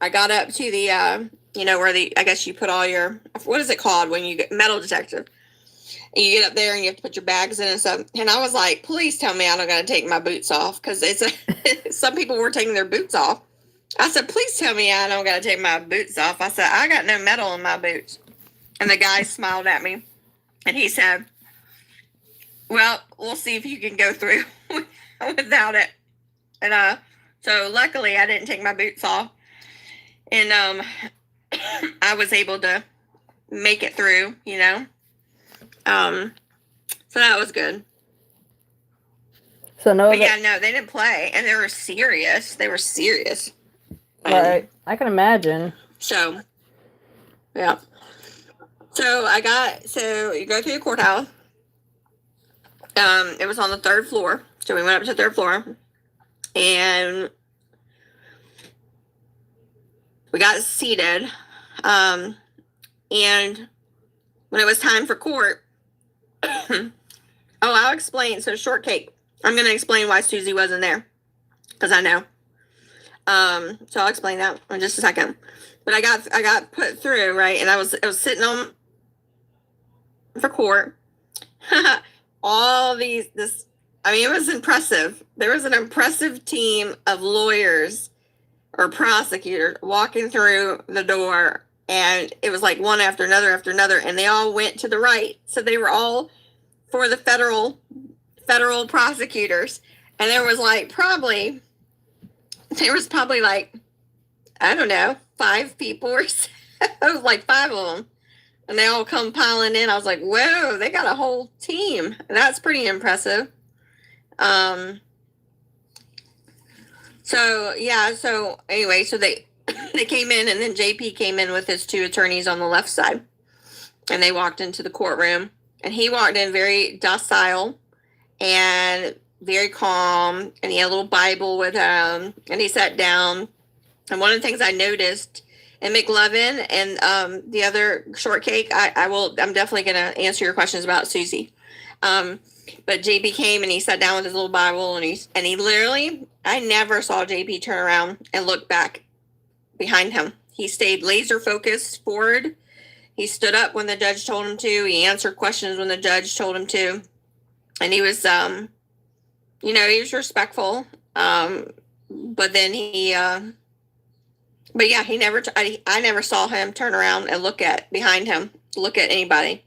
I got up to the, where I guess you put all your, what is it called when you get metal detector? And you get up there and you have to put your bags in and stuff. And I was like, please tell me I don't got to take my boots off. Because some people were taking their boots off. I said, please tell me I don't got to take my boots off. I said, I got no metal in my boots. And the guy smiled at me. And he said, well, we'll see if you can go through without it. And so luckily I didn't take my boots off. And I was able to make it through, so that was good. So no, they didn't play, and they were serious. Right, I can imagine. So, yeah. So you go through the courthouse. It was on the third floor, so we went up to the third floor, and we got seated. And when it was time for court, I'll explain. So shortcake, I'm going to explain why Susie wasn't there, because I know. So I'll explain that in just a second. But I got put through, right? And I was sitting on for court. all it was impressive. There was an impressive team of lawyers or prosecutors walking through the door, and it was like one after another, and they all went to the right. So they were all for the federal prosecutors. And there was probably like, I don't know, 5 people or so, like 5 of them. And they all come piling in. I was like, whoa, they got a whole team. That's pretty impressive. So anyway, so they came in, and then JP came in with his 2 attorneys on the left side. And they walked into the courtroom, and he walked in very docile and very calm, and he had a little Bible with him, and he sat down. And one of the things I noticed, and McLovin and the other shortcake, I'm definitely going to answer your questions about Susie. But JP came, and he sat down with his little Bible, and he literally, I never saw JP turn around and look back behind him. He stayed laser focused forward. He stood up when the judge told him to. He answered questions when the judge told him to. And he was, he was respectful. But then I never saw him turn around and look at anybody.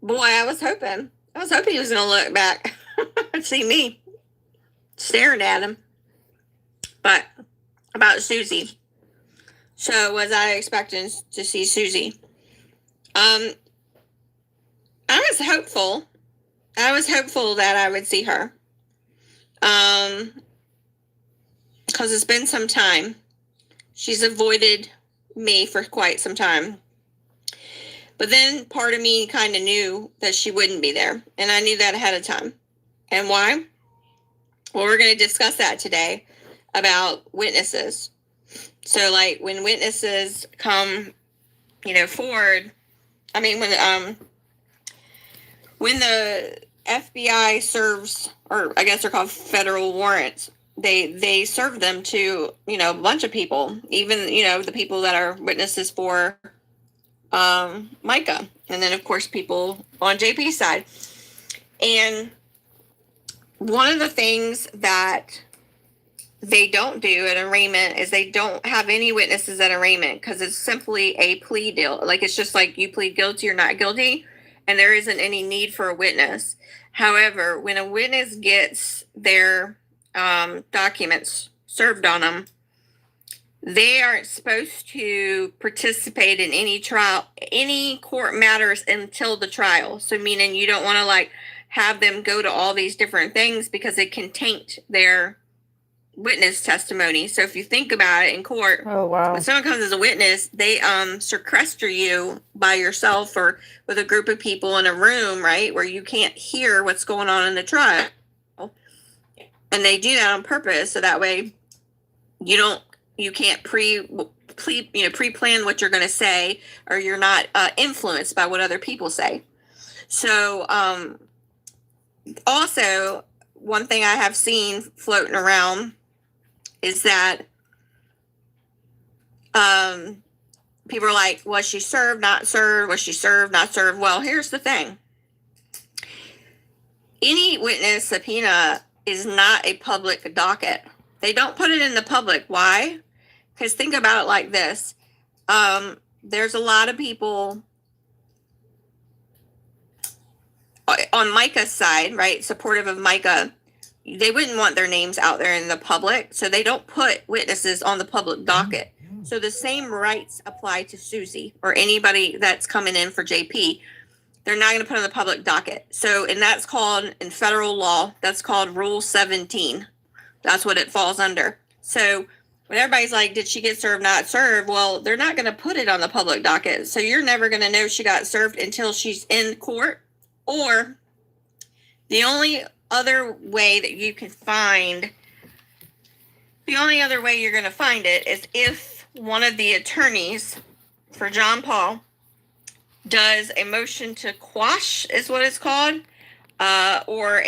Boy, I was hoping he was going to look back and see me staring at him. But about Susie. So was I expecting to see Susie? I was hopeful. That I would see her. Because it's been some time. She's avoided me for quite some time. But then part of me kind of knew that she wouldn't be there. And I knew that ahead of time. And why? Well, we're going to discuss that today about witnesses. So when witnesses come, forward, when the FBI serves, or I guess they're called federal warrants, they serve them to, a bunch of people, even, the people that are witnesses for Mica. And then, of course, people on JP's side. And one of the things that they don't do at arraignment is they don't have any witnesses at arraignment, because it's simply a plea deal. It's just like you plead guilty or not guilty, and there isn't any need for a witness. However, when a witness gets their documents served on them, they aren't supposed to participate in any court matters until the trial. So meaning you don't want to have them go to all these different things, because it can taint their witness testimony. So if you think about it in court, when someone comes as a witness, they sequester you by yourself or with a group of people in a room, right, where you can't hear what's going on in the trial. And they do that on purpose, so that way you can't pre-plan what you're going to say, or you're not influenced by what other people say. So also, one thing I have seen floating around is that people are like, was she served, not served? Was she served, not served? Well, here's the thing. Any witness subpoena is not a public docket. They don't put it in the public. Why? Because think about it like this. There's a lot of people on Mica's side, right, supportive of Mica. They wouldn't want their names out there in the public, so they don't put witnesses on the public docket. So the same rights apply to Susie or anybody that's coming in for JP. They're not going to put on the public docket. So, and that's called, in federal law, that's called Rule 17. That's what it falls under. So when everybody's like, did she get served, not served? Well, they're not going to put it on the public docket. So you're never going to know she got served until she's in court. Or the only other way that you can find, the only other way you're going to find it is if one of the attorneys for John Paul does a motion to quash, is what it's called, or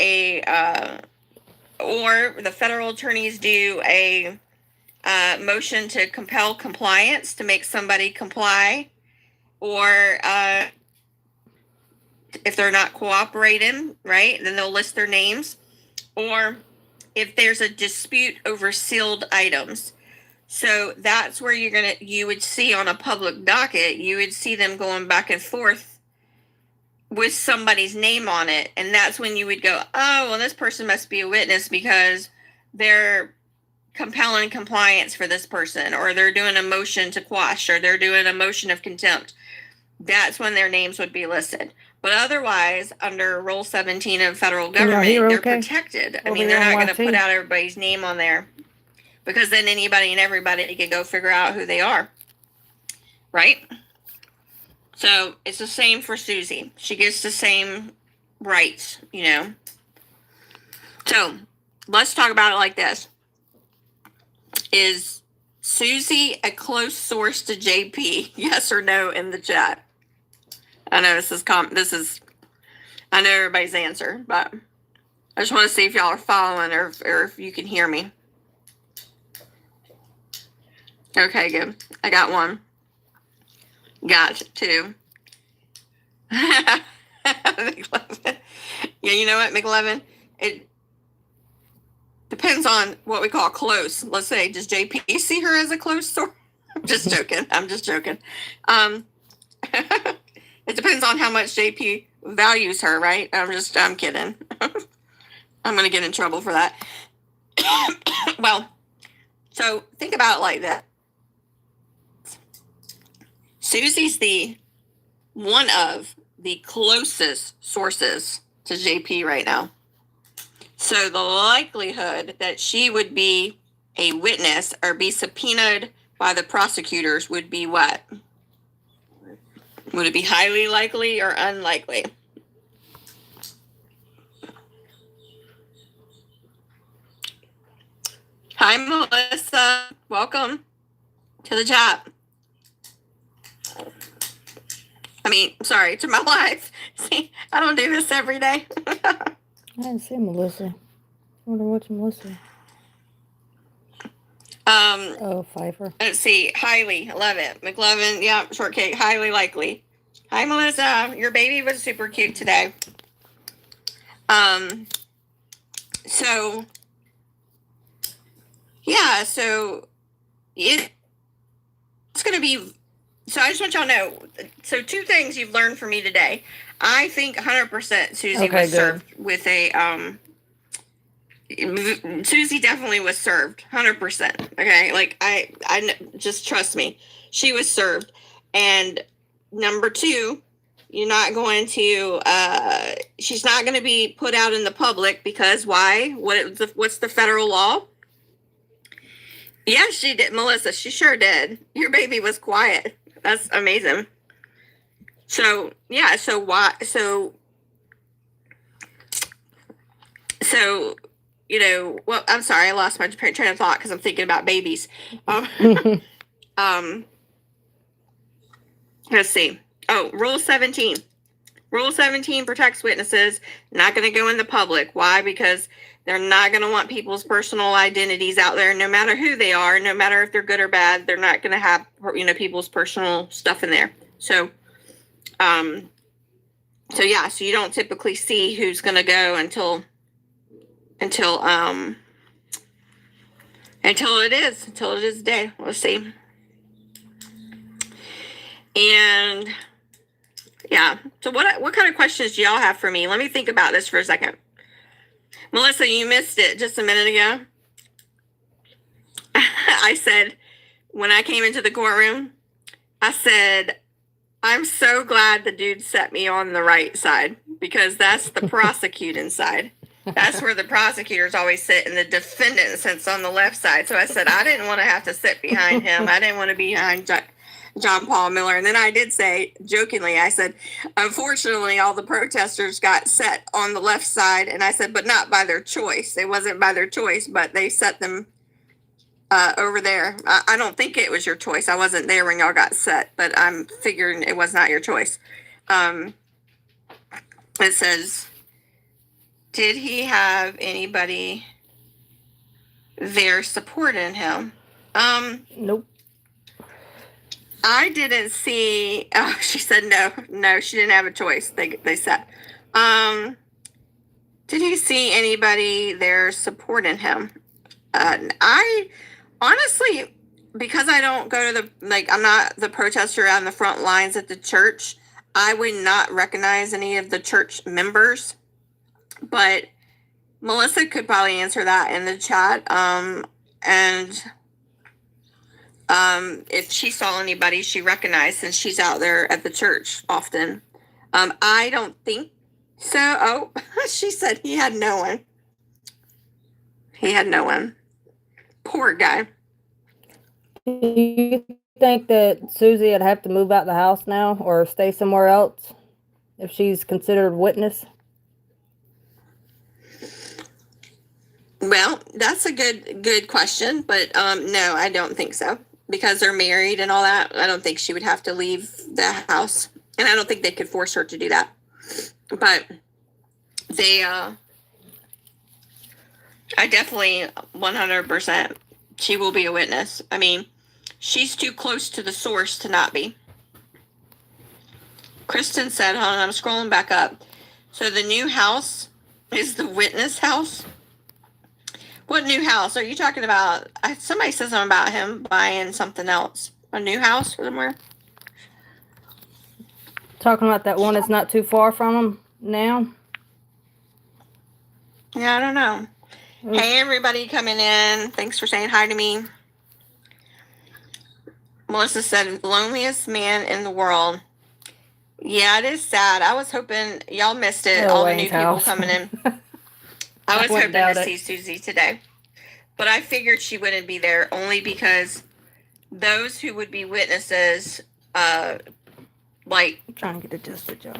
the federal attorneys do a motion to compel compliance, to make somebody comply, or if they're not cooperating, right, then they'll list their names. Or if there's a dispute over sealed items. So that's where you would see on a public docket, you would see them going back and forth with somebody's name on it. And that's when you would go, oh, well, this person must be a witness because they're compelling compliance for this person, or they're doing a motion to quash, or they're doing a motion of contempt. That's when their names would be listed. But otherwise, under Rule 17 of federal government, they're protected. I mean, they're not going to put out everybody's name on there, because then anybody and everybody can go figure out who they are. Right? So it's the same for Susie. She gets the same rights, you know. So let's talk about it like this. Is Susie a close source to JP? Yes or no in the chat? I know I know everybody's answer, but I just want to see if y'all are following or if you can hear me. Okay, good. I got one. Got two. McLevin. Yeah, you know what, McLevin? It depends on what we call close. Let's say, does JP see her as a close source? I'm just joking. It depends on how much JP values her, right? I'm kidding. I'm going to get in trouble for that. Well, so think about it like that. Susie's one of the closest sources to JP right now. So the likelihood that she would be a witness or be subpoenaed by the prosecutors would be what? Would it be highly likely or unlikely? Hi, Melissa. Welcome to the chat. Sorry, to my life. See, I don't do this every day. I didn't see Melissa. I wonder what's Melissa. Pfeiffer. Let's see. Highly. Love it. McLevin. Yeah, shortcake. Highly likely. Hi, Melissa. Your baby was super cute today. So it's going to be, so I just want y'all to know, so two things you've learned from me today. I think 100% Susie was served with a, Susie definitely was served 100%. Okay. Like I just trust me. She was served. And number two, you're not going to, she's not going to be put out in the public because why? What's the federal law? Yeah, she did, Melissa. She sure did. Your baby was quiet. That's amazing. So, yeah. So why? So, you know, well, I'm sorry. I lost my train of thought because I'm thinking about babies. Let's see. Oh, Rule 17. Rule 17 protects witnesses, not going to go in the public. Why? Because they're not going to want people's personal identities out there, no matter who they are, no matter if they're good or bad. They're not going to have, you know, people's personal stuff in there. So yeah, so you don't typically see who's going to go until it is day. Let's see. And yeah, so what kind of questions do y'all have for me? Let me think about this for a second. Melissa, you missed it just a minute ago. I said, when I came into the courtroom, I said, I'm so glad the dude set me on the right side, because that's the prosecuting side. That's where the prosecutors always sit, and the defendant sits on the left side. So I said, I didn't want to have to sit behind him. I didn't want to be behind John Paul Miller. And then I did say, jokingly, I said, unfortunately, all the protesters got set on the left side. And I said, but not by their choice. It wasn't by their choice, but they set them over there. I don't think it was your choice. I wasn't there when y'all got set, but I'm figuring it was not your choice. It says, did he have anybody there supporting him? Nope. I didn't see. Oh, she said no, she didn't have a choice. They said. Did you see anybody there supporting him? I honestly, because I don't go to I'm not the protester on the front lines at the church. I would not recognize any of the church members, but Melissa could probably answer that in the chat. And if she saw anybody she recognized, since she's out there at the church often. I don't think so. Oh, she said he had no one. He had no one. Poor guy. Do you think that Susie would have to move out the house now or stay somewhere else if she's considered witness? Well, that's a good question, but no, I don't think so. Because they're married and all that, I don't think she would have to leave the house. And I don't think they could force her to do that. But they, I definitely 100%, she will be a witness. I mean, she's too close to the source to not be. Kristen said, hold on, I'm scrolling back up. So the new house is the witness house? What new house are you talking about? Somebody said something about him buying something else. A new house somewhere? Talking about that one that's not too far from him now? Yeah, I don't know. Hey, everybody coming in. Thanks for saying hi to me. Melissa said, loneliest man in the world. Yeah, it is sad. I was hoping y'all missed it. All the new people coming in. I was hoping to see Susie today. But I figured she wouldn't be there only because those who would be witnesses, I'm trying to get adjusted, Joe.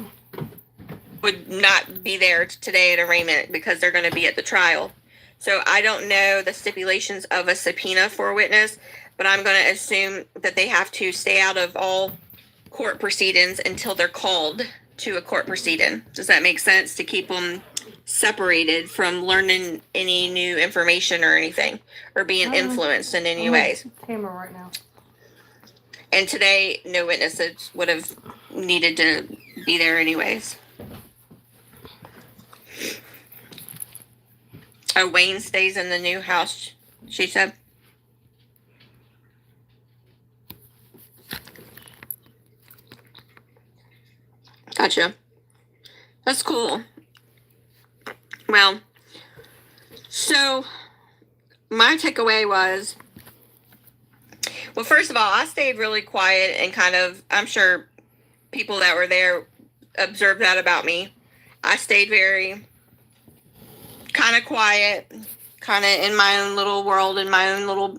Would not be there today at arraignment because they're going to be at the trial. So I don't know the stipulations of a subpoena for a witness, but I'm going to assume that they have to stay out of all court proceedings until they're called to a court proceeding. Does that make sense? To keep them separated from learning any new information or anything, or being influenced in any ways. Camera right now. And today, no witnesses would have needed to be there anyways. Oh, Wayne stays in the new house, she said. Gotcha. That's cool. Well, so my takeaway was, well, first of all, I stayed really quiet and kind of, I'm sure people that were there observed that about me. I stayed very kind of quiet, kind of in my own little world, in my own little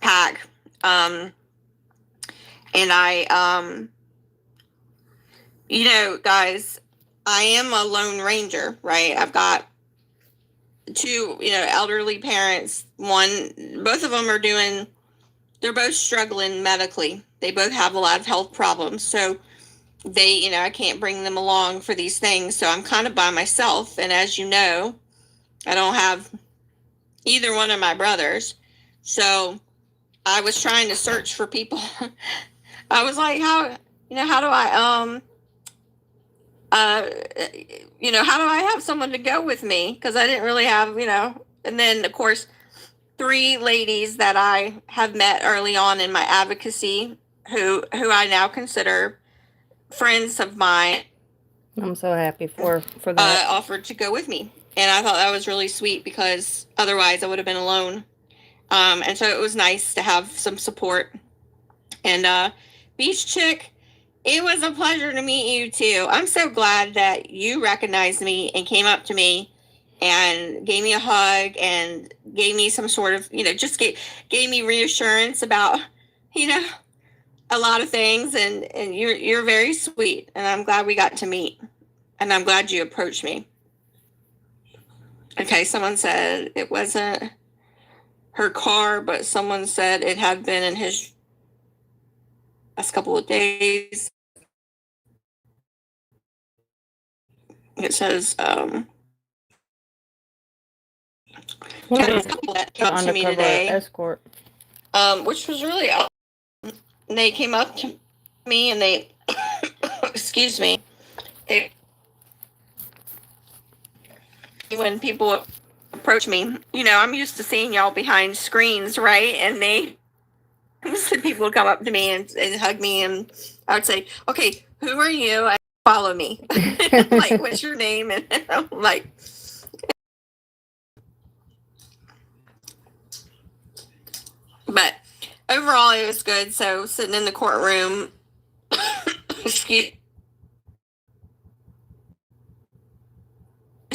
pack. And I, you know, guys, I am a lone ranger, right? I've got two, elderly parents. Both of them they're both struggling medically. They both have a lot of health problems. So they, I can't bring them along for these things. So I'm kind of by myself. And as you know, I don't have either one of my brothers. So I was trying to search for people. I was like, how do I, how do I have someone to go with me? Because I didn't really have, and then of course, 3 ladies that I have met early on in my advocacy who I now consider friends of mine. I'm so happy for that. Offered to go with me. And I thought that was really sweet because otherwise I would have been alone. And so it was nice to have some support. And Beach Chick, it was a pleasure to meet you too. I'm so glad that you recognized me and came up to me and gave me a hug and gave me some sort of, just gave me reassurance about, a lot of things. And you're very sweet. And I'm glad we got to meet. And I'm glad you approached me. Okay, someone said it wasn't her car, but someone said it had been in his last couple of days. It says, that came up to me today, escort. which was really they came up to me and they, excuse me, they, when people approach me, you know, I'm used to seeing y'all behind screens, right? And they, people would come up to me and hug me, and I would say, okay, who are you? And follow me. Like, what's your name? And I'm like, but overall it was good. So sitting in the courtroom, excuse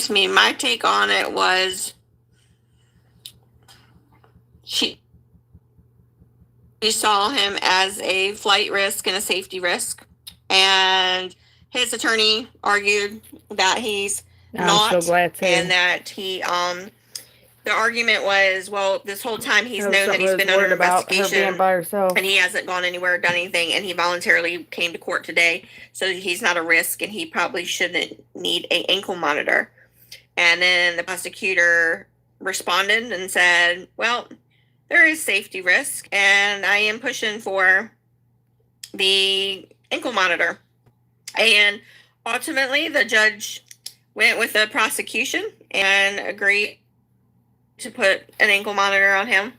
me, my take on it was she saw him as a flight risk and a safety risk, and his attorney argued that he's not, so glad too. and that he the argument was, well, this whole time he's known that something he's I was been under worried about her investigation being by herself. and he hasn't gone anywhere or done anything, and he voluntarily came to court today, so he's not a risk and he probably shouldn't need an ankle monitor. And then the prosecutor responded and said, well, there is safety risk, and I am pushing for the ankle monitor. And ultimately, the judge went with the prosecution and agreed to put an ankle monitor on him.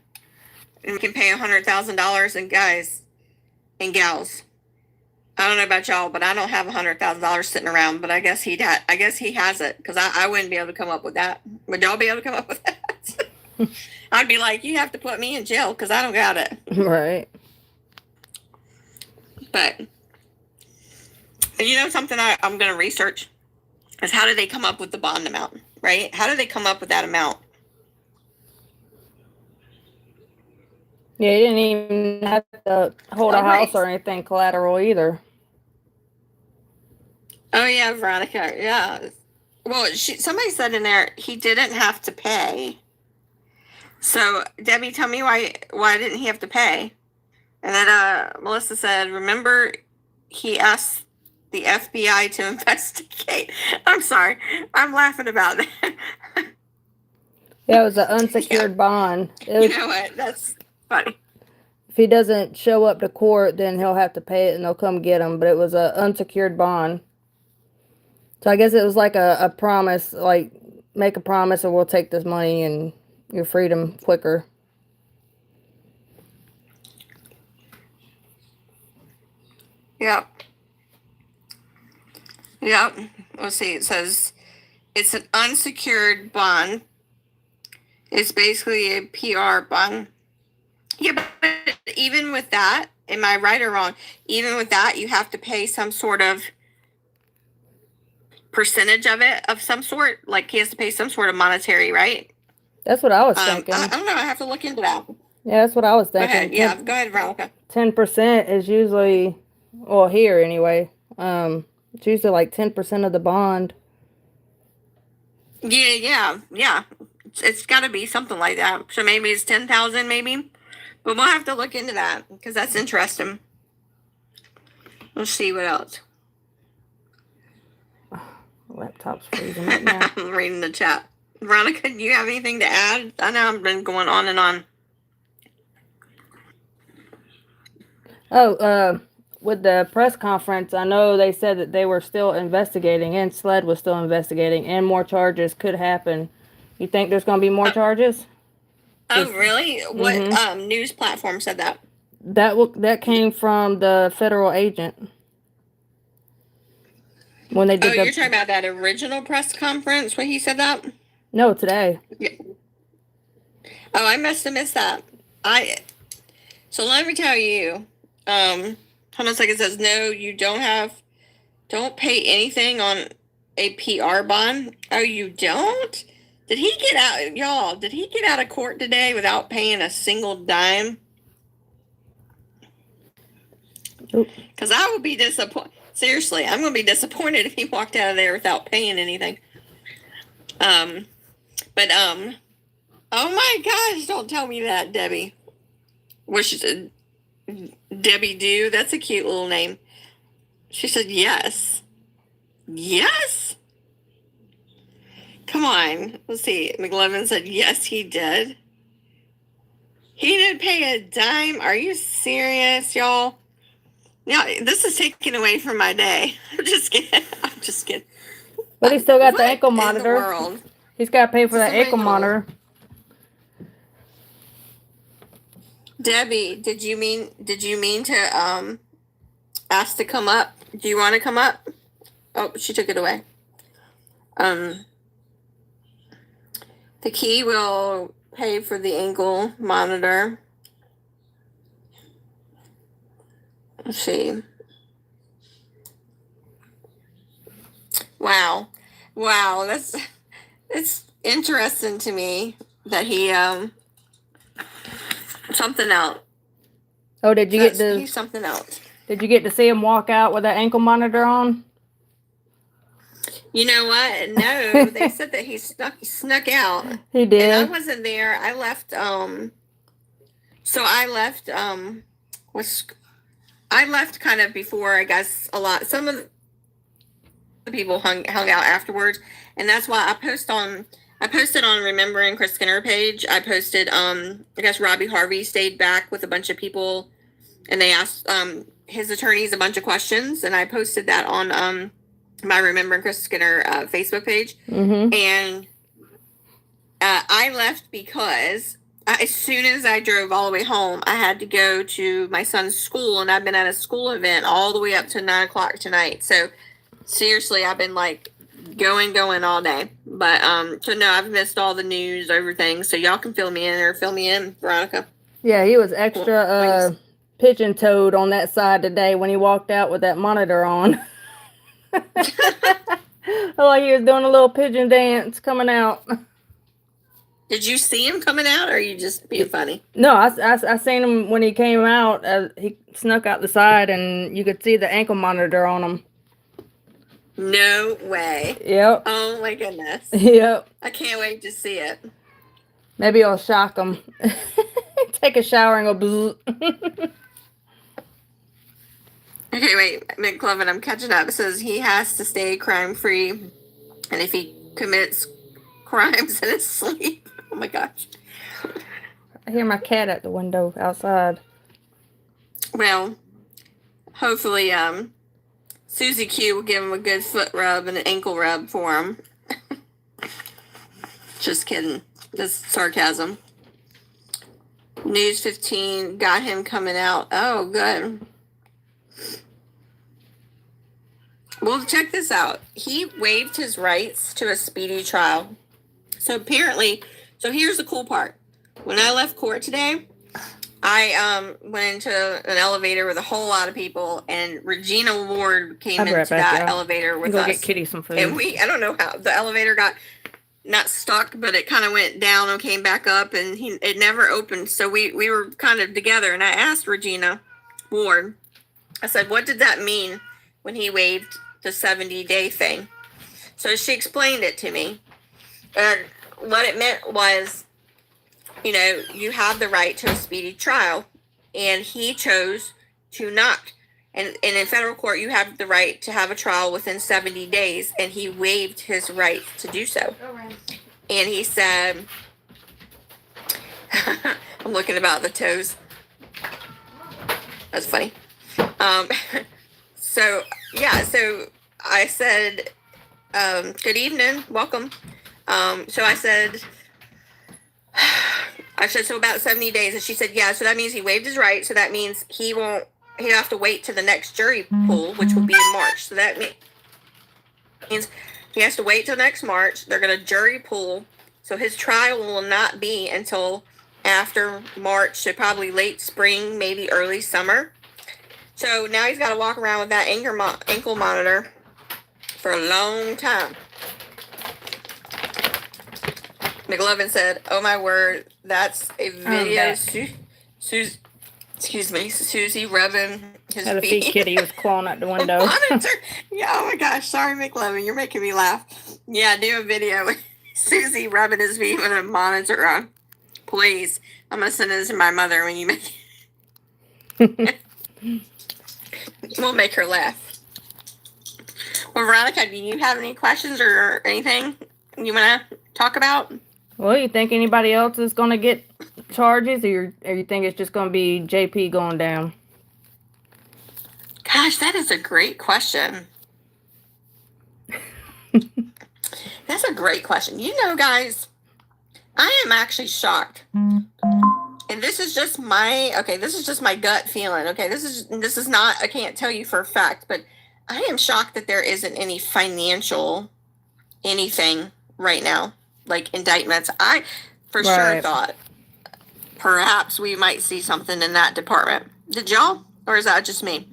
And we can pay $100,000. And guys and gals, I don't know about y'all, but I don't have $100,000 sitting around. But I guess he has it, because I wouldn't be able to come up with that. Would y'all be able to come up with that? I'd be like, you have to put me in jail because I don't got it. Right. But you know something I'm going to research is how do they come up with the bond amount, right? How do they come up with that amount? Yeah, he didn't even have to hold a house or anything collateral either. Oh yeah, Veronica. Yeah. Well, somebody said in there he didn't have to pay. So Debbie, tell me why didn't he have to pay? And then Melissa said, remember, he asked the FBI to investigate. I'm sorry, I'm laughing about that. Yeah, it was an unsecured bond. You know what? That's funny. If he doesn't show up to court, then he'll have to pay it and they'll come get him. But it was an unsecured bond. So I guess it was like a promise, like make a promise or we'll take this money and your freedom quicker. Yep. Yep. Let's see. It says it's an unsecured bond. It's basically a PR bond. Yeah, but even with that, am I right or wrong? Even with that, you have to pay some sort of percentage of it, of some sort. Like he has to pay some sort of monetary, right? That's what I was thinking. I don't know. I have to look into that. Yeah, that's what I was thinking. Go ahead. Yeah, go ahead, Veronica. 10% is usually, well, here anyway. It's usually like 10% of the bond. Yeah. It's got to be something like that. So maybe it's 10,000, maybe. But we'll have to look into that because that's interesting. Let's see what else. Laptop's freezing right now. I'm reading the chat. Veronica, do you have anything to add? I know I've been going on and on. Oh, with the press conference, I know they said that they were still investigating and SLED was still investigating and more charges could happen. You think there's going to be more charges? Oh, really? What news platform said that? That came from the federal agent. When they did you're talking about that original press conference when he said that? No, today. Yeah. Oh, I must have missed that. So let me tell you. Hold on a second. It says, no, you don't pay anything on a PR bond. Oh, you don't? Did he get out, y'all? Did he get out of court today without paying a single dime? Because I would be disappointed. Seriously, I'm going to be disappointed if he walked out of there without paying anything. Oh my gosh, don't tell me that, Debbie. Debbie Do, that's a cute little name. She said yes. Yes? Come on. Let's see. McLevin said yes, he did. He didn't pay a dime. Are you serious, y'all? Yeah, this is taken away from my day. I'm just kidding. I'm just kidding. But he still got the ankle In the monitor. world. He's got to pay for Just that a ankle manual. monitor. Debbie, did you mean to ask to come up? Do you want to come up? Oh, she took it away. The key will pay for the ankle monitor. Let's see. Wow. It's interesting to me that he something else. Oh, did you get to? He's something else. Did you get to see him walk out with that ankle monitor on? You know what? No, they said that he snuck out. He did. And I wasn't there. I left. So I left. I left kind of before. I guess some of the people hung out afterwards, and that's why I posted on Remembering Chris Skinner page. I posted. I guess Robbie Harvey stayed back with a bunch of people, and they asked his attorneys a bunch of questions, and I posted that on my Remembering Chris Skinner Facebook page. Mm-hmm. And I left because as soon as I drove all the way home, I had to go to my son's school, and I've been at a school event all the way up to 9:00 tonight. So seriously, I've been like going all day. But so no, I've missed all the news, everything. So y'all can fill me in, Veronica. Yeah, he was extra pigeon-toed on that side today when he walked out with that monitor on. Like he was doing a little pigeon dance coming out. Did you see him coming out, or are you just being funny? No, I seen him when he came out. He snuck out the side, and you could see the ankle monitor on him. No way. Yep. Oh my goodness. Yep. I can't wait to see it. Maybe I'll shock him. Take a shower and go bzzz. Okay, wait, McLovin, I'm catching up. It says he has to stay crime-free, and if he commits crimes in his sleep, oh my gosh. I hear my cat at the window outside. Well, hopefully, Susie Q will give him a good foot rub and an ankle rub for him. Just kidding. This is sarcasm. News 15 got him coming out. Oh, good. Well, check this out. He waived his rights to a speedy trial. So apparently, here's the cool part. When I left court today, I went into an elevator with a whole lot of people, and Regina Ward came into that elevator with us. Go get Kitty some food. And I don't know how the elevator got not stuck, but it kind of went down and came back up, and it never opened. So we were kind of together, and I asked Regina Ward, I said, what did that mean when he waived the 70-day thing? So she explained it to me. And what it meant was, you have the right to a speedy trial, and he chose to not. And in federal court, you have the right to have a trial within 70 days, and he waived his right to do so. And he said, I'm looking about the toes. That's funny. So I said, good evening, welcome. So I said, so about 70 days. And she said, yeah, so that means he waived his right. So that means he'll have to wait to the next jury pool, which will be in March. So that means he has to wait till next March. They're going to jury pool. So his trial will not be until after March, so probably late spring, maybe early summer. So now he's got to walk around with that ankle monitor for a long time. McLovin said, oh my word, that's a video. Susie rubbing his Had a feet kitty was clawing out the window. Yeah, oh my gosh, sorry McLovin, you're making me laugh. Yeah, do a video with Susie rubbing his feet with a monitor on. Please. I'm going to send this to my mother when you make it. We'll make her laugh. Well, Veronica, do you have any questions or anything you want to talk about? Well, you think anybody else is going to get charges, or you think it's just going to be JP going down? Gosh, that is a great question. That's a great question. You know, guys, I am actually shocked. And this is just my gut feeling. Okay, this is not, I can't tell you for a fact, but I am shocked that there isn't any financial anything right now, like indictments. I for sure thought perhaps we might see something in that department. Did y'all? Or is that just me?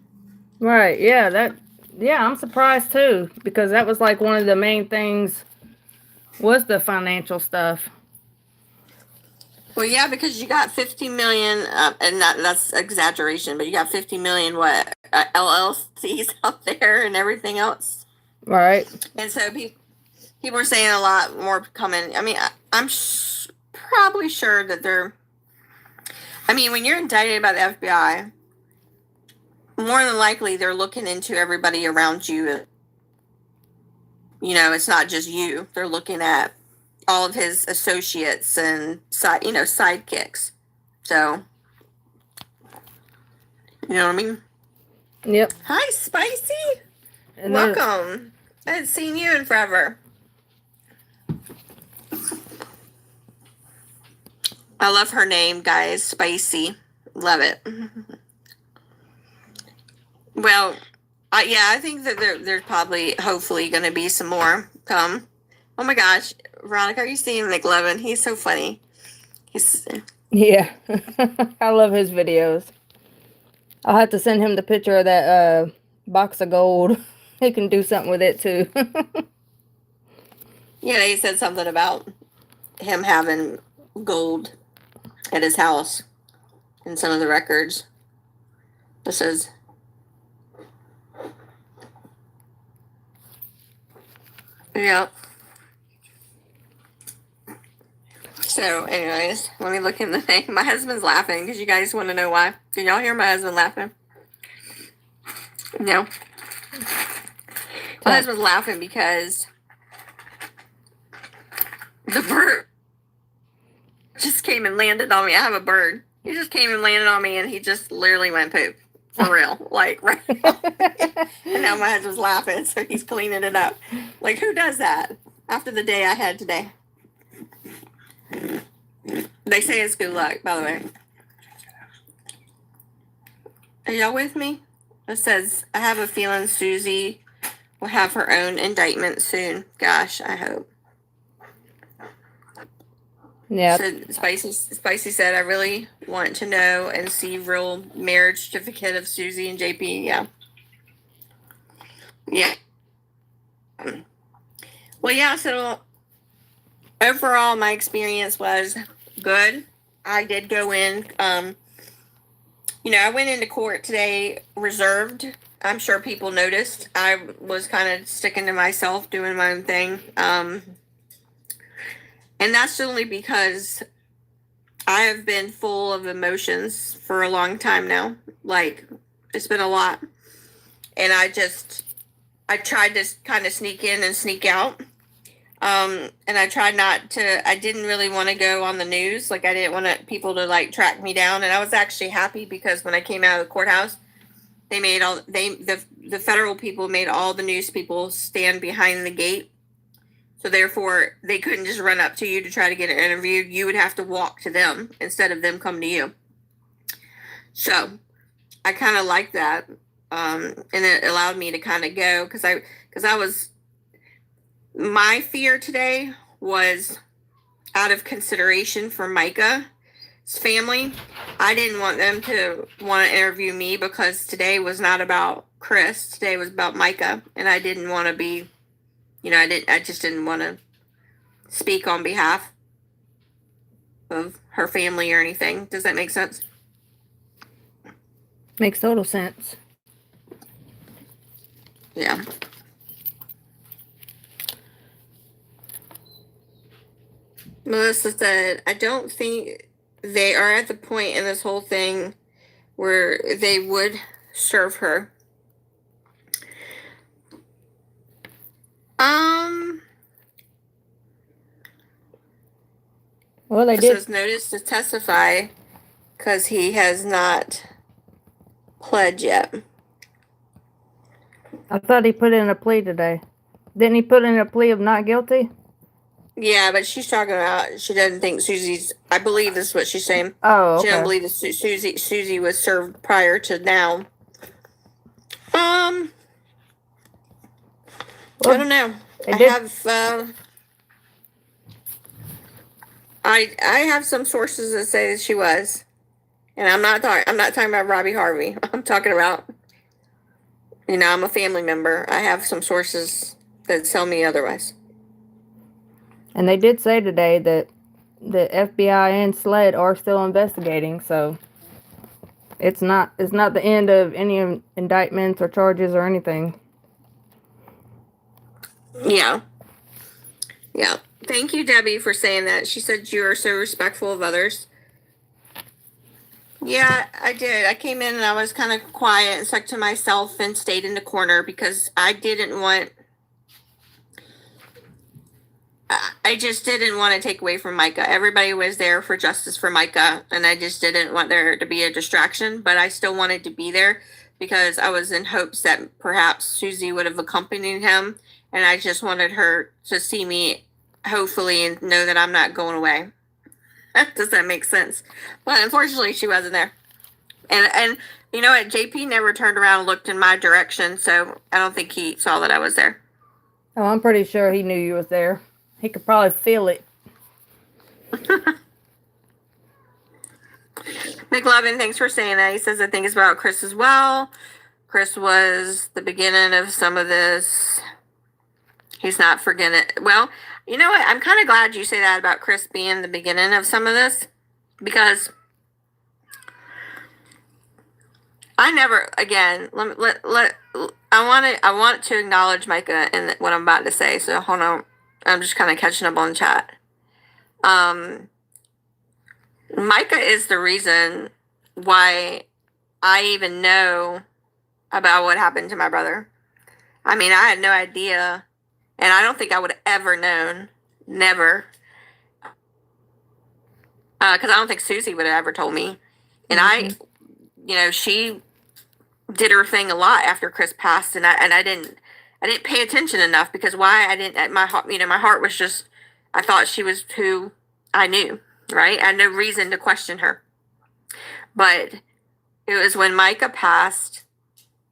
Right. Yeah, I'm surprised too, because that was like one of the main things was the financial stuff. Well, yeah, because you got 50 million, and that's exaggeration, but you got 50 million LLCs out there and everything else. Right. And so people are saying a lot more coming. I mean, I'm probably sure that when you're indicted by the FBI, more than likely they're looking into everybody around you. You know, it's not just you. They're looking at all of his associates and sidekicks. So, you know what I mean? Yep. Hi, Spicy. And welcome. I haven't seen you in forever. I love her name, guys. Spicy. Love it. Well, I think that there's probably, hopefully, going to be some more come. Oh my gosh, Veronica, are you seeing McLovin? He's so funny. Yeah, I love his videos. I'll have to send him the picture of that box of gold. He can do something with it too. Yeah, he said something about him having gold at his house in some of the records. This is. Yep. So, anyways, let me look in the thing. My husband's laughing because you guys want to know why. Can y'all hear my husband laughing? No. My husband's laughing because the bird just came and landed on me. I have a bird. He just came and landed on me, and he just literally went poop. For real. Like, right now. And now my husband's laughing, so he's cleaning it up. Like, who does that after the day I had today? They say it's good luck, by the way. Are y'all with me? It says, I have a feeling Susie will have her own indictment soon. Gosh, I hope. Yeah. So Spicy said, I really want to know and see real marriage certificate of Susie and JP. Yeah. Yeah. Well, yeah, so overall, my experience was good. I did go in, I went into court today reserved. I'm sure people noticed. I was kind of sticking to myself, doing my own thing. And that's only because I have been full of emotions for a long time now. Like, it's been a lot. And I tried to kind of sneak in and sneak out. And I tried I didn't really want to go on the news. Like, I didn't want people to like track me down. And I was actually happy because when I came out of the courthouse, the federal people made all the news people stand behind the gate. So therefore, they couldn't just run up to you to try to get an interview. You would have to walk to them instead of them coming to you. So I kind of like that. And it allowed me to kind of go because I was, my fear today was out of consideration for Mica's family. I didn't want them to want to interview me because today was not about Chris. Today was about Mica. And I didn't want to be, I just didn't want to speak on behalf of her family or anything. Does that make sense? Makes total sense. Yeah. Melissa said, I don't think they are at the point in this whole thing where they would serve her. Well, they did. Says notice to testify because he has not pled yet. I thought he put in a plea today. Didn't he put in a plea of not guilty? Yeah, but she's talking about she doesn't think Susie's. I believe this is what she's saying. Oh, She doesn't okay. believe that Susie was served prior to now. I don't know. They did. I have some sources that say that she was, and I'm not talking about Robbie Harvey. I'm talking about, I'm a family member. I have some sources that tell me otherwise. And they did say today that the FBI and SLED are still investigating, so it's not the end of any indictments or charges or anything. Yeah. Yeah. Thank you, Debbie, for saying that. She said you are so respectful of others. Yeah, I did. I came in and I was kind of quiet and stuck to myself and stayed in the corner because I just didn't want to take away from Mica. Everybody was there for justice for Mica, and I just didn't want there to be a distraction, but I still wanted to be there because I was in hopes that perhaps Susie would have accompanied him, and I just wanted her to see me, hopefully, and know that I'm not going away. Does that make sense? But unfortunately, she wasn't there. And you know what? JP never turned around and looked in my direction, so I don't think he saw that I was there. Oh, I'm pretty sure he knew you was there. He could probably feel it. McLovin, thanks for saying that. He says, I think it's about Chris as well. Chris was the beginning of some of this. He's not forgetting it. Well, you know what? I'm kind of glad you say that about Chris being the beginning of some of this, because I never, again, I want to acknowledge Mica in what I'm about to say. So hold on. I'm just kind of catching up on chat. Mica is the reason why I even know about what happened to my brother. I mean, I had no idea, and I don't think I would have ever known, never, because I don't think Susie would have ever told me. And she did her thing a lot after Chris passed, and I didn't pay attention enough because my heart was just, I thought she was who I knew, right? I had no reason to question her. But it was when Mica passed,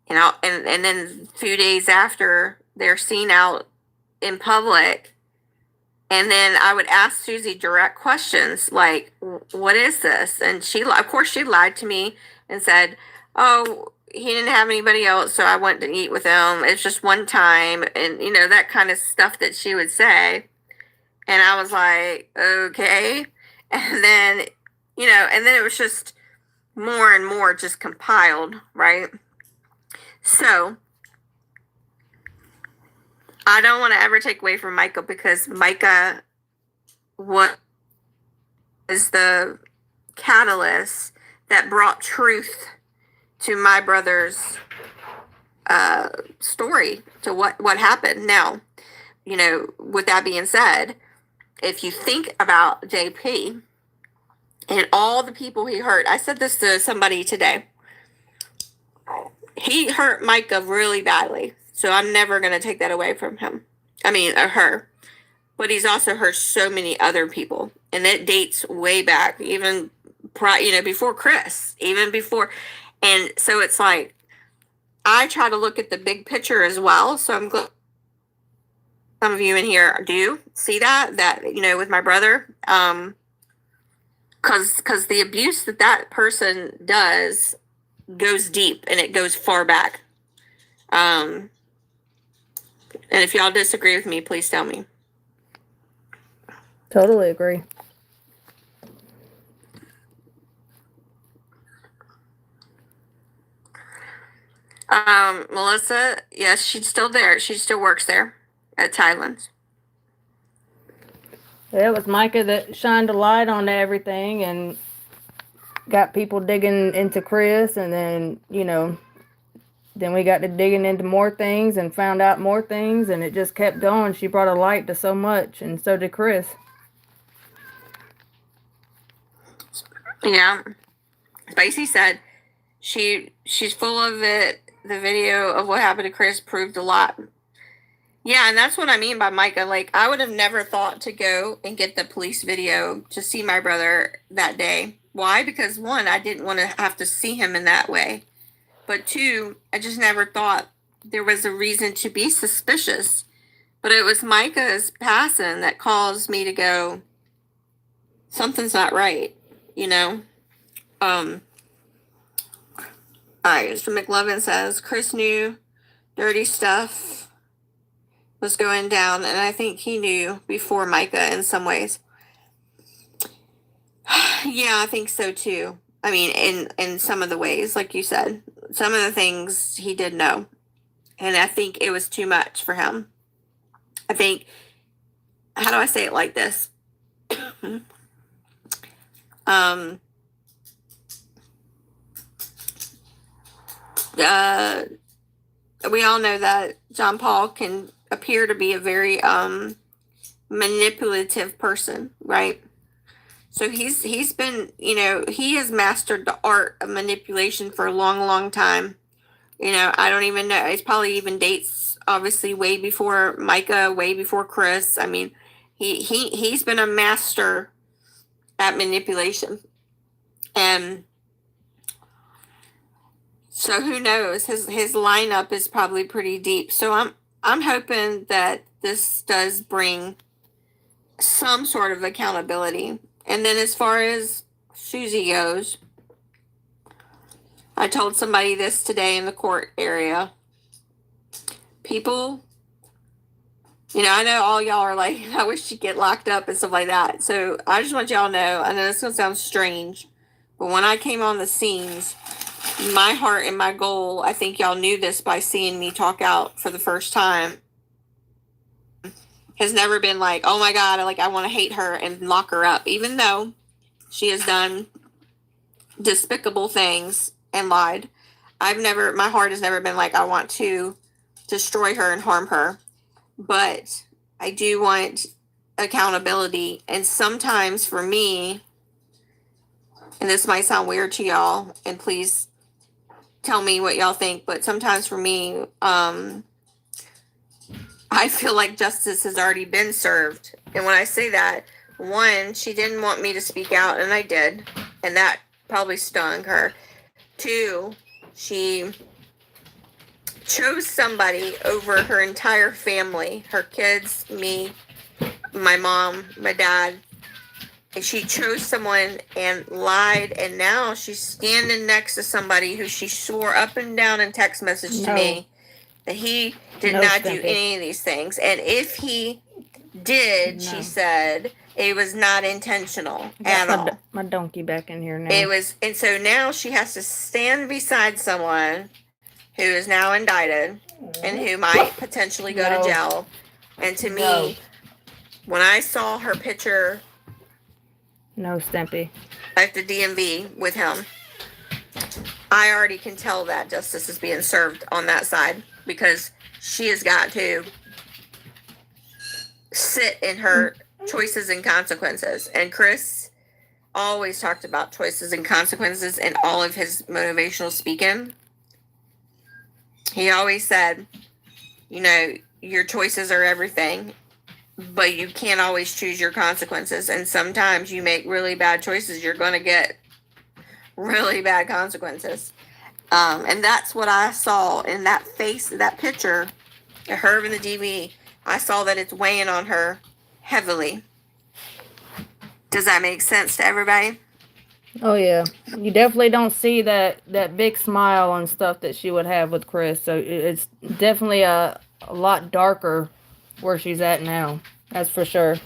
and then a few days after, they're seen out in public, and then I would ask Susie direct questions like, what is this? And she lied to me and said, oh, he didn't have anybody else, so I went to eat with him. It's just one time, and that kind of stuff that she would say. And I was like, okay. And then, it was just more and more just compiled, right? So I don't want to ever take away from Mica, because Mica was the catalyst that brought truth to my brother's story, to what happened. Now, with that being said, if you think about JP and all the people he hurt, I said this to somebody today, he hurt Mica really badly, so I'm never going to take that away from him. I mean, her. But he's also hurt so many other people, and it dates way back, even before Chris, even before. And so it's like, I try to look at the big picture as well. So I'm glad some of you in here do see that with my brother. Because the abuse that person does goes deep, and it goes far back. And if y'all disagree with me, please tell me. Totally agree. Melissa, yes, she's still there. She still works there at Thailand's. Yeah, it was Mica that shined a light on everything and got people digging into Chris, and then, then we got to digging into more things and found out more things, and it just kept going. She brought a light to so much, and so did Chris. Yeah. Spacey said she's full of it, the video of what happened to Chris proved a lot. Yeah, and that's what I mean by Mica. Like, I would have never thought to go and get the police video to see my brother that day. Why? Because one, I didn't want to have to see him in that way. But two, I just never thought there was a reason to be suspicious. But it was Micah's passing that caused me to go, something's not right, you know? All right, so McLovin says, Chris knew dirty stuff was going down, and I think he knew before Mica in some ways. Yeah, I think so too. I mean, in some of the ways, like you said, some of the things he did know. And I think it was too much for him. I think, how do I say it like this? We all know that John Paul can appear to be a very manipulative person, right? So he's been, you know, he has mastered the art of manipulation for a long, long time. You know, I don't even know. It's probably even dates, obviously, way before Mica, way before Chris. I mean, he's been a master at manipulation. And so who knows? His lineup is probably pretty deep. So I'm hoping that this does bring some sort of accountability. And then as far as Susie goes, I told somebody this today in the court area. People, you know, I know all y'all are like, I wish she'd get locked up and stuff like that. So I just want y'all to know, I know this is going to sound strange, but when I came on the scenes, my heart and my goal, I think y'all knew this by seeing me talk out for the first time, has never been like, oh my God, I want to hate her and lock her up, even though she has done despicable things and lied. My heart has never been like, I want to destroy her and harm her. But I do want accountability. And sometimes for me, and this might sound weird to y'all, and please tell me what y'all think, but sometimes for me, I feel like justice has already been served. And when I say that, one, she didn't want me to speak out, and I did. And that probably stung her. Two, she chose somebody over her entire family, her kids, me, my mom, my dad. And she chose someone and lied, and now she's standing next to somebody who she swore up and down in text message to me that he did not do any of these things. And if he did, she said, it was not intentional at all. My donkey back in here now. It was, and so now she has to stand beside someone who is now indicted and who might potentially go to jail. And to me, when I saw her picture, no, Stimpy, at the DMV with him, I already can tell that justice is being served on that side, because she has got to sit in her choices and consequences. And Chris always talked about choices and consequences in all of his motivational speaking. He always said, you know, your choices are everything, but you can't always choose your consequences. And sometimes you make really bad choices, you're going to get really bad consequences. And that's what I saw in that face, that picture, her in the DV. I saw that it's weighing on her heavily. Does that make sense to everybody? Oh yeah, you definitely don't see that big smile and stuff that she would have with Chris. So it's definitely a lot darker where she's at now. That's for sure.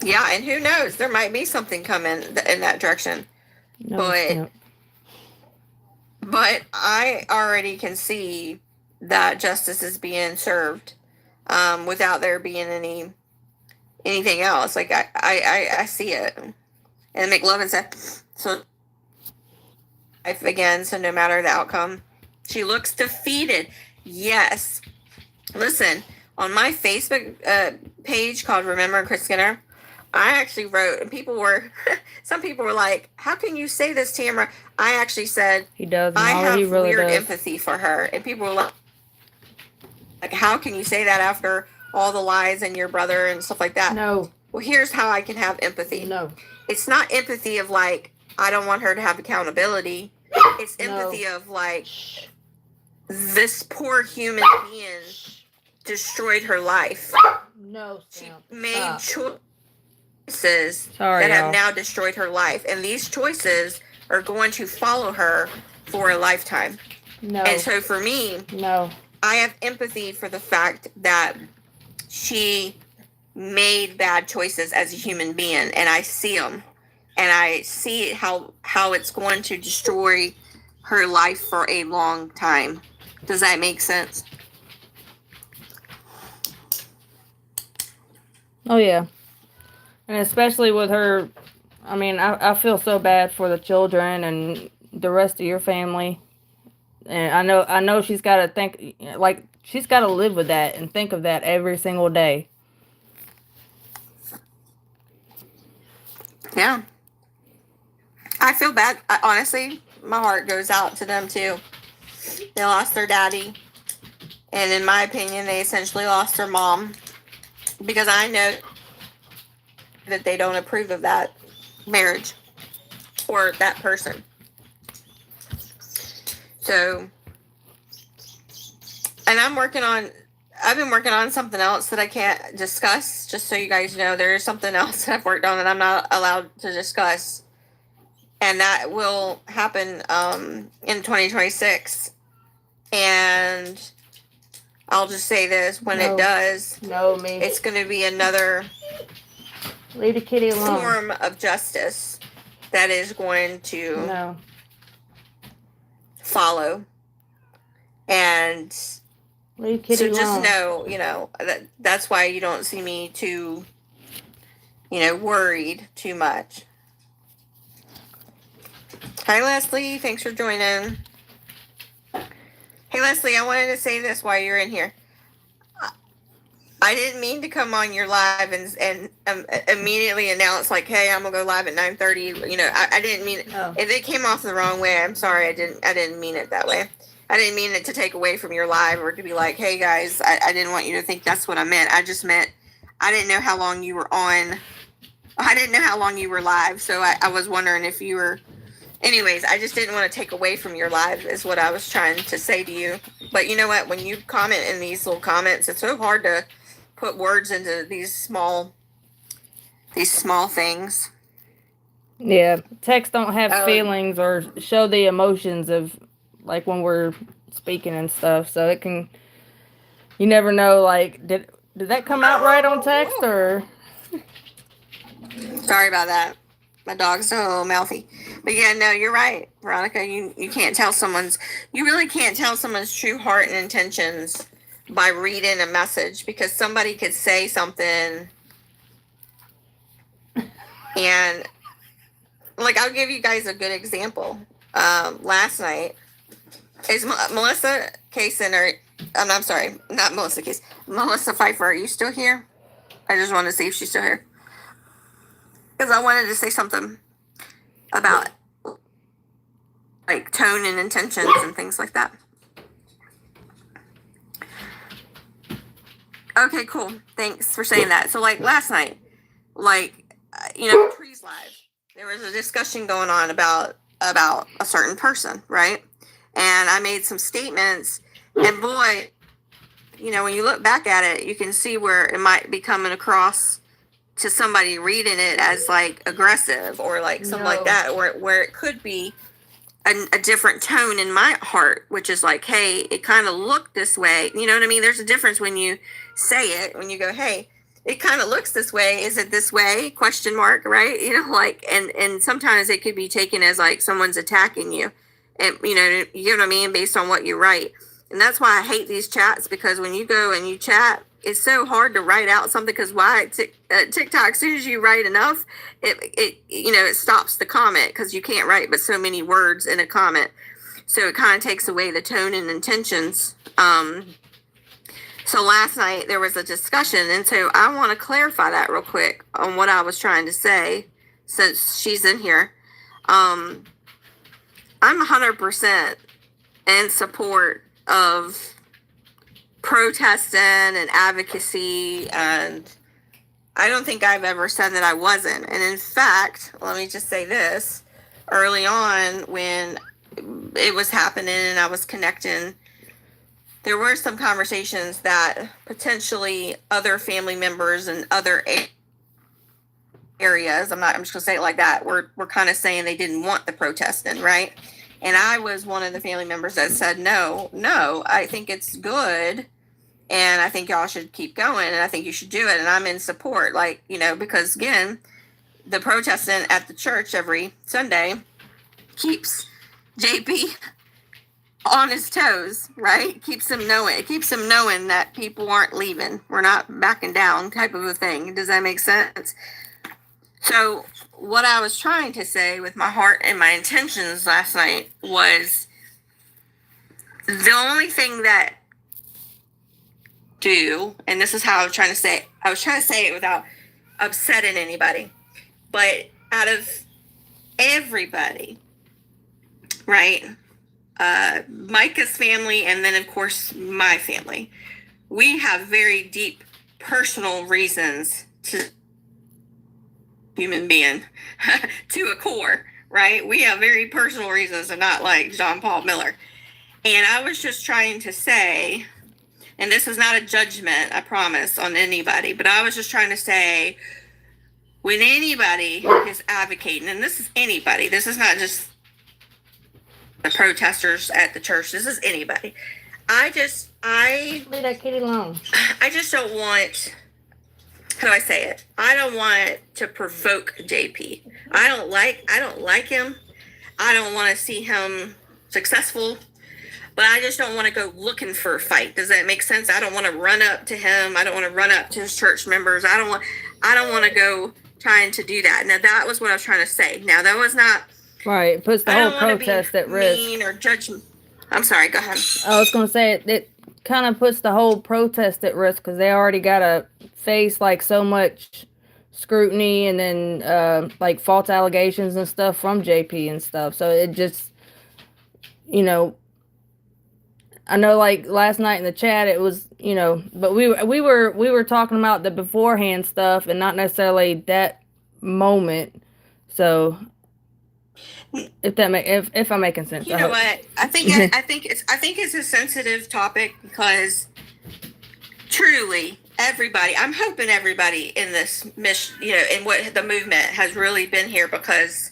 Yeah, and who knows? There might be something coming in that direction. No, but I already can see that justice is being served without there being anything else. Like I see it. And McLovin said, so again, so no matter the outcome, she looks defeated. Yes. Listen, on my Facebook page called Remember Chris Skinner, I actually wrote, and some people were like, how can you say this, Tamra? I actually said, He does. I No, have he really weird does. empathy for her. And people were like, how can you say that after all the lies and your brother and stuff like that? No. Well, here's how I can have empathy. No. It's not empathy of like, I don't want her to have accountability. It's empathy of like, this poor human being destroyed her life. No, she Sam. made Stop. choices Sorry, that have y'all. now destroyed her life, and these choices are going to follow her for a lifetime. No. And so for me, No. I have empathy for the fact that she made bad choices as a human being, and I see them, and I see how it's going to destroy her life for a long time. Does that make sense? Oh, yeah. And especially with her, I mean, I feel so bad for the children and the rest of your family. And I know she's got to think, like, she's got to live with that and think of that every single day. Yeah. I feel bad. Honestly, my heart goes out to them too. They lost their daddy. And in my opinion, they essentially lost their mom. Because I know that they don't approve of that marriage or that person. So, and I've been working on something else that I can't discuss, just so you guys know. There's something else that I've worked on that I'm not allowed to discuss. And that will happen in 2026. And I'll just say this, when it does, it's going to be another Leave the kitty alone. form of justice that is going to follow. And Leave kitty so just alone. know, that's why you don't see me too, worried too much. Hi, Leslie. Thanks for joining. Hey, Leslie, I wanted to say this while you're in here. I didn't mean to come on your live and immediately announce like, hey, I'm gonna go live at 9:30. I didn't mean it. Oh. If it came off the wrong way, I'm sorry. I didn't mean it that way. I didn't mean it to take away from your live or to be like, hey guys, I didn't want you to think that's what I meant. I just meant I didn't know how long you were on. I didn't know how long you were live, so I was wondering if you were. Anyways, I just didn't want to take away from your live is what I was trying to say to you. But you know what? When you comment in these little comments, it's so hard to put words into these small things. Yeah, text don't have feelings or show the emotions of, like, when we're speaking and stuff. So it can, you never know, like, did that come out right on text or? Sorry about that. My dog's a little mouthy. But yeah, no, you're right, Veronica. You can't tell you really can't tell someone's true heart and intentions by reading a message, because somebody could say something and, like, I'll give you guys a good example. Last night, is Melissa Kaysen, or I'm sorry, not Melissa Kaysen, Melissa Pfeiffer, are you still here? I just want to see if she's still here. Because I wanted to say something about, like, tone and intentions and things like that. Okay, cool. Thanks for saying that. So, like, last night, like, Tree's Live, there was a discussion going on about a certain person, right? And I made some statements, and boy, when you look back at it, you can see where it might be coming across to somebody reading it as, like, aggressive or, like, something like that, or where it could be a different tone in my heart, which is like, hey, it kind of looked this way. You know what I mean? There's a difference when you say it, when you go, hey, it kind of looks this way. Is it this way? Question mark, right? Like, and sometimes it could be taken as like someone's attacking you, and you know what I mean, based on what you write. And that's why I hate these chats, because when you go and you chat, it's so hard to write out something, because TikTok, as soon as you write enough, it stops the comment, because you can't write but so many words in a comment. So it kind of takes away the tone and intentions. So last night there was a discussion, and so I want to clarify that real quick on what I was trying to say since she's in here. I'm 100% in support of protesting and advocacy, and I don't think I've ever said that I wasn't. And in fact, let me just say this, early on when it was happening and I was connecting, there were some conversations that potentially other family members and other areas, I'm just gonna say it like that, were kind of saying they didn't want the protesting, right? And I was one of the family members that said, no, I think it's good. And I think y'all should keep going. And I think you should do it. And I'm in support, like, because again, the protesting at the church every Sunday keeps JP on his toes, right? It keeps him knowing that people aren't leaving. We're not backing down type of a thing. Does that make sense? So what I was trying to say with my heart and my intentions last night was the only thing that and this is how I was trying to say it without upsetting anybody, but out of everybody, right? Mica's family, and then of course my family, we have very deep personal reasons to human being to a core, right? We have very personal reasons to not like John Paul Miller. And I was just trying to say, and this is not a judgment, I promise, on anybody, but I was just trying to say, when anybody is advocating, and this is anybody, this is not just the protesters at the church, this is anybody. Leave that kitty alone. I just don't want, how do I say it? I don't want to provoke JP. I don't like him. I don't want to see him successful. But I just don't want to go looking for a fight. Does that make sense? I don't want to run up to him. I don't want to run up to his church members. I don't want to go trying to do that. Now that was what I was trying to say. Now that was not right. It puts the whole protest at risk. Mean or judgment. I'm sorry. Go ahead. I was gonna say it kind of puts the whole protest at risk because they already got to face like so much scrutiny and then like false allegations and stuff from JP and stuff. So it just, I know, like last night in the chat, it was, but we were talking about the beforehand stuff and not necessarily that moment. So, if I'm making sense, you know what? I think it's a sensitive topic because truly everybody, I'm hoping everybody in this in what the movement has really been here because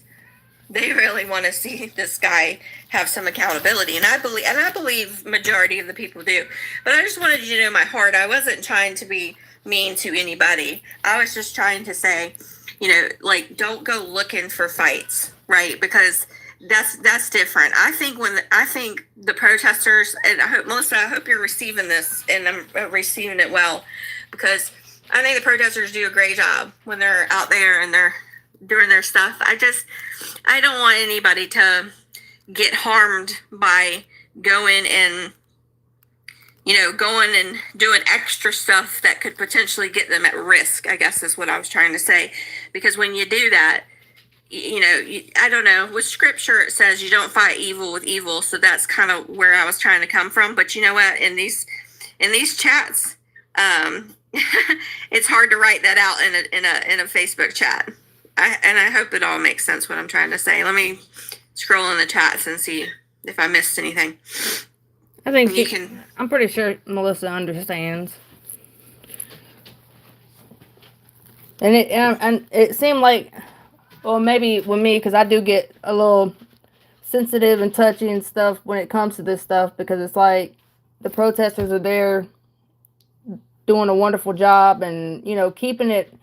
they really want to see this guy have some accountability. And I believe majority of the people do. But I just wanted you to know my heart. I wasn't trying to be mean to anybody. I was just trying to say, don't go looking for fights, right? Because that's different. I think the protesters, and Melissa, I hope you're receiving this and I'm receiving it well, because I think the protesters do a great job when they're out there and they're doing their stuff. I don't want anybody to get harmed by going and doing extra stuff that could potentially get them at risk, I guess is what I was trying to say. Because when you do that, I don't know, with scripture it says you don't fight evil with evil, so that's kind of where I was trying to come from. But you know what, in these chats, it's hard to write that out in a Facebook chat. I hope it all makes sense what I'm trying to say. Let me scroll in the chats and see if I missed anything. I think I'm pretty sure Melissa understands. And it seemed like, well, maybe with me, because I do get a little sensitive and touchy and stuff when it comes to this stuff, because it's like the protesters are there doing a wonderful job and, keeping it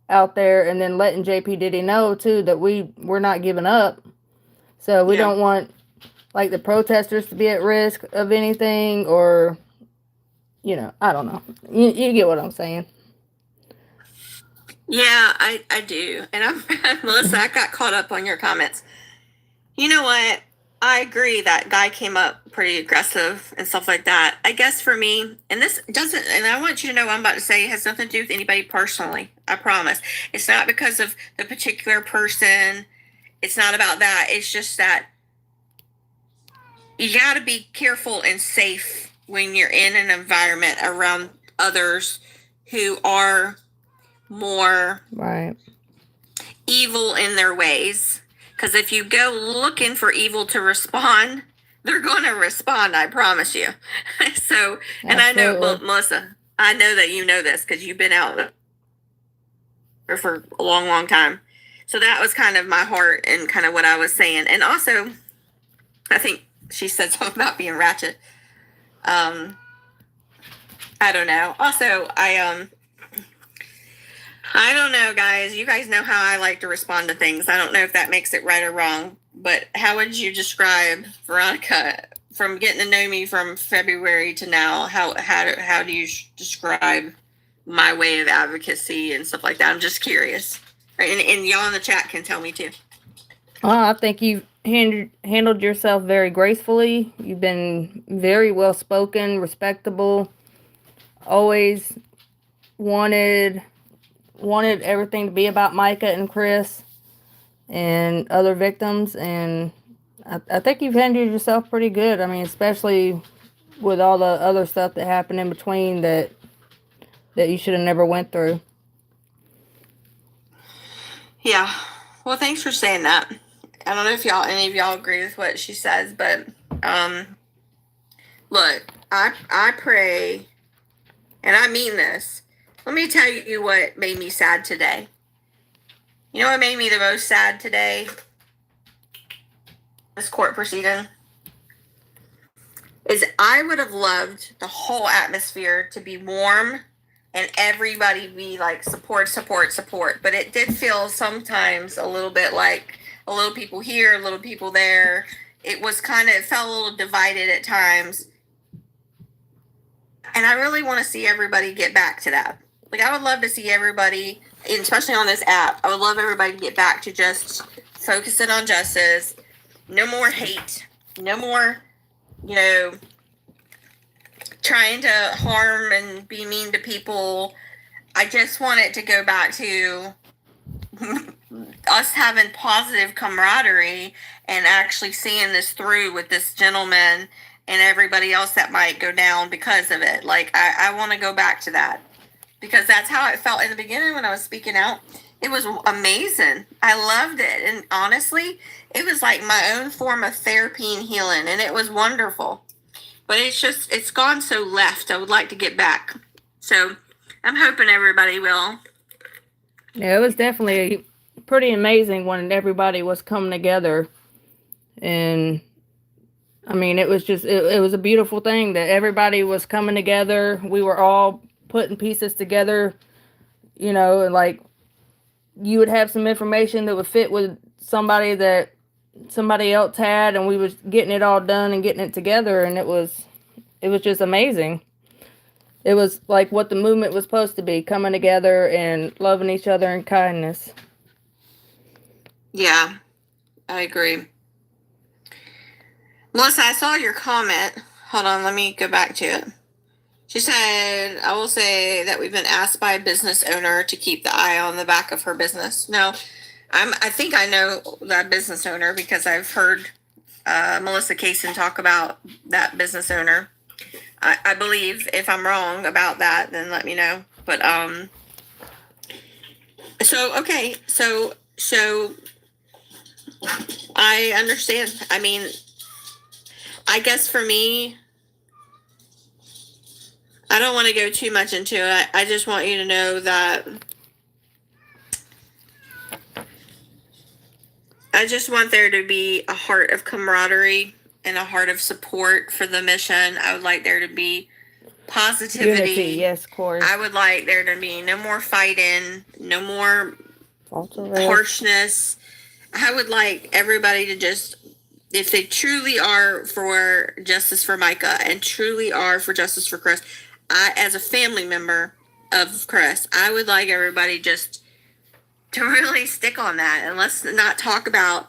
out there, and then letting JP Diddy know too that we're not giving up. So we don't want like the protesters to be at risk of anything, or I don't know. You get what I'm saying. Yeah, I do. And I'm Melissa, I got caught up on your comments. You know what? I agree that guy came up pretty aggressive and stuff like that. I guess for me, and this doesn't, and I want you to know what I'm about to say has nothing to do with anybody personally. I promise. It's not because of the particular person. It's not about that. It's just that you got to be careful and safe when you're in an environment around others who are more Right. evil in their ways. Because if you go looking for evil to respond, they're going to respond, I promise you. So, and I know, well, Absolutely. Melissa, I know that you know this because you've been out there for a long, long time. So that was kind of my heart and kind of what I was saying. And also, I think she said something about being ratchet. I don't know. Also, I don't know, guys. You guys know how I like to respond to things. I don't know if that makes it right or wrong, but how would you describe Veronica from getting to know me from February to now? How do you describe my way of advocacy and stuff like that? I'm just curious. And y'all in the chat can tell me too. I think you've handled yourself very gracefully. You've been very well spoken, respectable. Always wanted everything to be about Mica and Chris and other victims, and I think you've handled yourself pretty good. I mean, especially with all the other stuff that happened in between that you should have never went through. Yeah. Well, thanks for saying that. I don't know if any of y'all agree with what she says, but look, I pray, and I mean this. Let me tell you what made me sad today. You know what made me the most sad today? This court proceeding. Is I would have loved the whole atmosphere to be warm and everybody be like support. But it did feel sometimes a little bit like a little people here, a little people there. It felt a little divided at times. And I really want to see everybody get back to that. Like, I would love to see everybody, especially on this app, I would love everybody to get back to just focusing on justice. No more hate. No more, trying to harm and be mean to people. I just want it to go back to us having positive camaraderie and actually seeing this through with this gentleman and everybody else that might go down because of it. Like, I want to go back to that because that's how it felt in the beginning when I was speaking out. It was amazing. I loved it. And honestly, it was like my own form of therapy and healing, and it was wonderful. But it's gone so left. I would like to get back. So I'm hoping everybody will. Yeah, it was definitely pretty amazing when everybody was coming together. And I mean, it was just, it was a beautiful thing that everybody was coming together. We were all putting pieces together, and like you would have some information that would fit with somebody that somebody else had, and we was getting it all done and getting it together, and it was just amazing. It was like what the movement was supposed to be, coming together and loving each other in kindness. Yeah, I agree. Melissa, I saw your comment. Hold on, let me go back to it. She said, I will say that we've been asked by a business owner to keep the eye on the back of her business. No, I think I know that business owner because I've heard Melissa Kaysen talk about that business owner. I believe. If I'm wrong about that, then let me know. But so I understand. I mean, I guess for me, I don't want to go too much into it. I just want you to know that I just want there to be a heart of camaraderie and a heart of support for the mission. I would like there to be positivity. Unity, yes, Corey. I would like there to be no more fighting, no more harshness. I would like everybody to just, if they truly are for justice for Mica and truly are for justice for Chris, I, as a family member of Chris, I would like everybody just to really stick on that, and let's not talk about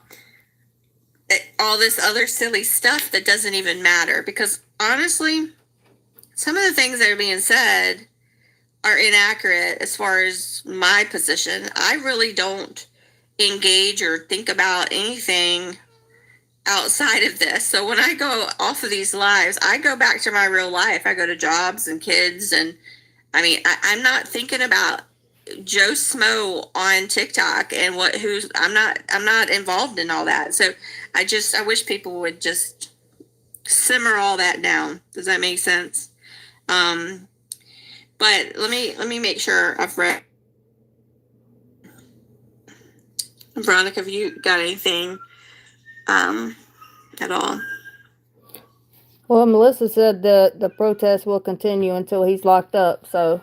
all this other silly stuff that doesn't even matter. Because honestly, some of the things that are being said are inaccurate as far as my position. I really don't engage or think about anything outside of this. So when I go off of these lives, I go back to my real life. I go to jobs and kids, and I mean, I'm not thinking about Joe Smo on TikTok and I'm not involved in all that. So I wish people would just simmer all that down. Does that make sense? But let me make sure I've read. Veronica, have you got anything at all? Well, Melissa said the protest will continue until he's locked up. So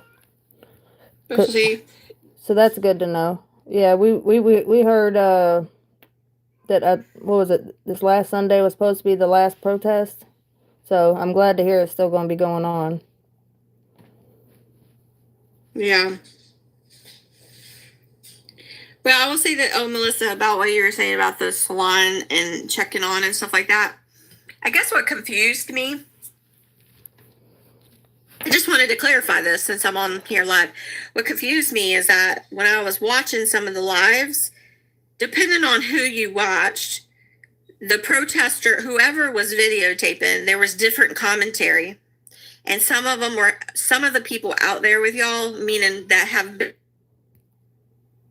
that's good to know. Yeah, we heard that what was it? This last Sunday was supposed to be the last protest. So I'm glad to hear it's still going to be going on. Yeah. Well, I will say that, Melissa, about what you were saying about the salon and checking on and stuff like that. I guess what confused me, I just wanted to clarify this since I'm on here live. What confused me is that when I was watching some of the lives, depending on who you watched, the protester, whoever was videotaping, there was different commentary. And some of the people out there with y'all, meaning that have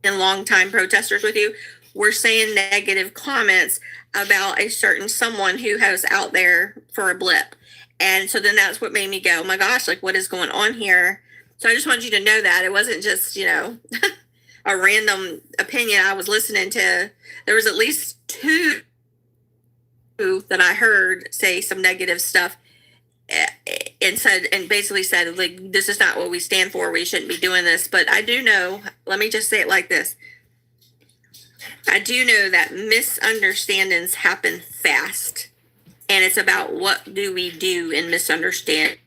been longtime protesters with you, were saying negative comments about a certain someone who was out there for a blip. And so then that's what made me go, oh my gosh, like what is going on here? So I just wanted you to know that it wasn't just, a random opinion I was listening to. There was at least two that I heard say some negative stuff and basically said, like, this is not what we stand for. We shouldn't be doing this. But I do know, let me just say it like this. I do know that misunderstandings happen fast. And it's about what do we do in misunderstandings.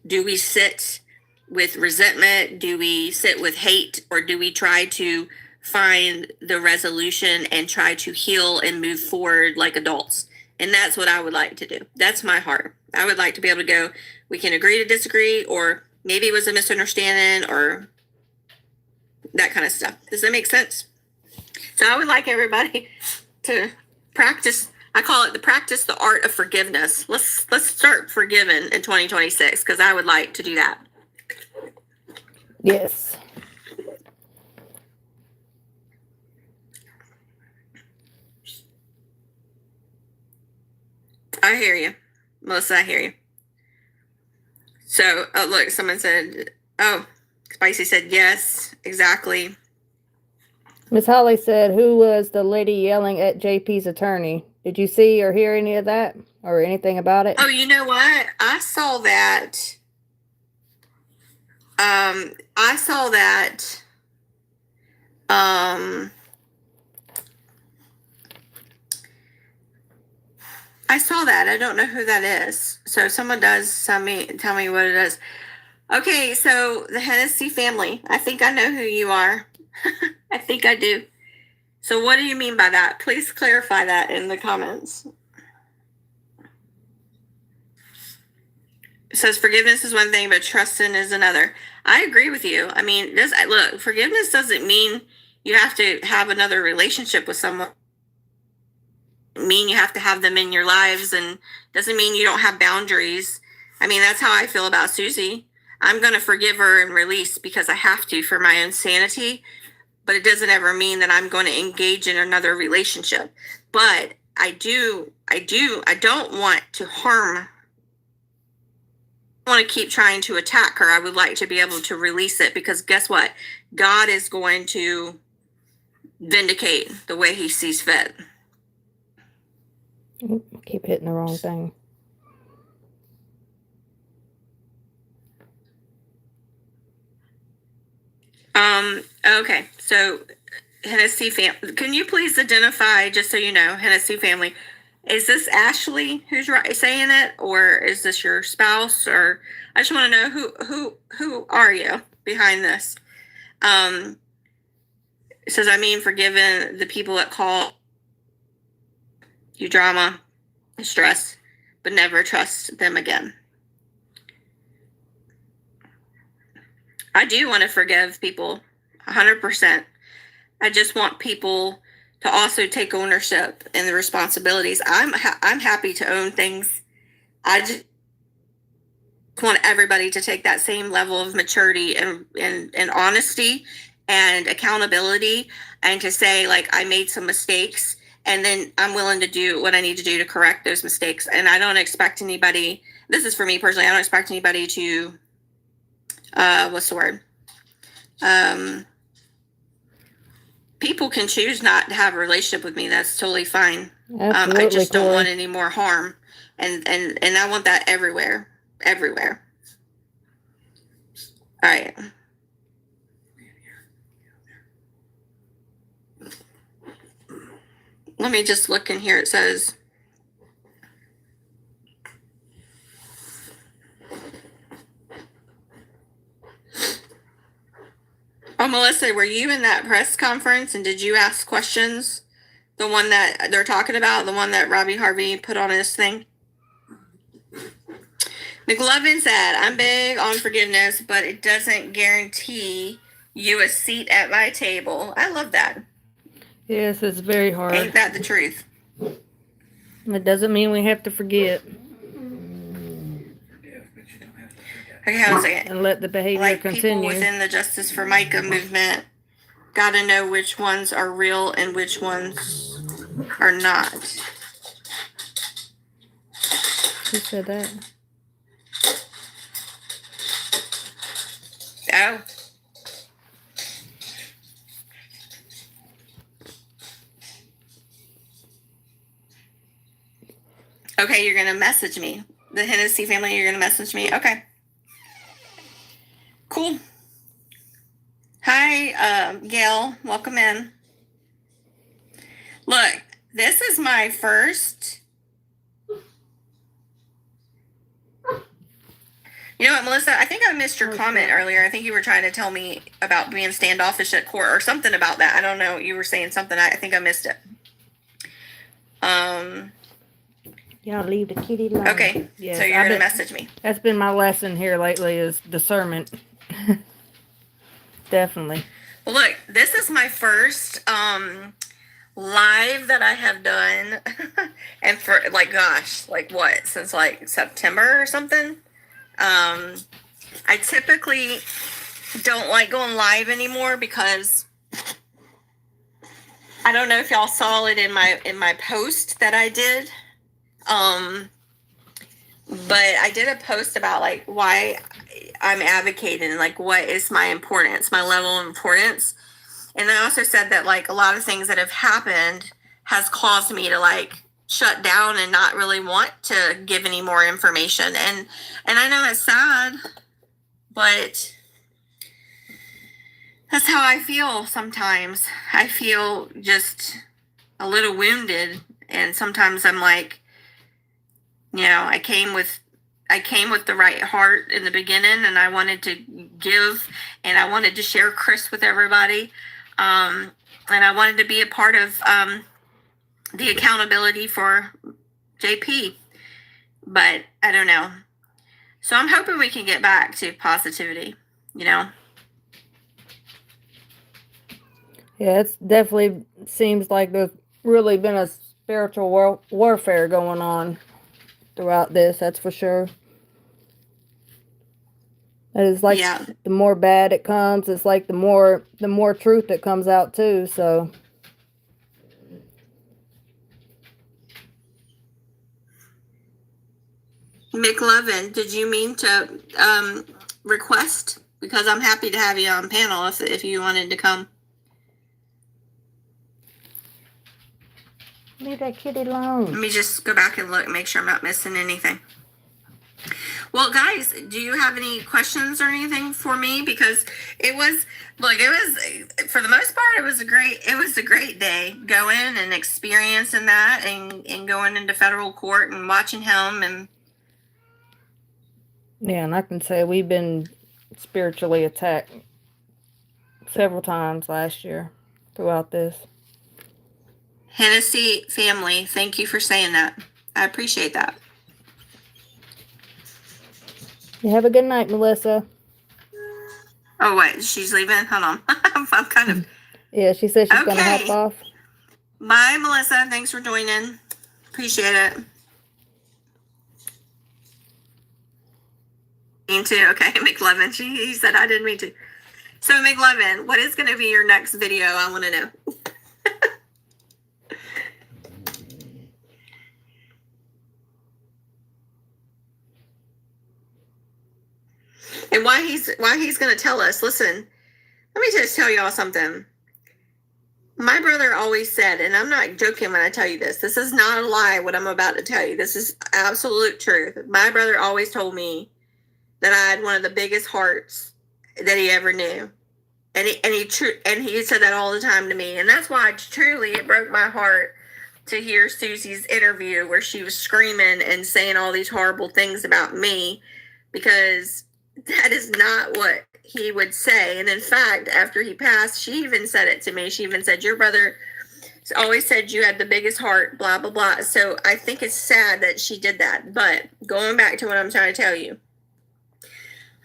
Do we sit with resentment? Do we sit with hate? Or do we try to find the resolution and try to heal and move forward like adults? And that's what I would like to do. That's my heart. I would like to be able to go, we can agree to disagree, or maybe it was a misunderstanding, or that kind of stuff. Does that make sense? So I would like everybody to practice. I call it practice the art of forgiveness. Let's start forgiving in 2026, because I would like to do that. Yes. I hear you. Melissa, I hear you. So, look, someone said, Spicy said, yes, exactly. Miss Holly said, who was the lady yelling at JP's attorney? Did you see or hear any of that or anything about it? Oh, you know what? I saw that. I saw that. I don't know who that is. So someone does tell me what it is. Okay, so the Hennessy family. I think I know who you are. I think I do. So what do you mean by that? Please clarify that in the comments. It says forgiveness is one thing, but trusting is another. I agree with you. I mean, look, forgiveness doesn't mean you have to have another relationship with someone. Mean you have to have them in your lives, and doesn't mean you don't have boundaries. I mean, that's how I feel about Susie. I'm going to forgive her and release because I have to for my own sanity, but it doesn't ever mean that I'm going to engage in another relationship. But I don't want to harm. I want to keep trying to attack her. I would like to be able to release it, because guess what? God is going to vindicate the way he sees fit. Keep hitting the wrong thing. Okay, so Hennessy family. Can you please identify, just so you know, Hennessy family? Is this Ashley who's saying it, or is this your spouse? Or I just want to know who are you behind this? It says, I mean, forgiven the people that call you drama, stress, but never trust them again. I do want to forgive people 100%. I just want people to also take ownership and the responsibilities. I'm happy to own things. I just want everybody to take that same level of maturity and honesty and accountability, and to say, like, I made some mistakes, and then I'm willing to do what I need to do to correct those mistakes. And I don't expect anybody, this is for me personally, I don't expect anybody to, what's the word? People can choose not to have a relationship with me. That's totally fine. I just don't want any more harm. And I want that everywhere. Everywhere. All right. Let me just look in here. It says, oh, Melissa, were you in that press conference and did you ask questions? The one that they're talking about, the one that Robbie Harvey put on his thing? McLovin said, I'm big on forgiveness, but it doesn't guarantee you a seat at my table. I love that. Yes, it's very hard. Ain't that the truth? It doesn't mean we have to forget. Okay, hold on a second. And let the behavior like continue. People within the Justice for Mica movement got to know which ones are real and which ones are not. Who said that? Oh. Okay, you're going to message me. The Hennessy family, you're going to message me? Okay. Cool. Hi, Gail. Welcome in. Look, this is my first... You know what, Melissa? I think I missed your comment earlier. I think you were trying to tell me about being standoffish at court or something about that. I don't know. You were saying something. I think I missed it. Y'all leave the kitty alone. Okay. Yes, so you're going to message me. That's been my lesson here lately, is discernment. Definitely. Well, look, this is my first live that I have done. And for, like, gosh, like what? Since like September or something? I typically don't like going live anymore because I don't know if y'all saw it in my post that I did. But I did a post about like why I'm advocating, like what is my importance, my level of importance. And I also said that like a lot of things that have happened has caused me to like shut down and not really want to give any more information. And I know it's sad, but that's how I feel sometimes. I feel just a little wounded, and sometimes I'm like, you know, I came with the right heart in the beginning, and I wanted to give, and I wanted to share Chris with everybody, and I wanted to be a part of the accountability for JP, but I don't know. So I'm hoping we can get back to positivity, you know? Yeah, it's definitely seems like there's really been a spiritual warfare going on throughout this, that's for sure. It's like the more bad it comes, it's like the more truth that comes out too, so. McLovin, did you mean to request? Because I'm happy to have you on panel if you wanted to come. Leave that kitty alone. Let me just go back and look, make sure I'm not missing anything. Well, guys, do you have any questions or anything for me? Because it was for the most part, it was a great day going and experiencing that and going into federal court and watching him and. Yeah, and I can say we've been spiritually attacked several times last year throughout this. Hennessy family, thank you for saying that. I appreciate that. You have a good night, Melissa. Oh, wait, she's leaving? Hold on. I'm kind of... Yeah, she said she's going to hop off. Bye, Melissa. Thanks for joining. Appreciate it. Me too. Okay, McLovin. He said I didn't mean to. So, McLovin, what is going to be your next video? I want to know. And why he's going to tell us. Listen, let me just tell y'all something. My brother always said, and I'm not joking when I tell you this. This is not a lie, what I'm about to tell you. This is absolute truth. My brother always told me that I had one of the biggest hearts that he ever knew. And he said that all the time to me. And that's why truly it broke my heart to hear Susie's interview where she was screaming and saying all these horrible things about me, because that is not what he would say. And in fact, after he passed, she even said it to me. She even said, your brother always said you had the biggest heart, blah, blah, blah. So I think it's sad that she did that. But going back to what I'm trying to tell you,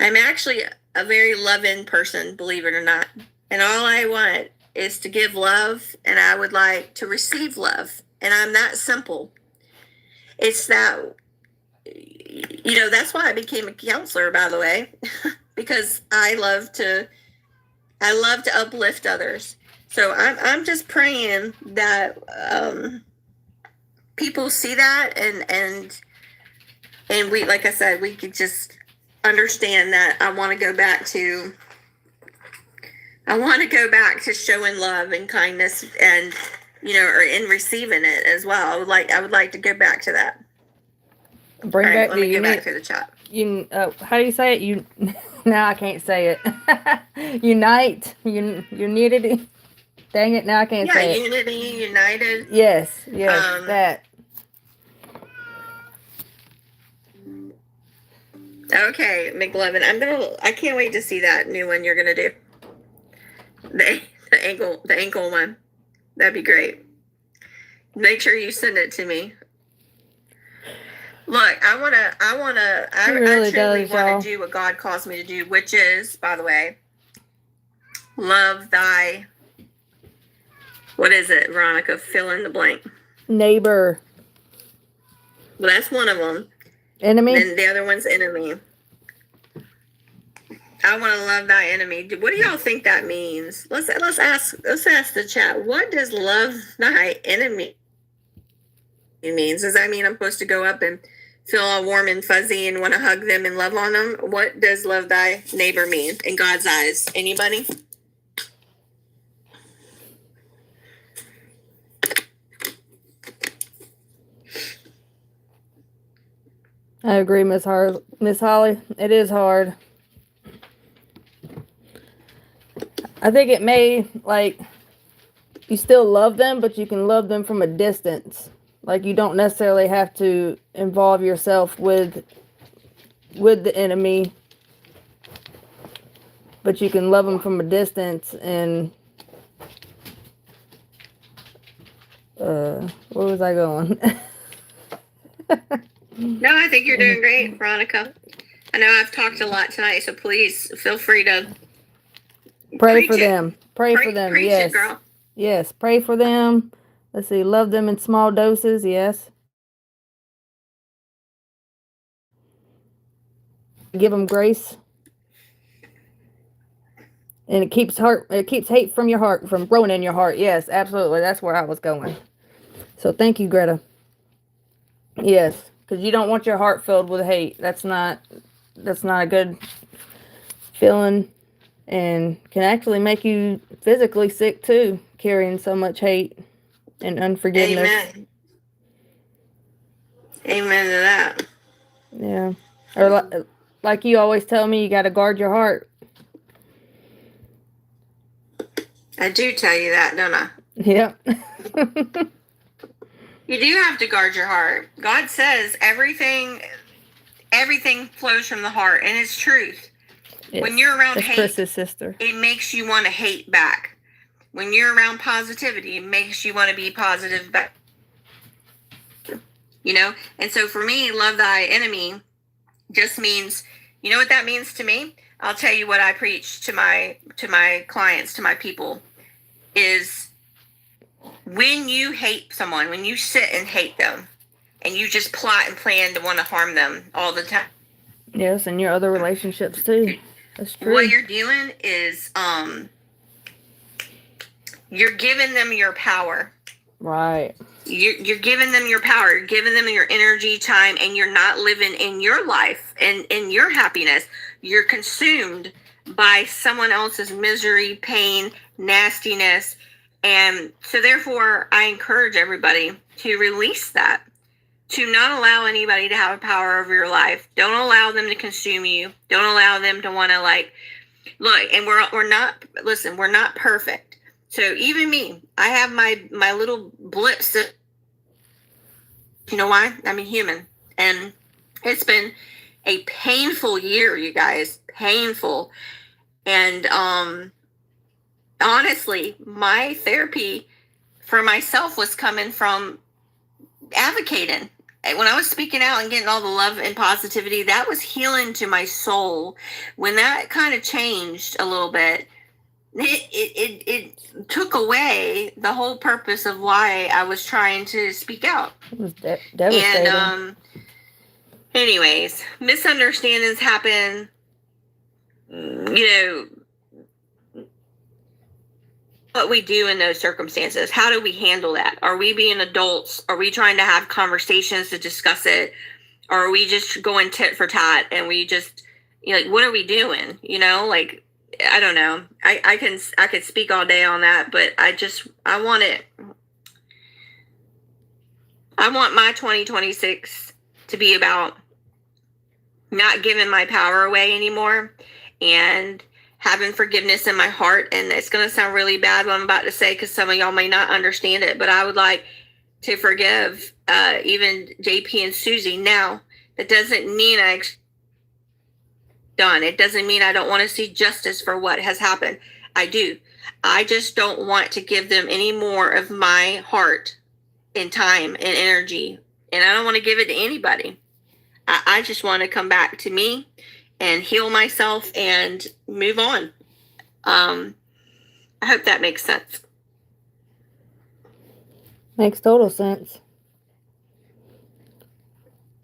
I'm actually a very loving person, believe it or not. And all I want is to give love, and I would like to receive love. And I'm that simple. It's that, that's why I became a counselor, by the way, because I love to uplift others. So I'm just praying that people see that and we, like I said, we could just understand that I want to go back to showing love and kindness and, or in receiving it as well. I would like to go back to that. Let me go back to the chat. How do you say it? Now I can't say it. Unite. Unity. Dang it! Now I can't say it. Yeah, unity, united. Yes, that. Okay, McLovin, I can't wait to see that new one you're gonna do. The ankle one. That'd be great. Make sure you send it to me. Look, I truly want to do what God calls me to do, which is, by the way, love thy, what is it, Veronica? Fill in the blank. Neighbor. Well, that's one of them. Enemy? And the other one's enemy. I want to love thy enemy. What do y'all think that means? Let's ask the chat. What does love thy enemy means? Does that mean I'm supposed to go up and feel all warm and fuzzy and want to hug them and love on them? What does love thy neighbor mean in God's eyes? Anybody? I agree, Miss Holly. It is hard. I think it may, you still love them, but you can love them from a distance. Like, you don't necessarily have to involve yourself with the enemy, but you can love them from a distance. And where was I going? No, I think you're doing great, Veronica. I know I've talked a lot tonight, so please feel free to pray for them. Pray for them. Preach Yes. it, girl. Yes. Pray for them. Let's see. Love them in small doses. Yes. Give them grace. And it keeps hate from your heart, from growing in your heart. Yes, absolutely. That's where I was going. So thank you, Greta. Yes. Because you don't want your heart filled with hate. That's not a good feeling, and can actually make you physically sick too, carrying so much hate and unforgiveness. Amen. Amen to that. Yeah. Or like you always tell me, you got to guard your heart. I do tell you that, don't I? Yep. You do have to guard your heart. God says everything flows from the heart, and it's truth. Yes. When you're around That's hate, Chris's sister. it makes you want to hate back. when you're around positivity, it makes you want to be positive back. You know? And so for me, love thy enemy just means, you know what that means to me? I'll tell you what I preach to my clients, to my people, is when you hate someone, when you sit and hate them, and you just plot and plan to want to harm them all the time. Yes, and your other relationships too. That's true. What you're doing is you're giving them your power. Right. You're giving them your power, you're giving them your energy, time, and you're not living in your life and in your happiness. You're consumed by someone else's misery, pain, nastiness. And so therefore, I encourage everybody to release that, to not allow anybody to have a power over your life. Don't allow them to consume you. Don't allow them to want to look, and we're not perfect. So even me, I have my little blips that, you know why? I'm a human. And it's been a painful year, you guys. Painful. And honestly, my therapy for myself was coming from advocating. When I was speaking out and getting all the love and positivity, that was healing to my soul. When that kind of changed a little bit, it took away the whole purpose of why I was trying to speak out. It was devastating. And anyways, misunderstandings happen. You know, what we do in those circumstances, how do we handle that? Are we being adults? Are we trying to have conversations to discuss it? Or are we just going tit for tat and we just, you know, like, what are we doing? You know, like, I don't know. I could speak all day on that, but I want my 2026 to be about not giving my power away anymore and having forgiveness in my heart. And it's going to sound really bad what I'm about to say, because some of y'all may not understand it, but I would like to forgive even JP and Susie. Now, that doesn't mean done. It doesn't mean I don't want to see justice for what has happened. I do. I just don't want to give them any more of my heart and time and energy. And I don't want to give it to anybody. I just want to come back to me and heal myself and move on. I hope that makes sense. Makes total sense.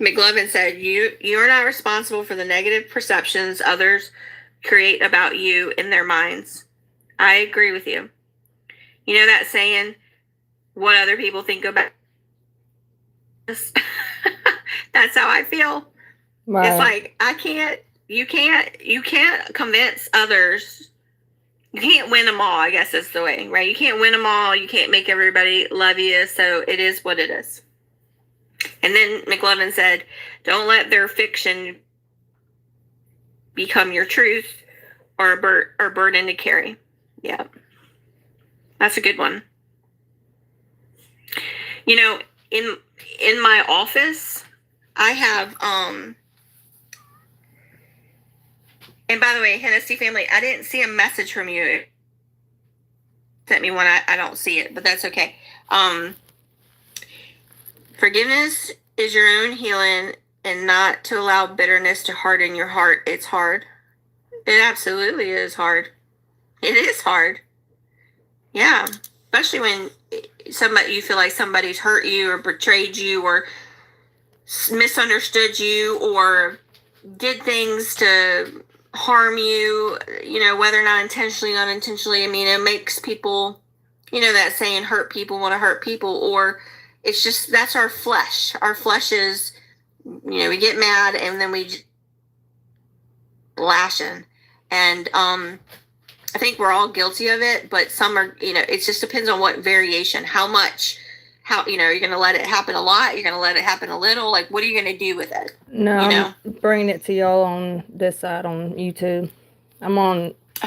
McLovin said, you are not responsible for the negative perceptions others create about you in their minds. I agree with you. You know that saying, what other people think about us? That's how I feel. Right. It's like, you can't convince others. You can't win them all, I guess that's the way, right? You can't win them all. You can't make everybody love you. So it is what it is. And then McLovin said, don't let their fiction become your truth or a burden to carry. Yeah. That's a good one. You know, in my office, I have, and by the way, Hennessy family, I didn't see a message from you. It sent me one. I don't see it, but that's okay. Forgiveness is your own healing, and not to allow bitterness to harden your heart. It's hard. It absolutely is hard. It is hard. Yeah. Especially when you feel like somebody's hurt you or betrayed you or misunderstood you or did things to harm you, you know, whether or not intentionally, unintentionally. I mean, it makes people, you know, that saying, hurt people want to hurt people, or it's just, that's our flesh. Our flesh is, you know, we get mad and then we lashing. And I think we're all guilty of it, but some are, you know, it just depends on what variation, how much, you know, you're going to let it happen a lot. You're going to let it happen a little. Like, what are you going to do with it? No, you know? I'm bringing it to y'all on this side on YouTube. I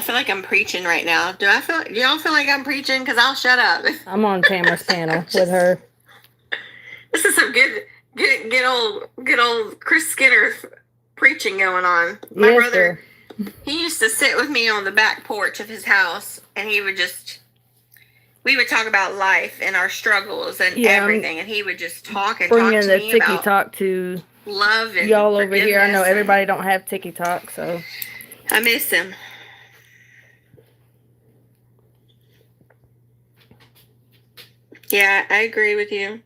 feel like I'm preaching right now. Do y'all feel like I'm preaching? Because I'll shut up. I'm on Tamra's panel with her. This is some good old Chris Skinner preaching going on. My brother, he used to sit with me on the back porch of his house, and he would just, we would talk about life and our struggles and Yeah, I'm everything, and he would just talk and talk bringing to the me ticky about talk to love and y'all over here. I know forgiveness, everybody don't have ticky talk, so and I miss him. Yeah, I agree with you.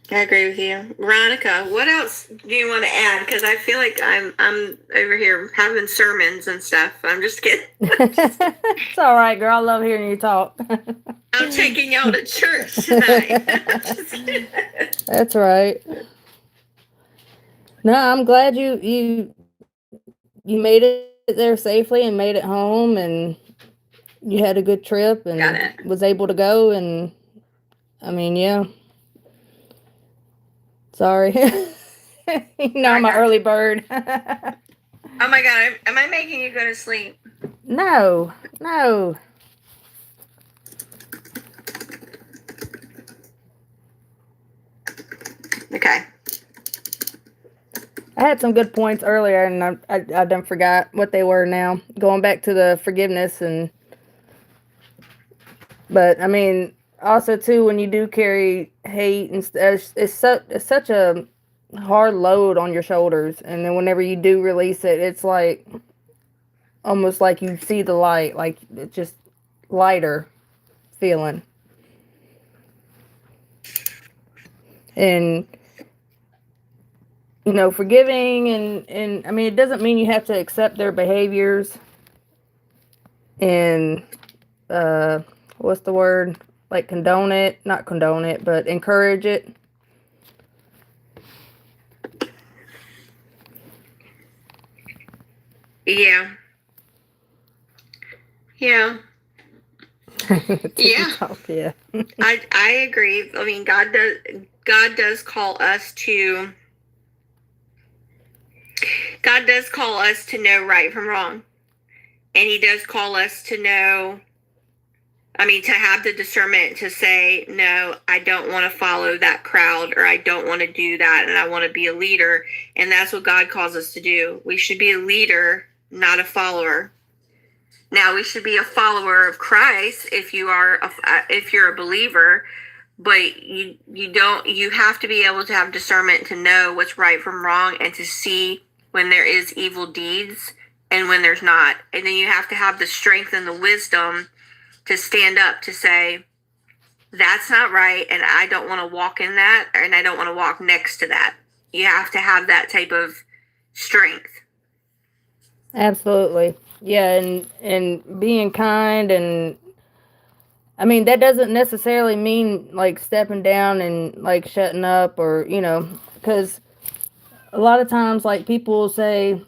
I agree with you. Veronica, what else do you want to add? Because I feel like I'm over here having sermons and stuff. I'm just kidding. it's all right, girl. I love hearing you talk. I'm taking y'all to church tonight. Just kidding. That's right. No, I'm glad you made it there safely and made it home, and you had a good trip and was able to go. And I mean, yeah. Sorry. I'm an early bird. Oh my God, am I making you go to sleep? No. Okay. I had some good points earlier, and I done forgot what they were now. Going back to the forgiveness, but I mean, also too, when you do carry hate and stuff, it's such a hard load on your shoulders, and then whenever you do release it, it's like almost like you see the light, like it's just lighter feeling. And forgiving and I mean, it doesn't mean you have to accept their behaviors and what's the word, like not condone it, but encourage it. Yeah. Yeah. Yeah. I agree. I mean, God does call us to know right from wrong. And he does call us to know, to have the discernment to say, no, I don't want to follow that crowd, or I don't want to do that, and I want to be a leader. And that's what God calls us to do. We should be a leader, not a follower. Now, we should be a follower of Christ if you're a believer, but you have to be able to have discernment to know what's right from wrong and to see when there is evil deeds and when there's not. And then you have to have the strength and the wisdom to stand up to say, that's not right, and I don't want to walk in that, and I don't want to walk next to that. You have to have that type of strength. Absolutely. Yeah, and being kind, and I mean, that doesn't necessarily mean like stepping down and like shutting up, or because a lot of times, like, people will say,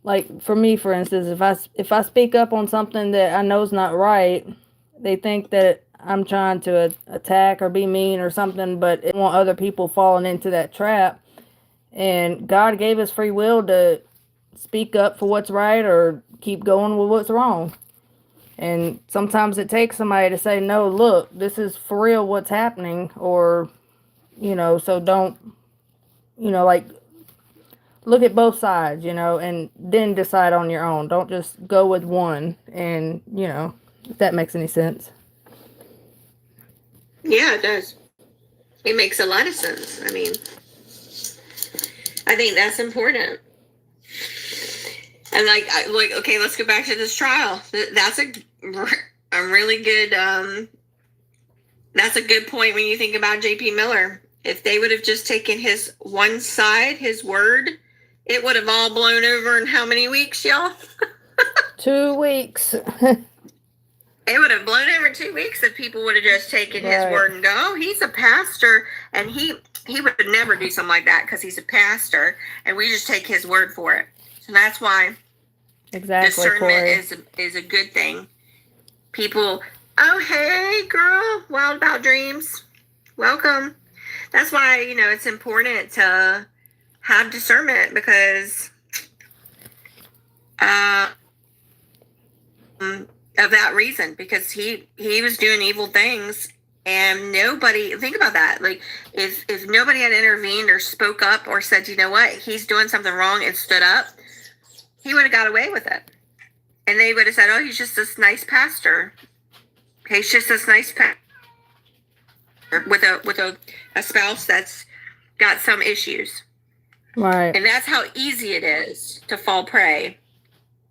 like, for me, for instance, if I speak up on something that I know is not right, they think that I'm trying to attack or be mean or something, but I want other people falling into that trap. And God gave us free will to speak up for what's right or keep going with what's wrong. And sometimes it takes somebody to say, no, look, this is for real what's happening, or, so don't, like, look at both sides, and then decide on your own. Don't just go with one, and, if that makes any sense. Yeah, it does. It makes a lot of sense. I mean, I think that's important. And okay, let's go back to this trial. That's a really good, that's a good point when you think about JP Miller. If they would have just taken his one side, his word, it would have all blown over in how many weeks, y'all? 2 weeks. It would have blown over 2 weeks if people would have just taken his word and go, oh, he's a pastor, and he would never do something like that because he's a pastor, and we just take his word for it. So that's why discernment is a good thing. People, oh, hey, girl, Wild About Dreams, welcome. That's why, it's important to have discernment, because of that reason, because he was doing evil things, and nobody, think about that, like if nobody had intervened or spoke up or said, you know what, he's doing something wrong, and stood up, he would have got away with it, and they would have said, oh, he's just this nice pastor. He's just this nice with a spouse that's got some issues. Right. And that's how easy it is to fall prey.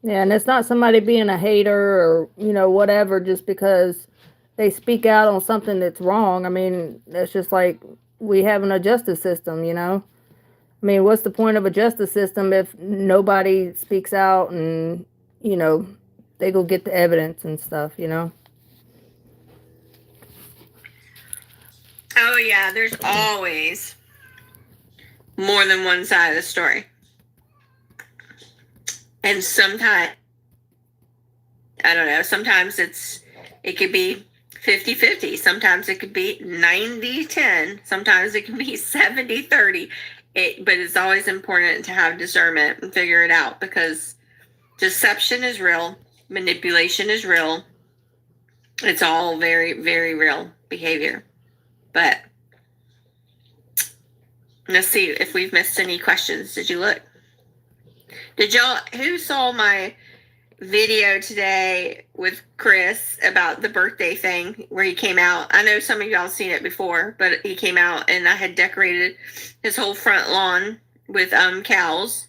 Yeah, and it's not somebody being a hater or, whatever, just because they speak out on something that's wrong. I mean, that's just like we having a justice system, I mean, what's the point of a justice system if nobody speaks out and, they go get the evidence and stuff, Oh, yeah, there's always more than one side of the story. And sometimes, I don't know, sometimes it could be 50-50. Sometimes it could be 90-10. Sometimes it can be 70-30. But it's always important to have discernment and figure it out, because deception is real. Manipulation is real. It's all very, very real behavior. But let's see if we've missed any questions. Did you look? Who saw my video today with Chris about the birthday thing where he came out? I know some of y'all seen it before, but he came out and I had decorated his whole front lawn with cows.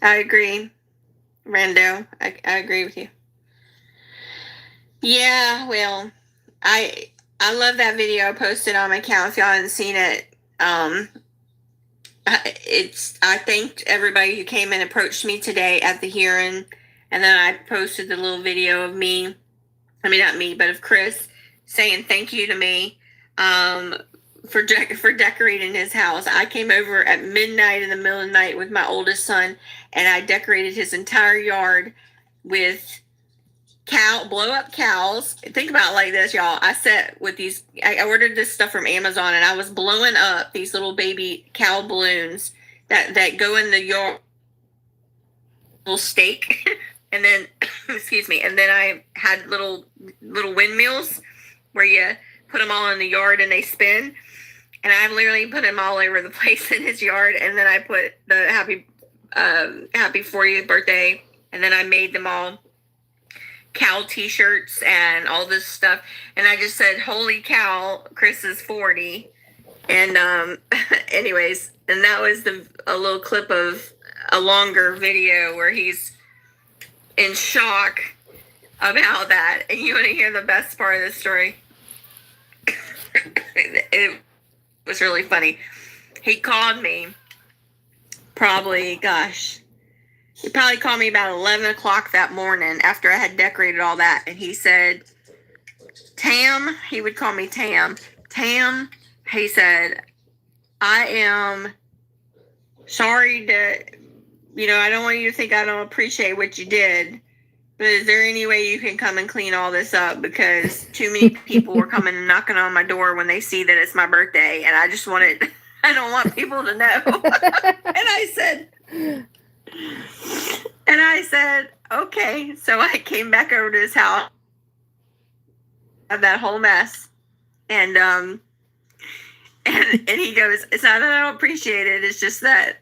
I agree, Rando. I agree with you. Yeah, well, I love that video I posted on my account. If y'all haven't seen it, I thanked everybody who came and approached me today at the hearing, and then I posted the little video of me. I mean, not me, but of Chris saying thank you to me for decorating his house. I came over at midnight in the middle of the night with my oldest son, and I decorated his entire yard with blow up cows. Think about it like this, y'all. I ordered this stuff from Amazon, and I was blowing up these little baby cow balloons that go in the yard, little stake. And then excuse me, and then I had little windmills where you put them all in the yard and they spin, and I literally put them all over the place in his yard. And then I put the happy 40th birthday, and then I made them all cow t-shirts and all this stuff, and I just said, holy cow, Chris is 40. And anyways, and that was a little clip of a longer video where he's in shock about that. And you want to hear the best part of the story? It was really funny. He called me he probably called me about 11 o'clock that morning after I had decorated all that. And he said, Tam, he would call me Tam. Tam, he said, I am sorry to, I don't want you to think I don't appreciate what you did, but is there any way you can come and clean all this up? Because too many people were coming and knocking on my door when they see that it's my birthday. And I don't want people to know. And I said, okay. So I came back over to his house of that whole mess. And he goes, it's not that I don't appreciate it. It's just that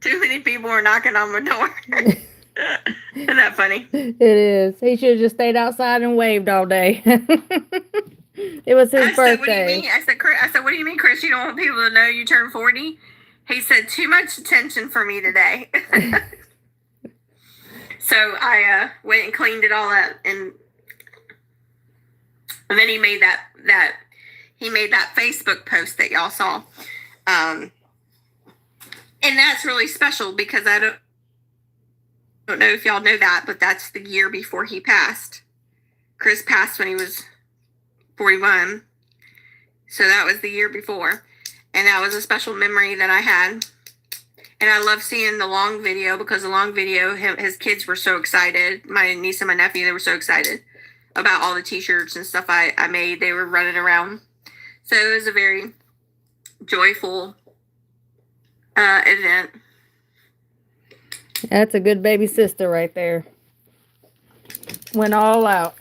too many people were knocking on my door. Isn't that funny? It is. He should have just stayed outside and waved all day. It was his birthday. What do you mean? I said, what do you mean, Chris? You don't want people to know you turned 40? He said, too much attention for me today. So I went and cleaned it all up, and then he made that Facebook post that y'all saw, and that's really special because I don't know if y'all know that, but that's the year before he passed. Chris passed when he was 41, so that was the year before, and that was a special memory that I had. And I love seeing the long video, because the long video, his kids were so excited. My niece and my nephew, they were so excited about all the t-shirts and stuff I made. They were running around. So it was a very joyful event. That's a good baby sister right there. Went all out.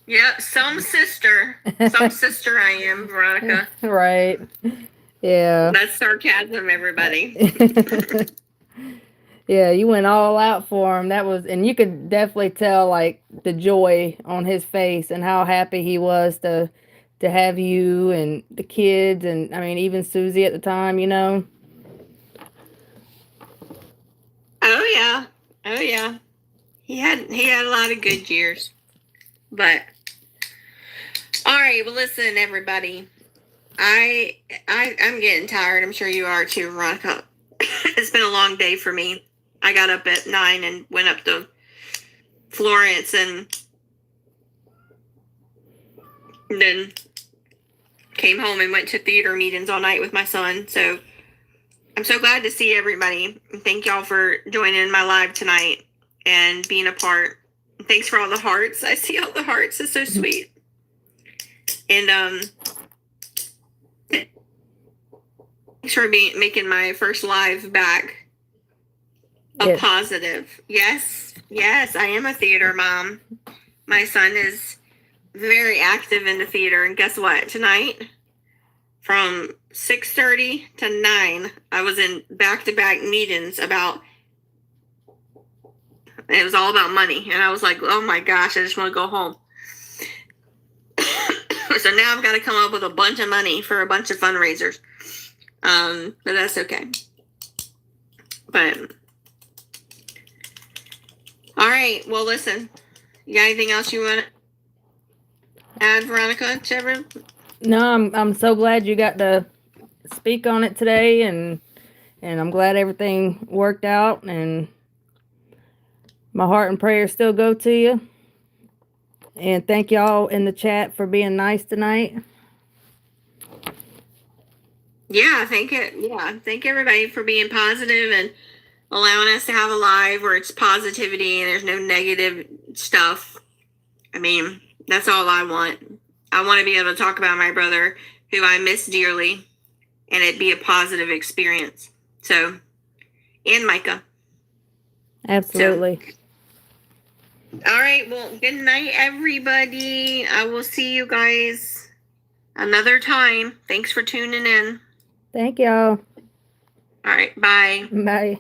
Yeah, some sister I am, Veronica. Right. Yeah. That's sarcasm, everybody. Yeah, you went all out for him. That was, and you could definitely tell like the joy on his face and how happy he was to have you and the kids, and I mean even Susie at the time, you know. Oh yeah. Oh yeah. He had a lot of good years. But all right, well listen everybody. I'm getting tired. I'm sure you are too, Veronica. It's been a long day for me. I got up at 9 and went up to Florence and then came home and went to theater meetings all night with my son. So I'm so glad to see everybody. Thank y'all for joining my live tonight and being a part. Thanks for all the hearts. I see all the hearts. It's so sweet. And thanks for making my first live back a positive. Yes, I am a theater mom. My son is very active in the theater, and guess what? Tonight, from 6:30 to 9, I was in back-to-back meetings about. It was all about money, and I was like, "Oh my gosh, I just want to go home." So now I've got to come up with a bunch of money for a bunch of fundraisers. But that's okay. But all right, well, listen. You got anything else you want to add, Veronica? Trevor? No, I'm so glad you got to speak on it today, and I'm glad everything worked out, and my heart and prayers still go to you. And thank y'all in the chat for being nice tonight. Yeah, thank everybody for being positive and allowing us to have a live where it's positivity and there's no negative stuff. I mean, that's all I want. I want to be able to talk about my brother, who I miss dearly, and it be a positive experience. So, and Mica. Absolutely. So, all right, well, good night, everybody. I will see you guys another time. Thanks for tuning in. Thank y'all. All right, bye. Bye.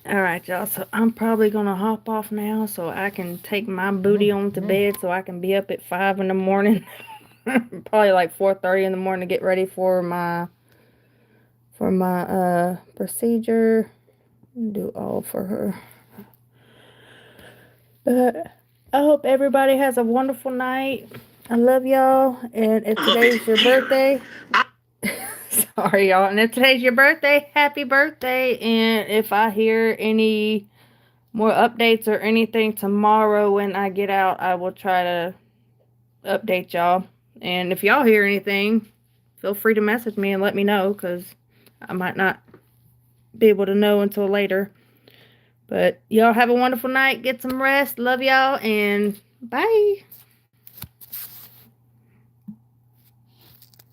All right, y'all. So I'm probably going to hop off now so I can take my booty on to bed so I can be up at 5 in the morning. Probably like 4:30 in the morning to get ready for my procedure. Do all for her. But I hope everybody has a wonderful night. I love y'all. And if today's your birthday, sorry y'all. And if today's your birthday, happy birthday. And if I hear any more updates or anything tomorrow when I get out, I will try to update y'all. And if y'all hear anything, feel free to message me and let me know, because I might not be able to know until later. But y'all have a wonderful night. Get some rest. Love y'all, and bye.